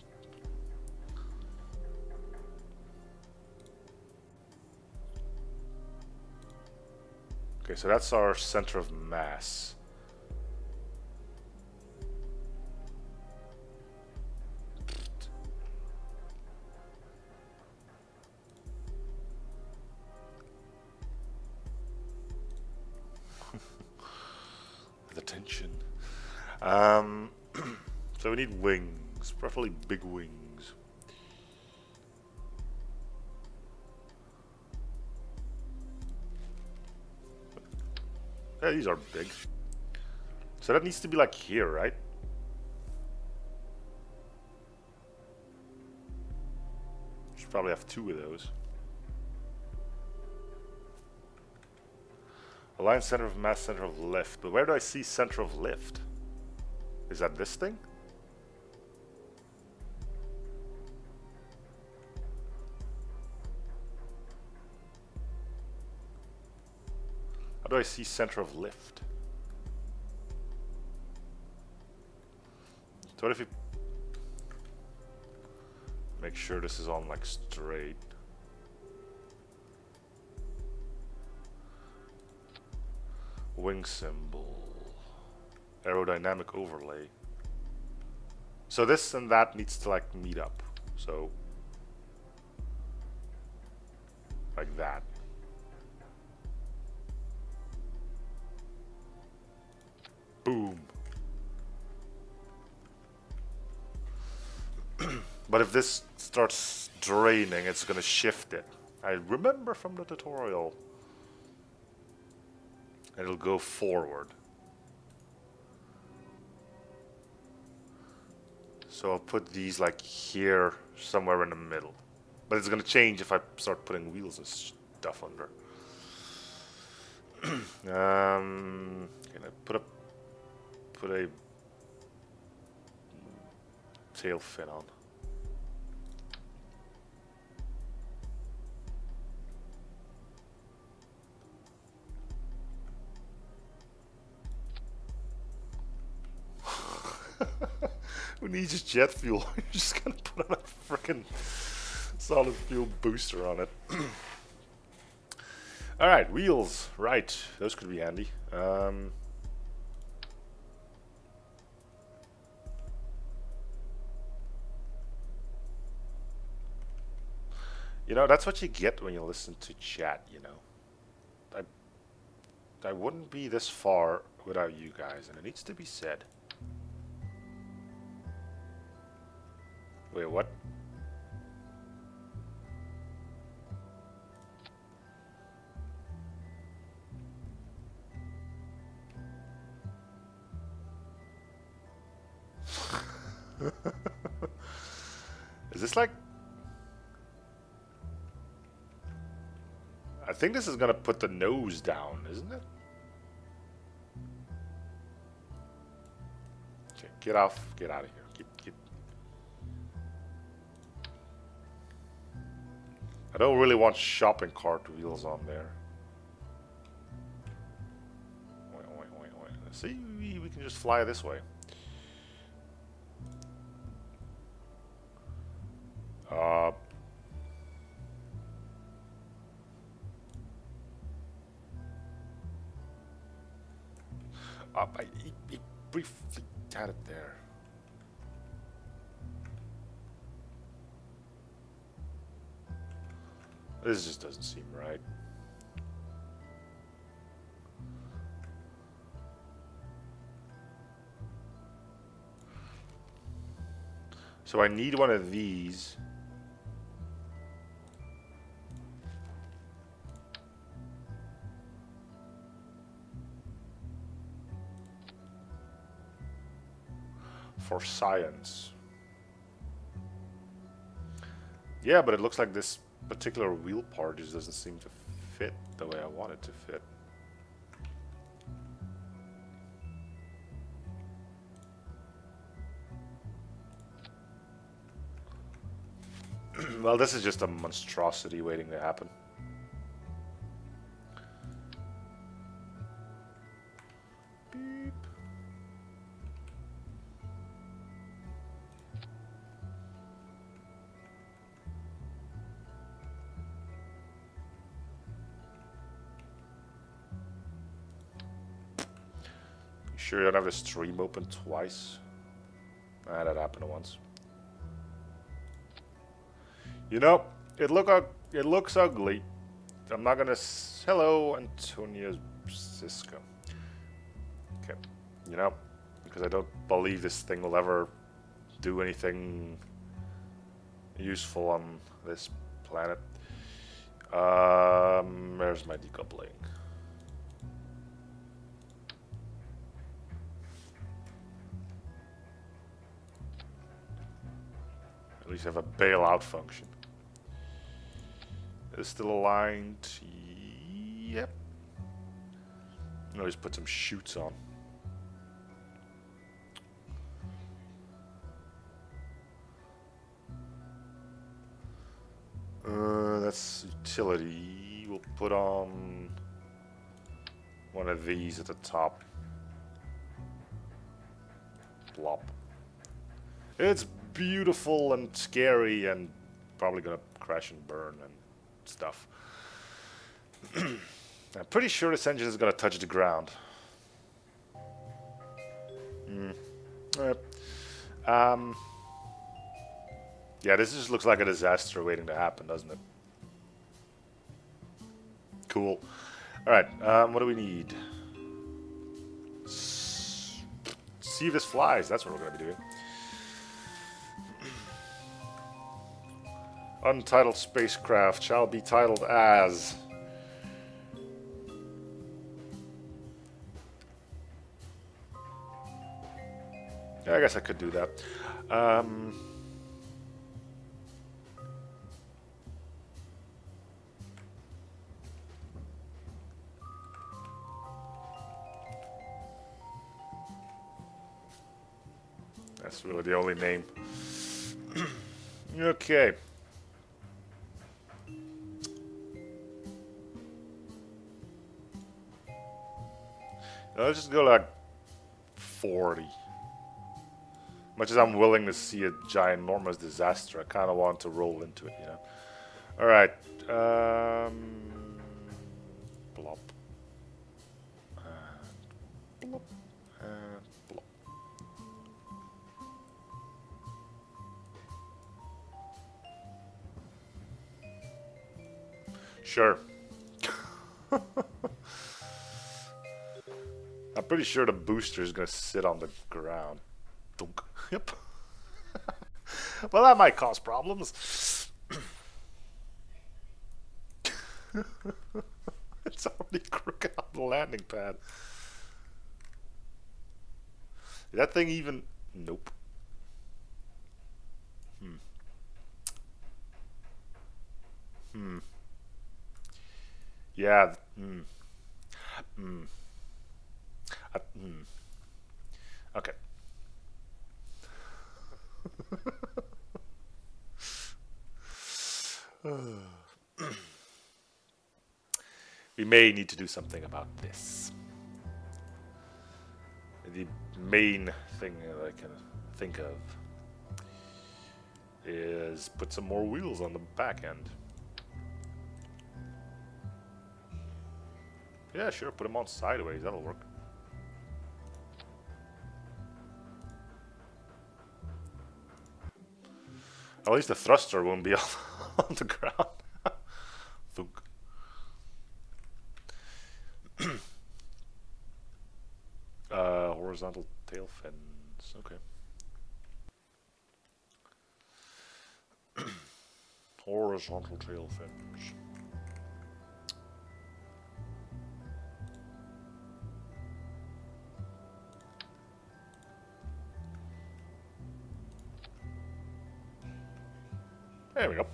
Okay, so that's our center of mass. The tension. So we need wings, preferably big wings. Yeah, these are big. So that needs to be like here, right? Should probably have 2 of those. Align center of mass, center of lift. But where do I see center of lift? Is that this thing? How do I see center of lift? So what if you make sure this is on like straight? Wing symbol. Aerodynamic overlay. So this and that needs to like meet up. So like that. Boom. But if this starts draining, it's gonna shift it. I remember from the tutorial. It'll go forward. So I'll put these like here, somewhere in the middle. But it's gonna change if I start putting wheels and stuff under. Can I put a tail fin on? Who needs just jet fuel? You're just gonna put on a freaking solid fuel booster on it. Alright, wheels. Right, those could be handy. You know, that's what you get when you listen to chat, you know. I wouldn't be this far without you guys, and it needs to be said. Wait, what? Is this like... I think this is gonna put the nose down, isn't it? Okay, get out of here. Get. I don't really want shopping cart wheels on there. Wait. See, we can just fly this way. I briefly had it there. This just doesn't seem right. So I need one of these. For science. Yeah, but it looks like this particular wheel part just doesn't seem to fit the way I want it to fit. Well, this is just a monstrosity waiting to happen. Beep. You sure you don't have the stream open twice? Ah, that happened once. You know, it looks ugly. I'm not gonna. Hello, Antonio Cisco. Okay, you know, because I don't believe this thing will ever do anything useful on this planet. There's my decoupling. At least have a bailout function. Is still aligned? Yep. I'll just put some chutes on. That's utility. We'll put on one of these at the top. Plop. It's beautiful and scary and probably gonna crash and burn and stuff. I'm pretty sure this engine is gonna touch the ground. Yeah, this just looks like a disaster waiting to happen, doesn't it? Cool. Alright, what do we need? See if this flies, that's what we're gonna be doing. Untitled spacecraft shall be titled as... Yeah, I guess I could do that. That's really the only name. Okay. Let's just go like 40. Much as I'm willing to see a ginormous disaster, I kind of want to roll into it, you know. All right. Plop. And plop. And plop. Sure. I'm pretty sure the booster is going to sit on the ground. Dunk. Yep. Well, that might cause problems. It's already crooked on the landing pad. Is that thing even... Nope. Yeah. Okay. We may need to do something about this. The main thing that I can think of is put some more wheels on the back end. Yeah, sure, put them on sideways, that'll work. At least the thruster won't be on the ground. Thunk. Horizontal tail fins, okay. Horizontal tail fins. There we go.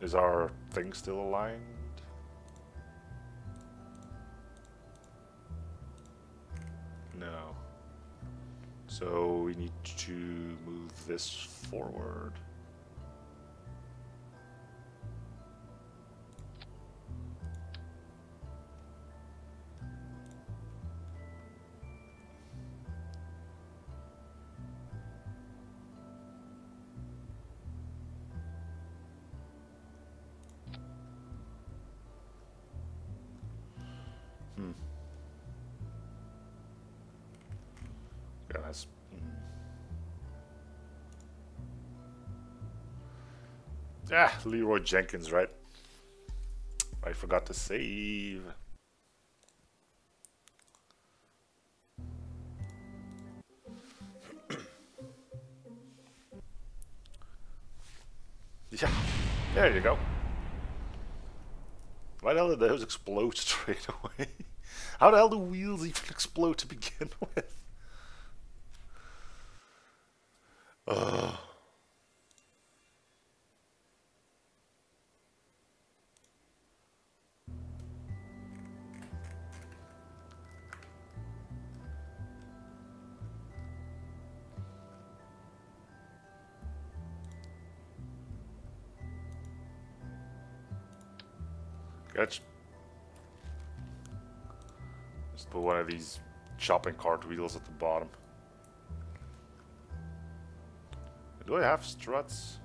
Is our thing still aligned? No. So we need to move this forward. Yeah, that's... Ah, Leroy Jenkins, right? I forgot to save. Yeah, there you go. Why the hell did those explode straight away? How the hell do wheels even explode to begin with? Ugh. Gotcha. Just put one of these shopping cart wheels at the bottom. Do I have struts?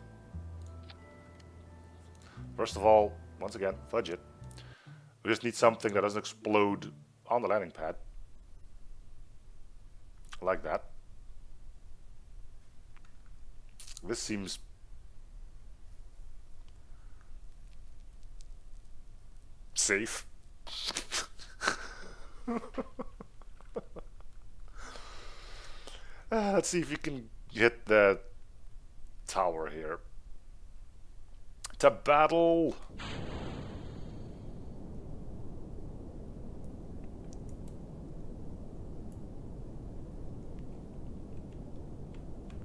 First of all, once again, fudge it. We just need something that doesn't explode on the landing pad. Like that. This seems... safe. Let's see if you can hit the tower here. To battle!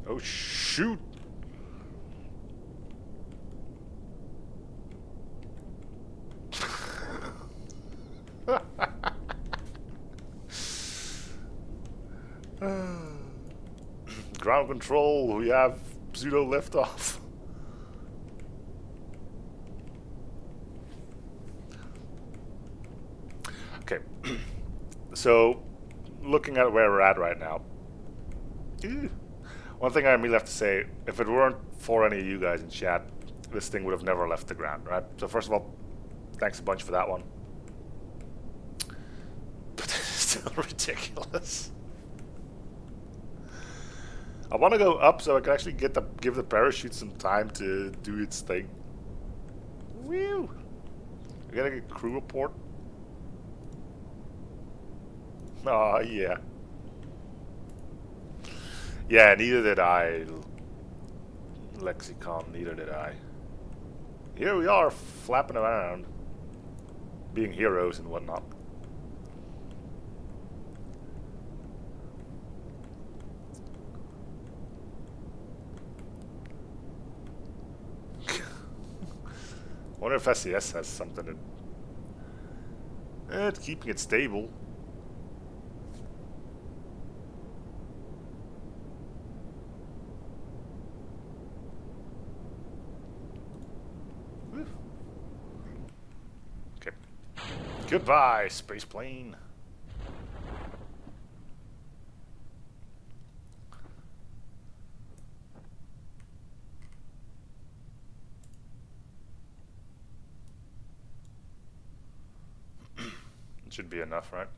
Oh shoot! Ground control, we have pseudo liftoff. Okay, so looking at where we're at right now, one thing I really have to say, if it weren't for any of you guys in chat, this thing would have never left the ground, right? So first of all, thanks a bunch for that one. But this is still ridiculous. I want to go up so I can actually give the parachute some time to do its thing. Woo! We gotta get crew report. Oh yeah. Yeah, neither did I. Lexicon, neither did I. Here we are, flapping around, being heroes and whatnot. I wonder if SES has something to... it's keeping it stable. Whew. Okay. Goodbye, space plane. Should be enough, right?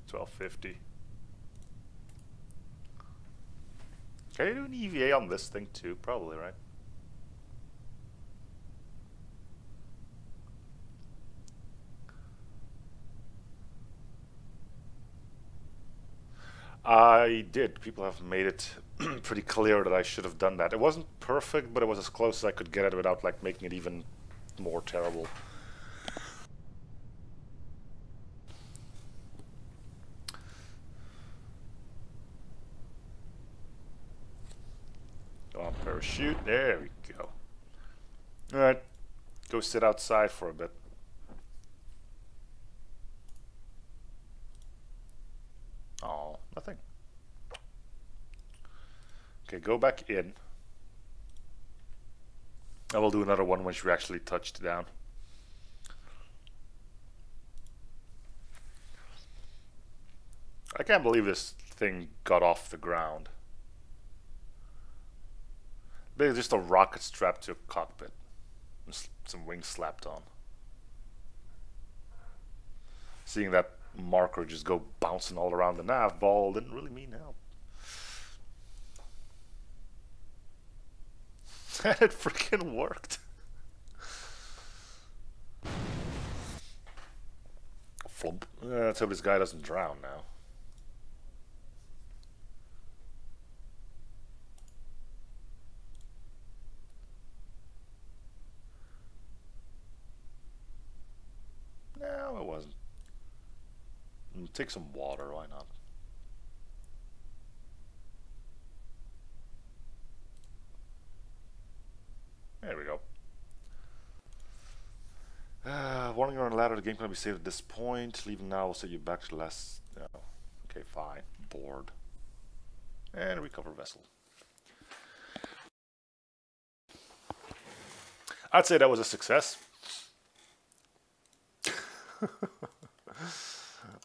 1250. Can you do an EVA on this thing too? Probably, right? I did. People have made it pretty clear that I should have done that. It wasn't perfect, but it was as close as I could get it without like making it even more terrible. Go on, parachute. There we go. Alright. Go sit outside for a bit. Oh, nothing. Okay, go back in. I will do another one once you actually touched down. I can't believe this thing got off the ground. Maybe just a rocket strapped to a cockpit. And some wings slapped on. Seeing that marker just go bouncing all around the nav ball didn't really mean help. And it freaking worked. Flump. Let's hope this guy doesn't drown now. No, it wasn't. Take some water, why not? There we go. Warning you're on a ladder, the game can be saved at this point. Leaving now will set you back to the last... No. Okay, fine. Board. And recover vessel. I'd say that was a success.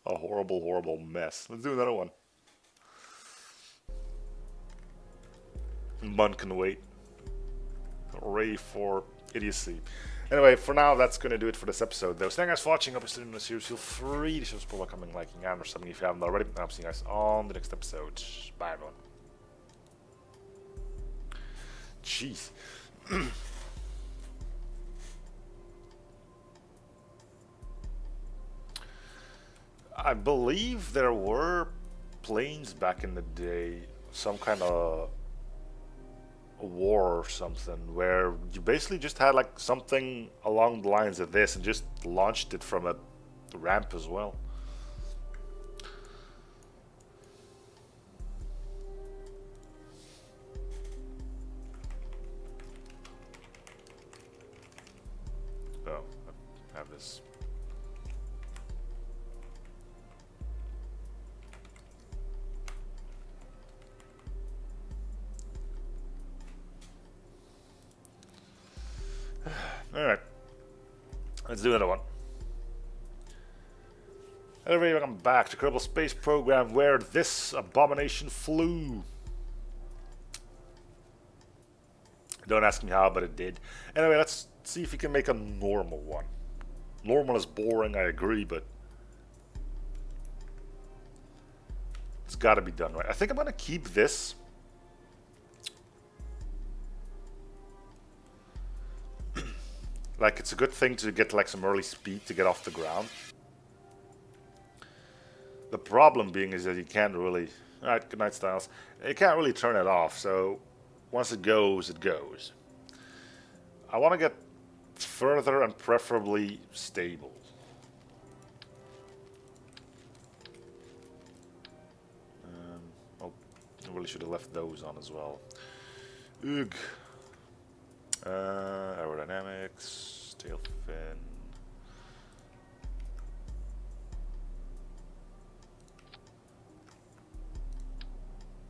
A horrible, horrible mess. Let's do another one. Mun can wait. Ready for idiocy. Anyway, for now, that's going to do it for this episode, though. So thank you guys for watching. Hope you're still in the series. Feel free to show support by coming, liking, and or something if you haven't already. And I'll see you guys on the next episode. Bye, everyone. Jeez. I believe there were planes back in the day, some kind of a war or something, where you basically just had like something along the lines of this and just launched it from a ramp as well. Oh, I have this. Alright, let's do another one. Hello everybody, welcome back to Kerbal Space Program, where this abomination flew. Don't ask me how, but it did. Anyway, let's see if we can make a normal one. Normal is boring, I agree, but it's gotta be done right. I think I'm gonna keep this. Like, it's a good thing to get like some early speed to get off the ground. The problem being is that you can't really... Alright, good night, Styles. You can't really turn it off, so once it goes, it goes. I want to get further and preferably stable. Oh, I really should have left those on as well. Ugh. Aerodynamics, tail fin.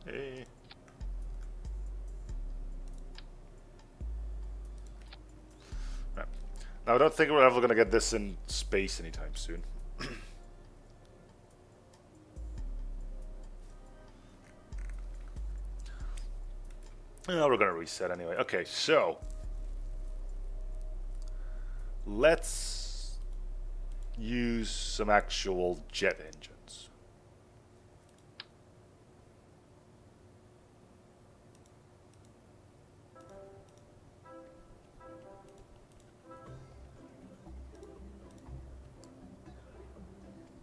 Hey. Right. Now I don't think we're ever going to get this in space anytime soon. Now we're going to reset anyway. Okay, so let's use some actual jet engines.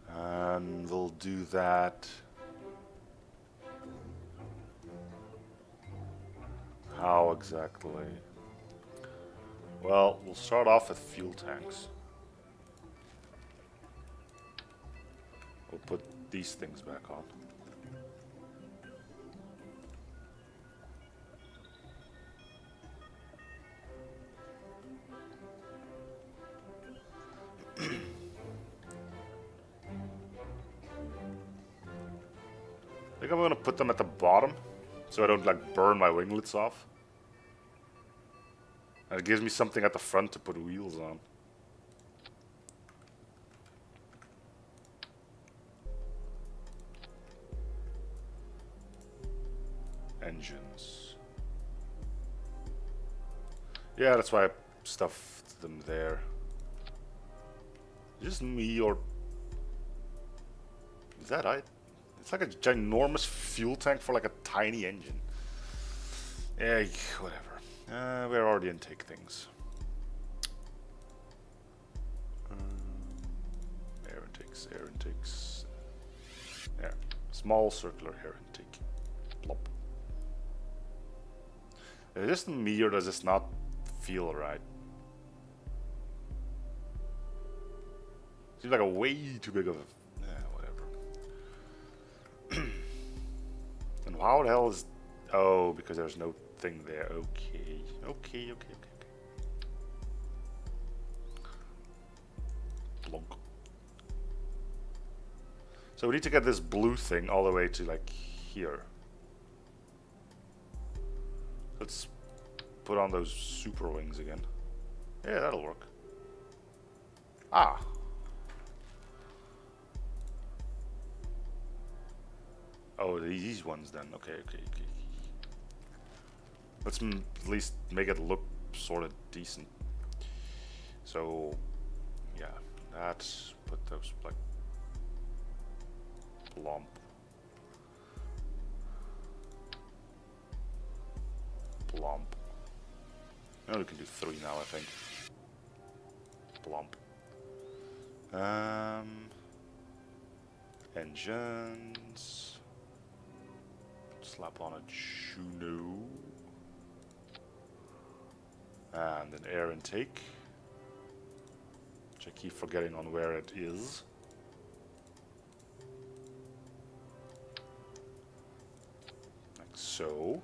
And we'll do that exactly? Well, we'll start off with fuel tanks. We'll put these things back on. I think I'm gonna put them at the bottom so I don't like burn my winglets off. And it gives me something at the front to put wheels on. Engines. Yeah, that's why I stuffed them there. Is this me or... Is that I? It's like a ginormous fuel tank for like a tiny engine. Yeah, whatever. We're already intake things. Air intakes, air intakes. Yeah, small circular air intake. Plop. Is this me or does this not feel right? Seems like a way too big of a... whatever. And how the hell is... Oh, because there's no thing there. Okay. Okay. Plonk. So we need to get this blue thing all the way to like here. Let's put on those super wings again. Yeah, that'll work. Ah. Oh, these ones then. Okay. Let's at least make it look sort of decent. So, yeah, that's put those like plump. Plump. Now we can do 3 now, I think. Plump. Engines. Slap on a Juno. And an air intake. Which I keep forgetting on where it is. Like so.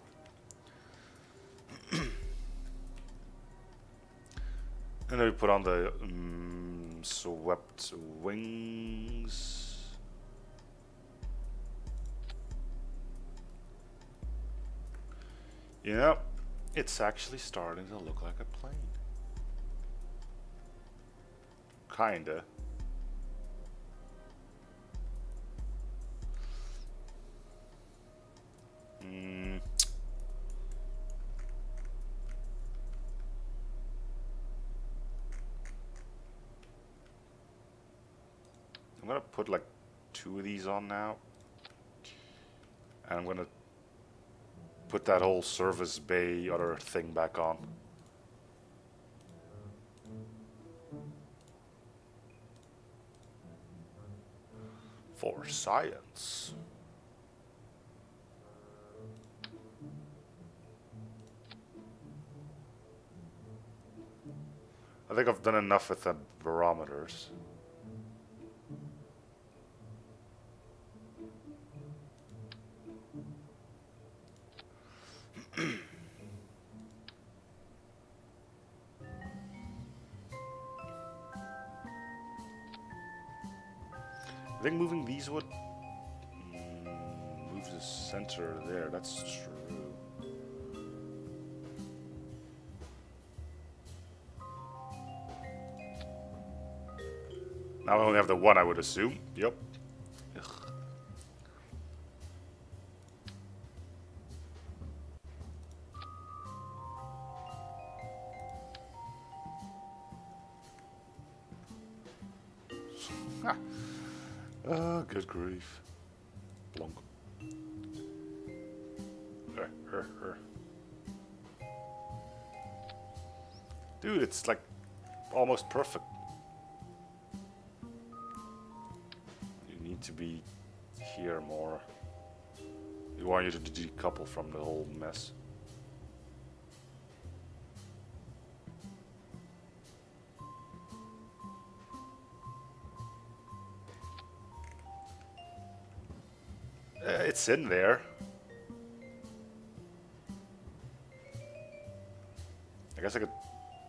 And then we put on the swept wings. Yeah, it's actually starting to look like a plane. Kinda. I'm gonna put like 2 of these on now. And I'm gonna put that whole service bay other thing back on. For science. I think I've done enough with the barometers. I think moving these would move the center there. That's true. Now I only have the one, I would assume. Yep. Oh, good grief. Blonk. Dude, it's like almost perfect. You need to be here more. We want you to decouple from the whole mess. It's in there. I guess I could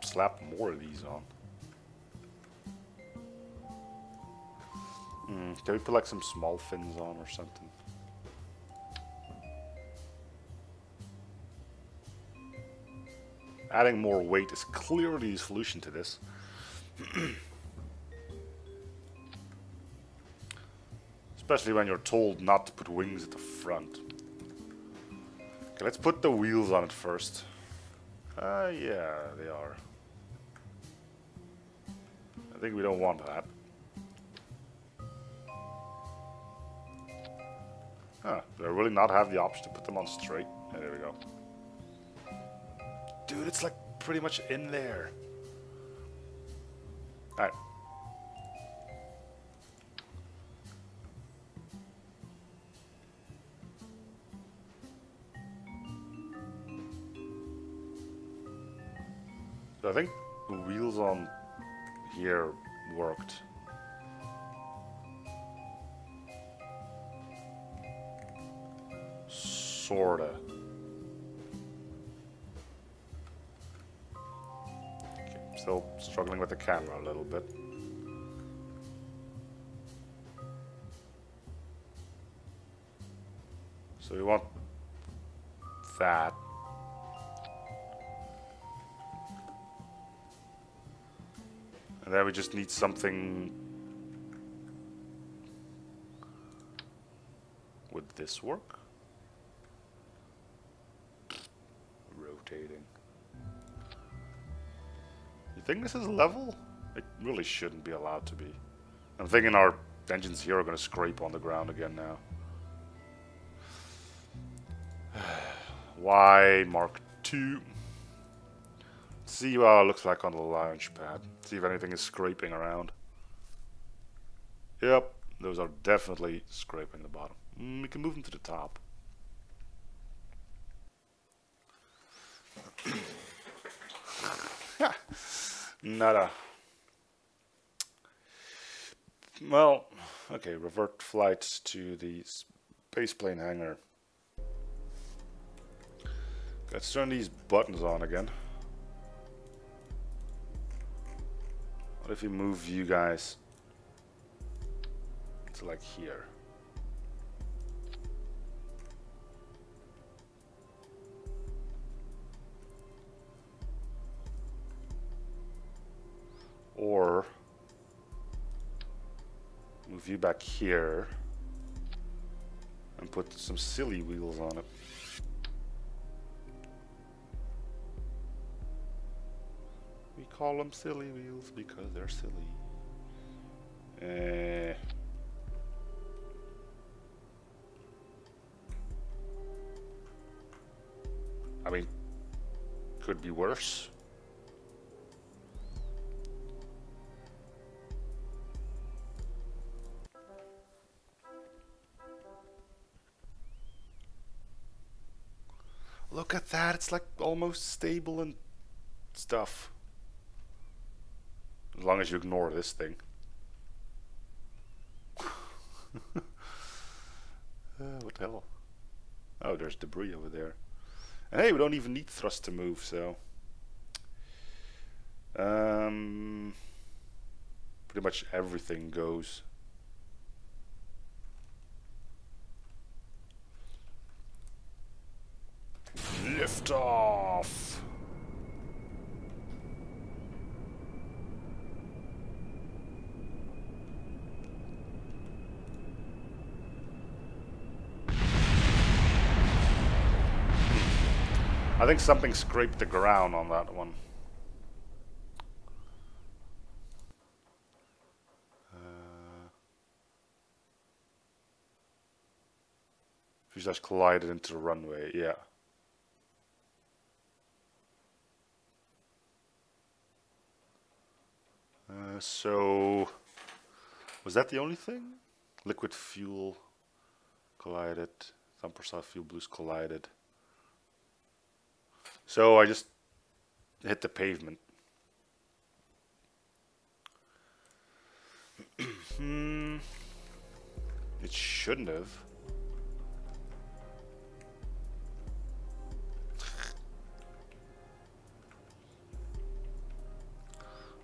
slap more of these on. Can we put like some small fins on or something? Adding more weight is clearly the solution to this. Especially when you're told not to put wings at the front. Okay, let's put the wheels on it first. Yeah, they are. I think we don't want that. Huh, do I really not have the option to put them on straight? Yeah, there we go. Dude, it's like pretty much in there. Alright. So I think the wheels on here worked. Sorta. Okay, still struggling with the camera a little bit. So we want that. And then we just need something. Would this work? Rotating. You think this is level? It really shouldn't be allowed to be. I'm thinking our engines here are going to scrape on the ground again now. Y Mark II. See what it looks like on the launch pad. See if anything is scraping around. Yep, those are definitely scraping the bottom. We can move them to the top. Nada. Well, okay, revert flight to the spaceplane hangar. Let's turn these buttons on again. What if we move you guys to like here? Or move you back here and put some silly wheels on it. We call them silly wheels because they're silly. I mean, could be worse. Look at that, it's like almost stable and stuff. As long as you ignore this thing. What the hell? Oh, there's debris over there. And hey, we don't even need thrust to move, so... pretty much everything goes. Lift off! I think something scraped the ground on that one. Fuselage collided into the runway, yeah. So, was that the only thing? Liquid fuel collided, thumper saw fuel blues collided. So I just hit the pavement. It shouldn't have.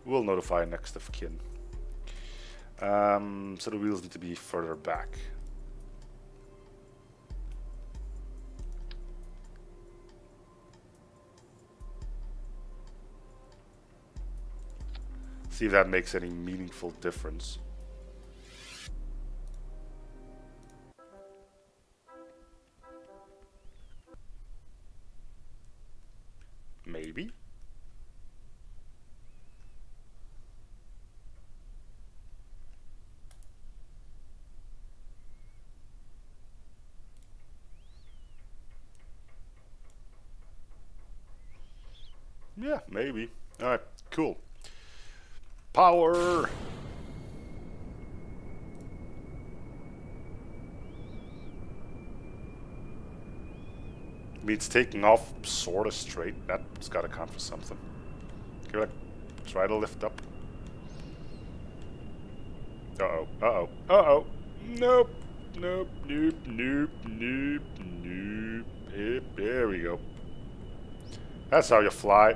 We'll notify next of kin. So the wheels need to be further back. See if that makes any meaningful difference. Maybe. Yeah, maybe. Alright, cool. Power! Means taking off sorta straight. That's gotta count for something. Okay, like, try to lift up. Uh-oh, uh-oh, uh-oh. Nope, nope, nope, nope, nope, nope. Yep, there we go. That's how you fly.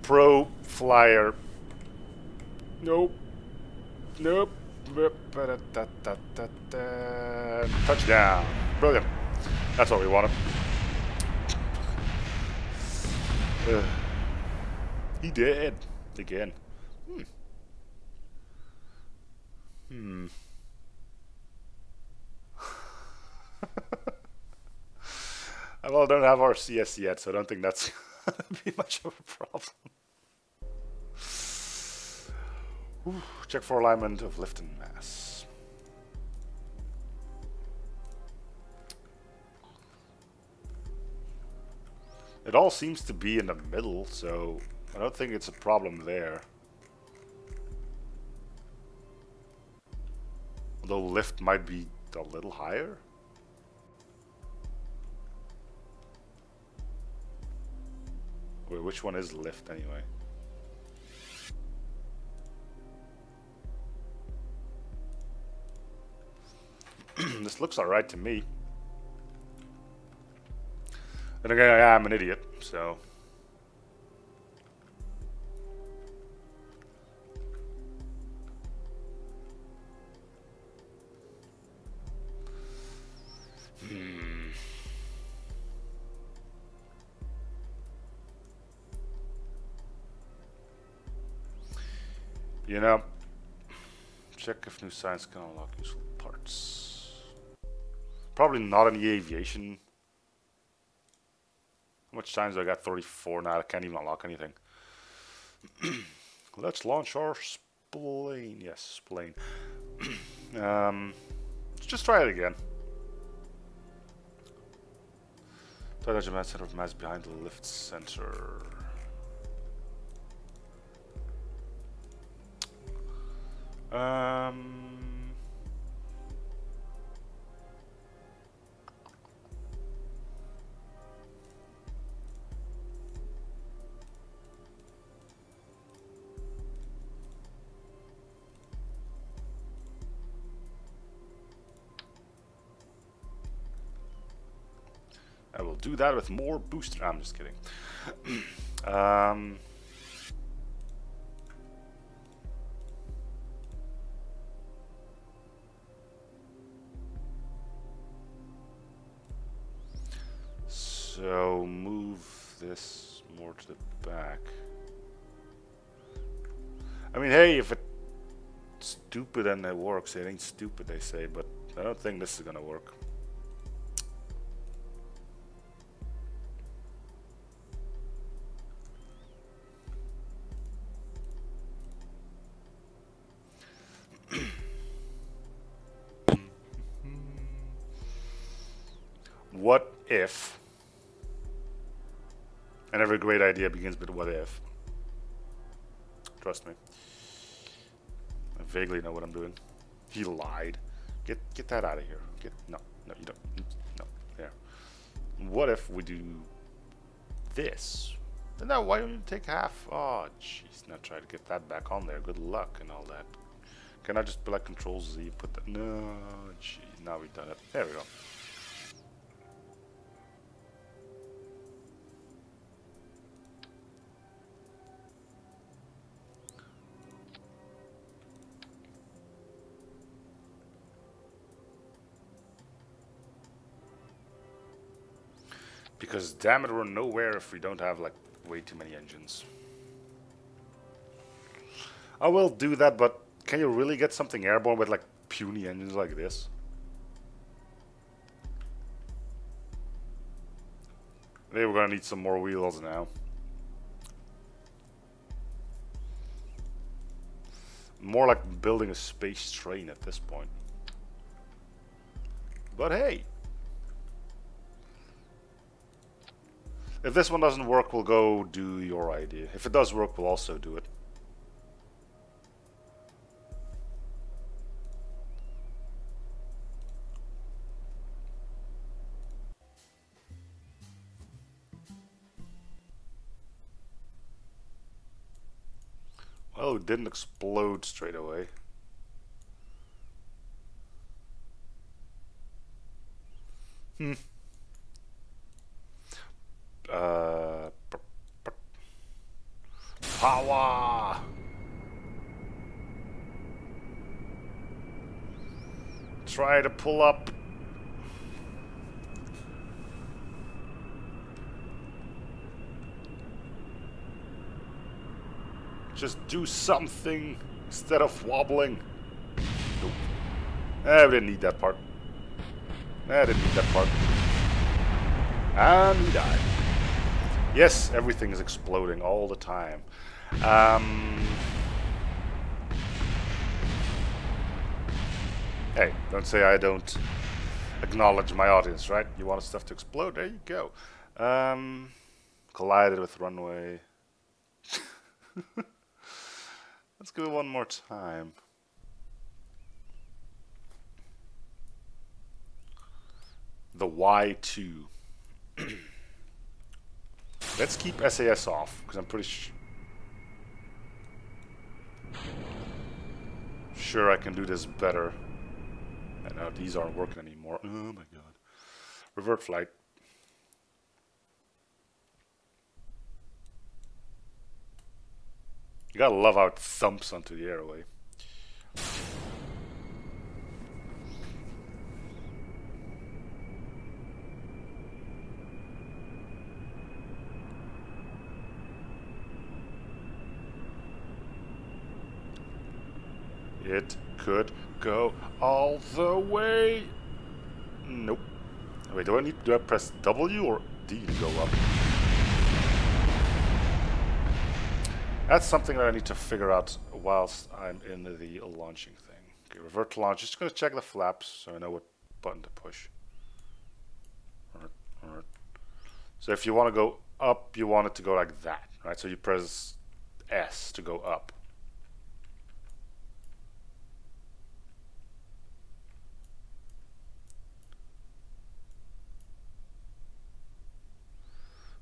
Pro flyer. Nope. Nope. Touchdown. Brilliant. That's what we wanted. He did. Again. Well, I don't have our CS yet, so I don't think that's gonna be much of a problem. Ooh, check for alignment of lift and mass. It all seems to be in the middle, so I don't think it's a problem there. Although lift might be a little higher. Wait, which one is lift anyway? This looks alright to me. And again, I am an idiot, so... You know, check if new science can unlock useful parts. Probably not in the aviation. How much science do I got? 34 now. I can't even unlock anything. Let's launch our spline. Yes, spline. Let's just try it again. Try that the center of mass behind the lift center. I will do that with more booster. I'm just kidding. So move this more to the back. I mean, hey, if it's stupid and it works, it ain't stupid, they say, but I don't think this is gonna work. What if? And every great idea begins with what if. Trust me. I vaguely know what I'm doing. He lied. Get that out of here. No, you don't. No, there. What if we do this? No, why don't you take half? Oh, jeez. Now try to get that back on there. Good luck and all that. Can I just be like Control Z? Put that. No, jeez. Now we've done it. There we go. Because damn it, we're nowhere if we don't have like way too many engines. I will do that, but can you really get something airborne with like puny engines like this? Maybe we're gonna need some more wheels now. More like building a space train at this point. But hey. If this one doesn't work, we'll go do your idea. If it does work, we'll also do it. Well, it didn't explode straight away. Power! Try to pull up. Just do something instead of wobbling. Nope. We didn't need that part. I didn't need that part. And we died. Yes, everything is exploding all the time. Hey, don't say I don't acknowledge my audience, right? You want stuff to explode? There you go. Collided with runway. Let's go one more time. The Y2. Let's keep SAS off, because I'm pretty sure I can do this better. And now these aren't working anymore. Oh my god. Revert flight. You gotta love how it thumps onto the airway. It could go all the way. Nope. Wait, do I press W or D to go up? That's something that I need to figure out whilst I'm in the launching thing. Okay, revert to launch. Just gonna check the flaps so I know what button to push. So if you want to go up, you want it to go like that, right? So you press S to go up.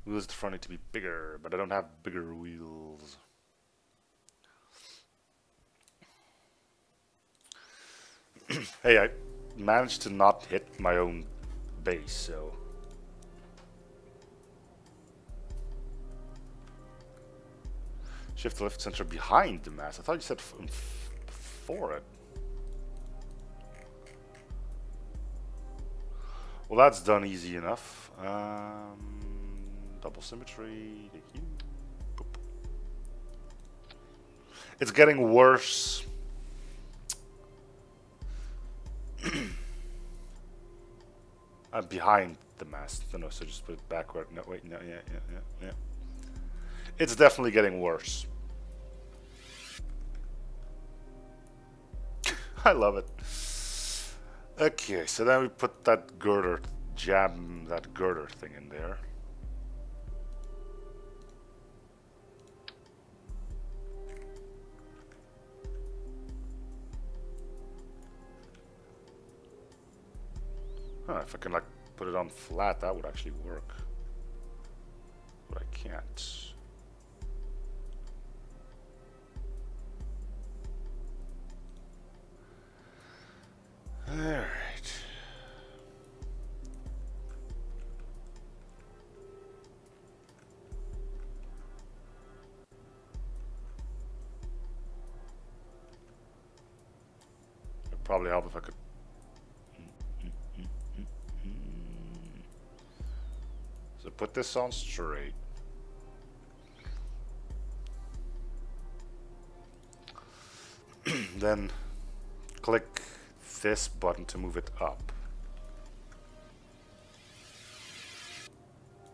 Wheels at the front need to be bigger, but I don't have bigger wheels. Hey, I managed to not hit my own base, so... Shift the lift sensor behind the mast. I thought you said for it. Well, that's done easy enough. Double symmetry. Boop. It's getting worse. I'm behind the mast. No, so just put it backward. No, wait, no, yeah. It's definitely getting worse. I love it. Okay, so then we put that girder, jam that girder thing in there. Huh, if I can like put it on flat, that would actually work. But I can't. Alright. It'd probably help if I could. So put this on straight. Then click this button to move it up.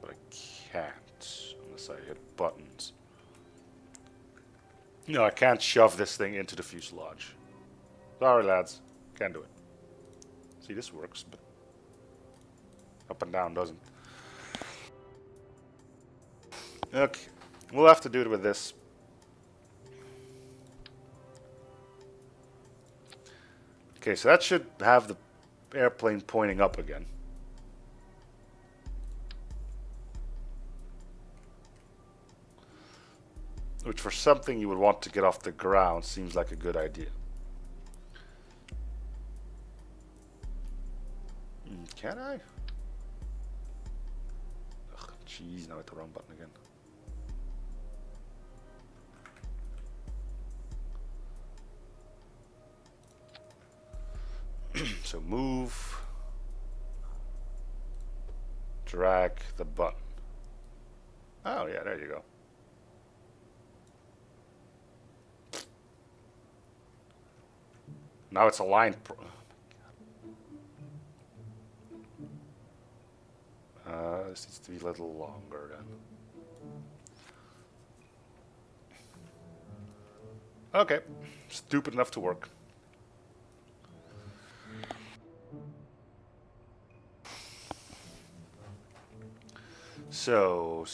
But I can't unless I hit buttons. No, I can't shove this thing into the fuselage. Sorry, lads. Can't do it. See, this works, but up and down doesn't. Okay, we'll have to do it with this. Okay, so that should have the airplane pointing up again. Which for something you would want to get off the ground seems like a good idea. Can I? Ugh, jeez, now I hit the wrong button again. So move, drag the button. Oh yeah, there you go. Now it's aligned. This needs to be a little longer then. Okay, stupid enough to work. So,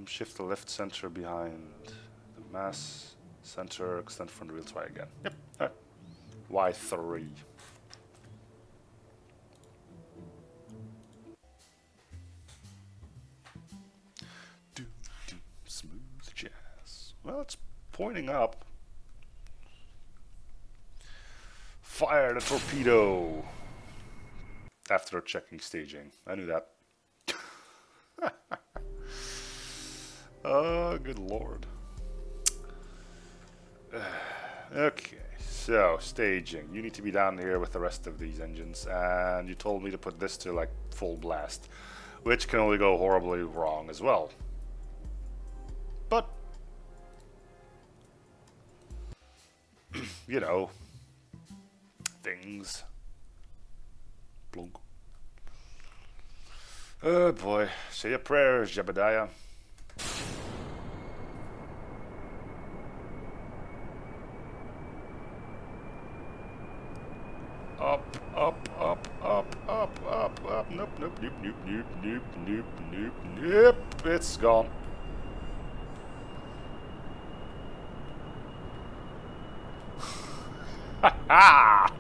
shift the left center behind the mass center, extend front wheel, try again. Yep, alright. Y3. Smooth jazz. Well, it's pointing up. Fire the torpedo! After checking staging. I knew that. Oh, good lord. Okay, so staging. You need to be down here with the rest of these engines, and you told me to put this to like full blast, which can only go horribly wrong as well. But you know, things. Blunk. Oh boy, say your prayers, Jebediah. Up, up, up, up, up, up, up. Nope, nope, nope, nope, nope, nope, nope, nope, nope. It's gone. Ha ha!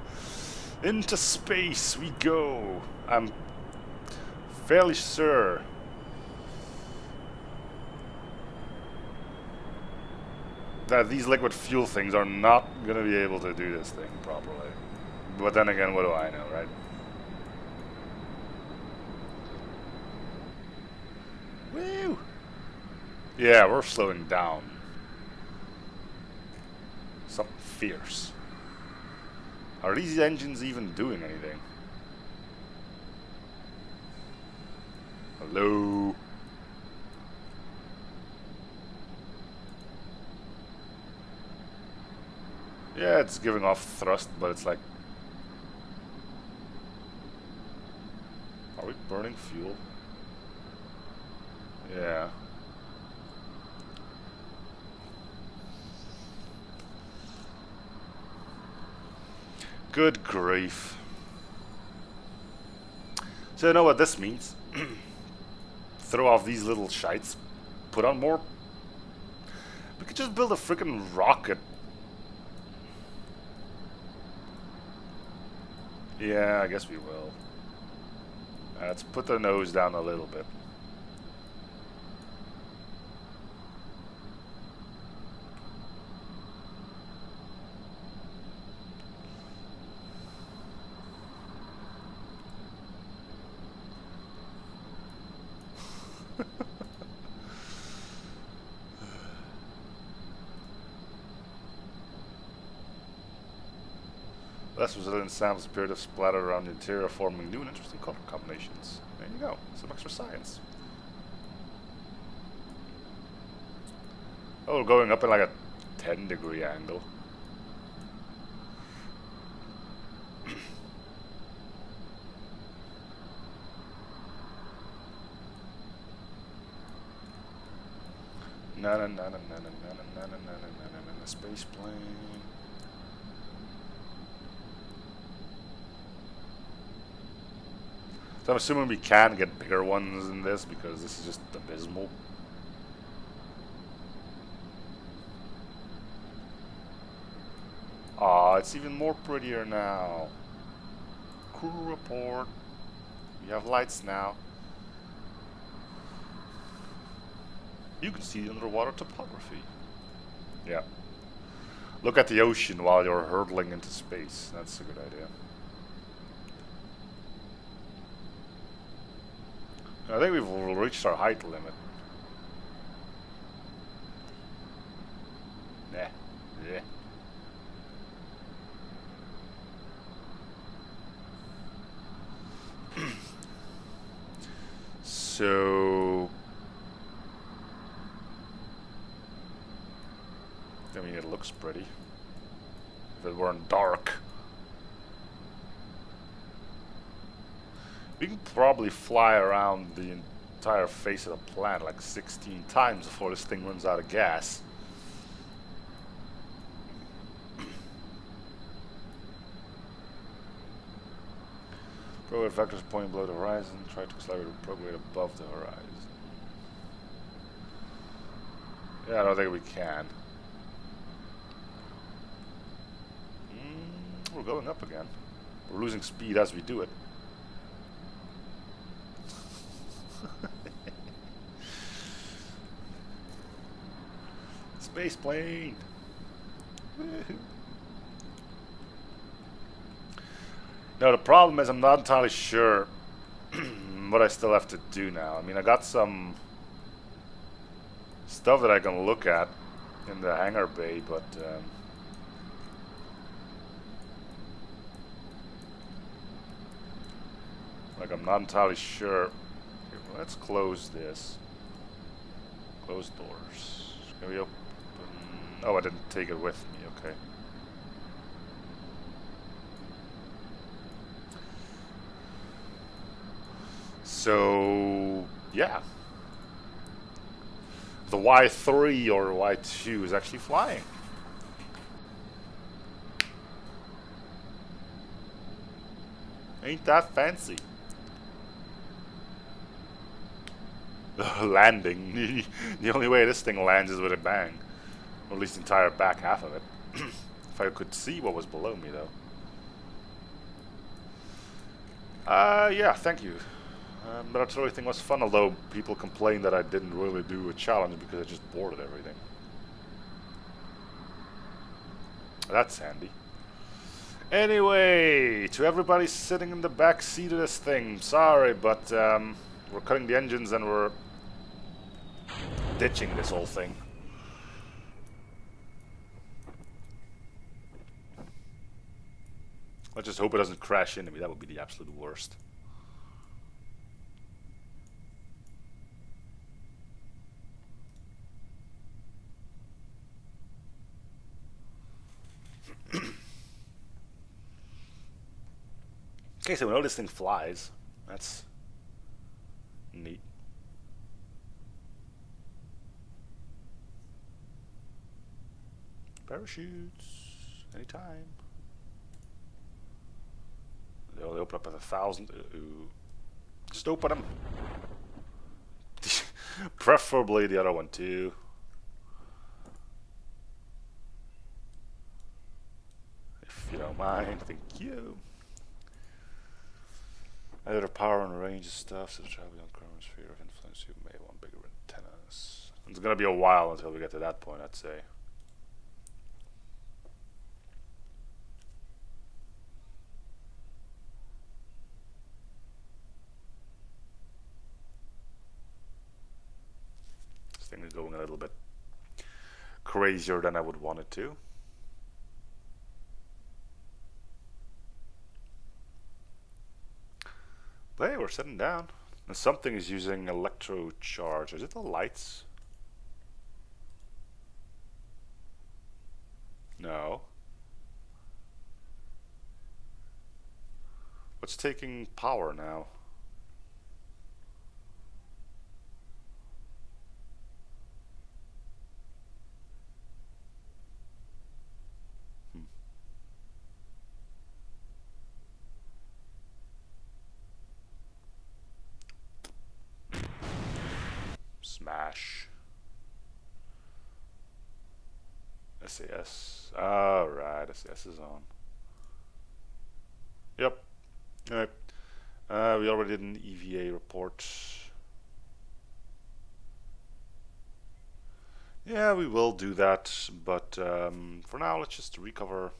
Into space we go. I'm fairly sure that these liquid fuel things are not going to be able to do this thing properly. But then again, what do I know, right? Woo! Yeah, we're slowing down. Something fierce. Are these engines even doing anything? Hello? Yeah, it's giving off thrust, but it's like... Are we burning fuel? Yeah. Good grief. So you know what this means? Throw off these little shites, put on more. We could just build a freaking rocket. Yeah, I guess we will. Let's put the nose down a little bit. Less resilient samples appear to splatter around the interior, forming new and interesting color combinations. There you go. Some extra science. Oh, going up in like a 10-degree angle. Space plane. So I'm assuming we can get bigger ones than this because this is just abysmal. Aw, it's even more prettier now. Crew report. We have lights now. You can see the underwater topography. Yeah. Look at the ocean while you're hurtling into space. That's a good idea. I think we've reached our height limit. Nah. Yeah. So... I mean, it looks pretty. If it weren't dark. We can probably fly around the entire face of the planet like 16 times before this thing runs out of gas. Prograde vectors pointing below the horizon. Try to accelerate prograde above the horizon. Yeah, I don't think we can. We're going up again. We're losing speed as we do it. Space plane! Now the problem is I'm not entirely sure what I still have to do now. I mean, I got some stuff that I can look at in the hangar bay, but like I'm not entirely sure. Okay, well, let's close this. Close doors. Can we open? Oh, I didn't take it with me. Okay. So yeah, the Y3 or Y2 is actually flying. Ain't that fancy? Landing. The only way this thing lands is with a bang. Or at least the entire back half of it. If I could see what was below me, though. Yeah, thank you. That sort of thing was fun, although people complained that I didn't really do a challenge because I just boarded everything. That's handy. Anyway, to everybody sitting in the back seat of this thing, sorry, but we're cutting the engines and we're ditching this whole thing. Let's just hope it doesn't crash into me. That would be the absolute worst. Okay, so we know this thing flies. That's neat. Parachutes. Anytime. They only open up at 1,000. Ooh. Just open them. Preferably the other one too. If you don't mind, thank you. Either power and range stuff, so traveling on current sphere of influence, you may want bigger antennas. It's gonna be a while until we get to that point, I'd say. This thing is going a little bit crazier than I would want it to. But hey, we're sitting down. And something is using electro charge. Is it the lights? No. What's taking power now? Smash. SAS. Alright, SAS is on. Yep. Alright. We already did an EVA report. Yeah, we will do that, but for now, let's just recover.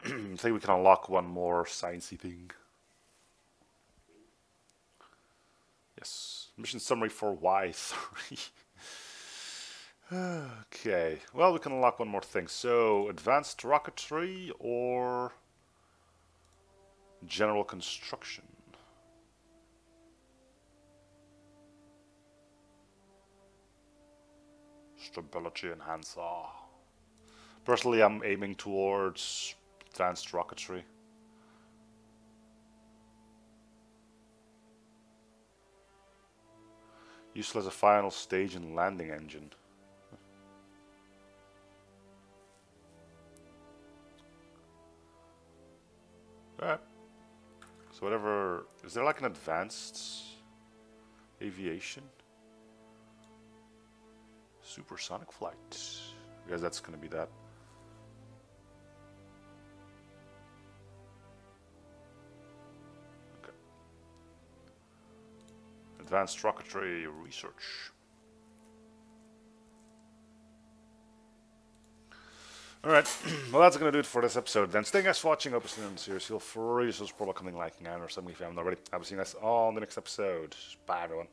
I think we can unlock one more sciencey thing. Yes. Mission summary for Y3. Okay. Well, we can unlock one more thing. So, advanced rocketry or general construction? Stability enhancer. Personally, I'm aiming towards advanced rocketry. Useful as a final stage in landing engine. Alright. So whatever... Is there like an advanced aviation? Supersonic flight. I guess that's gonna be that. Okay. Advanced rocketry research. Alright, well that's gonna do it for this episode then. Thank you guys for watching. Hope you're in the series. Feel free to support by commenting, liking, and or something if you haven't already. I will see you guys on the next episode. Bye everyone.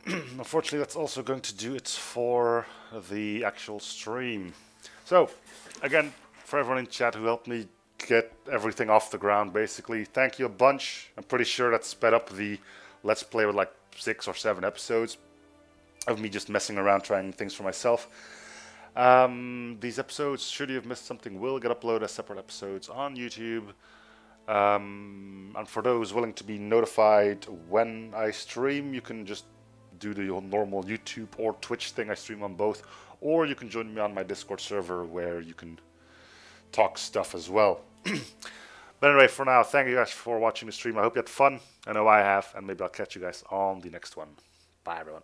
Unfortunately, that's also going to do it for the actual stream. So, again, for everyone in chat who helped me get everything off the ground, basically, thank you a bunch. I'm pretty sure that sped up the Let's Play with like 6 or 7 episodes of me just messing around trying things for myself. These episodes, should you have missed something, will get uploaded as separate episodes on YouTube. And for those willing to be notified when I stream, you can just do the normal YouTube or Twitch thing. I stream on both, or you can join me on my Discord server where you can talk stuff as well. But anyway, for now, thank you guys for watching the stream. I hope you had fun. I know I have, and maybe I'll catch you guys on the next one. Bye everyone.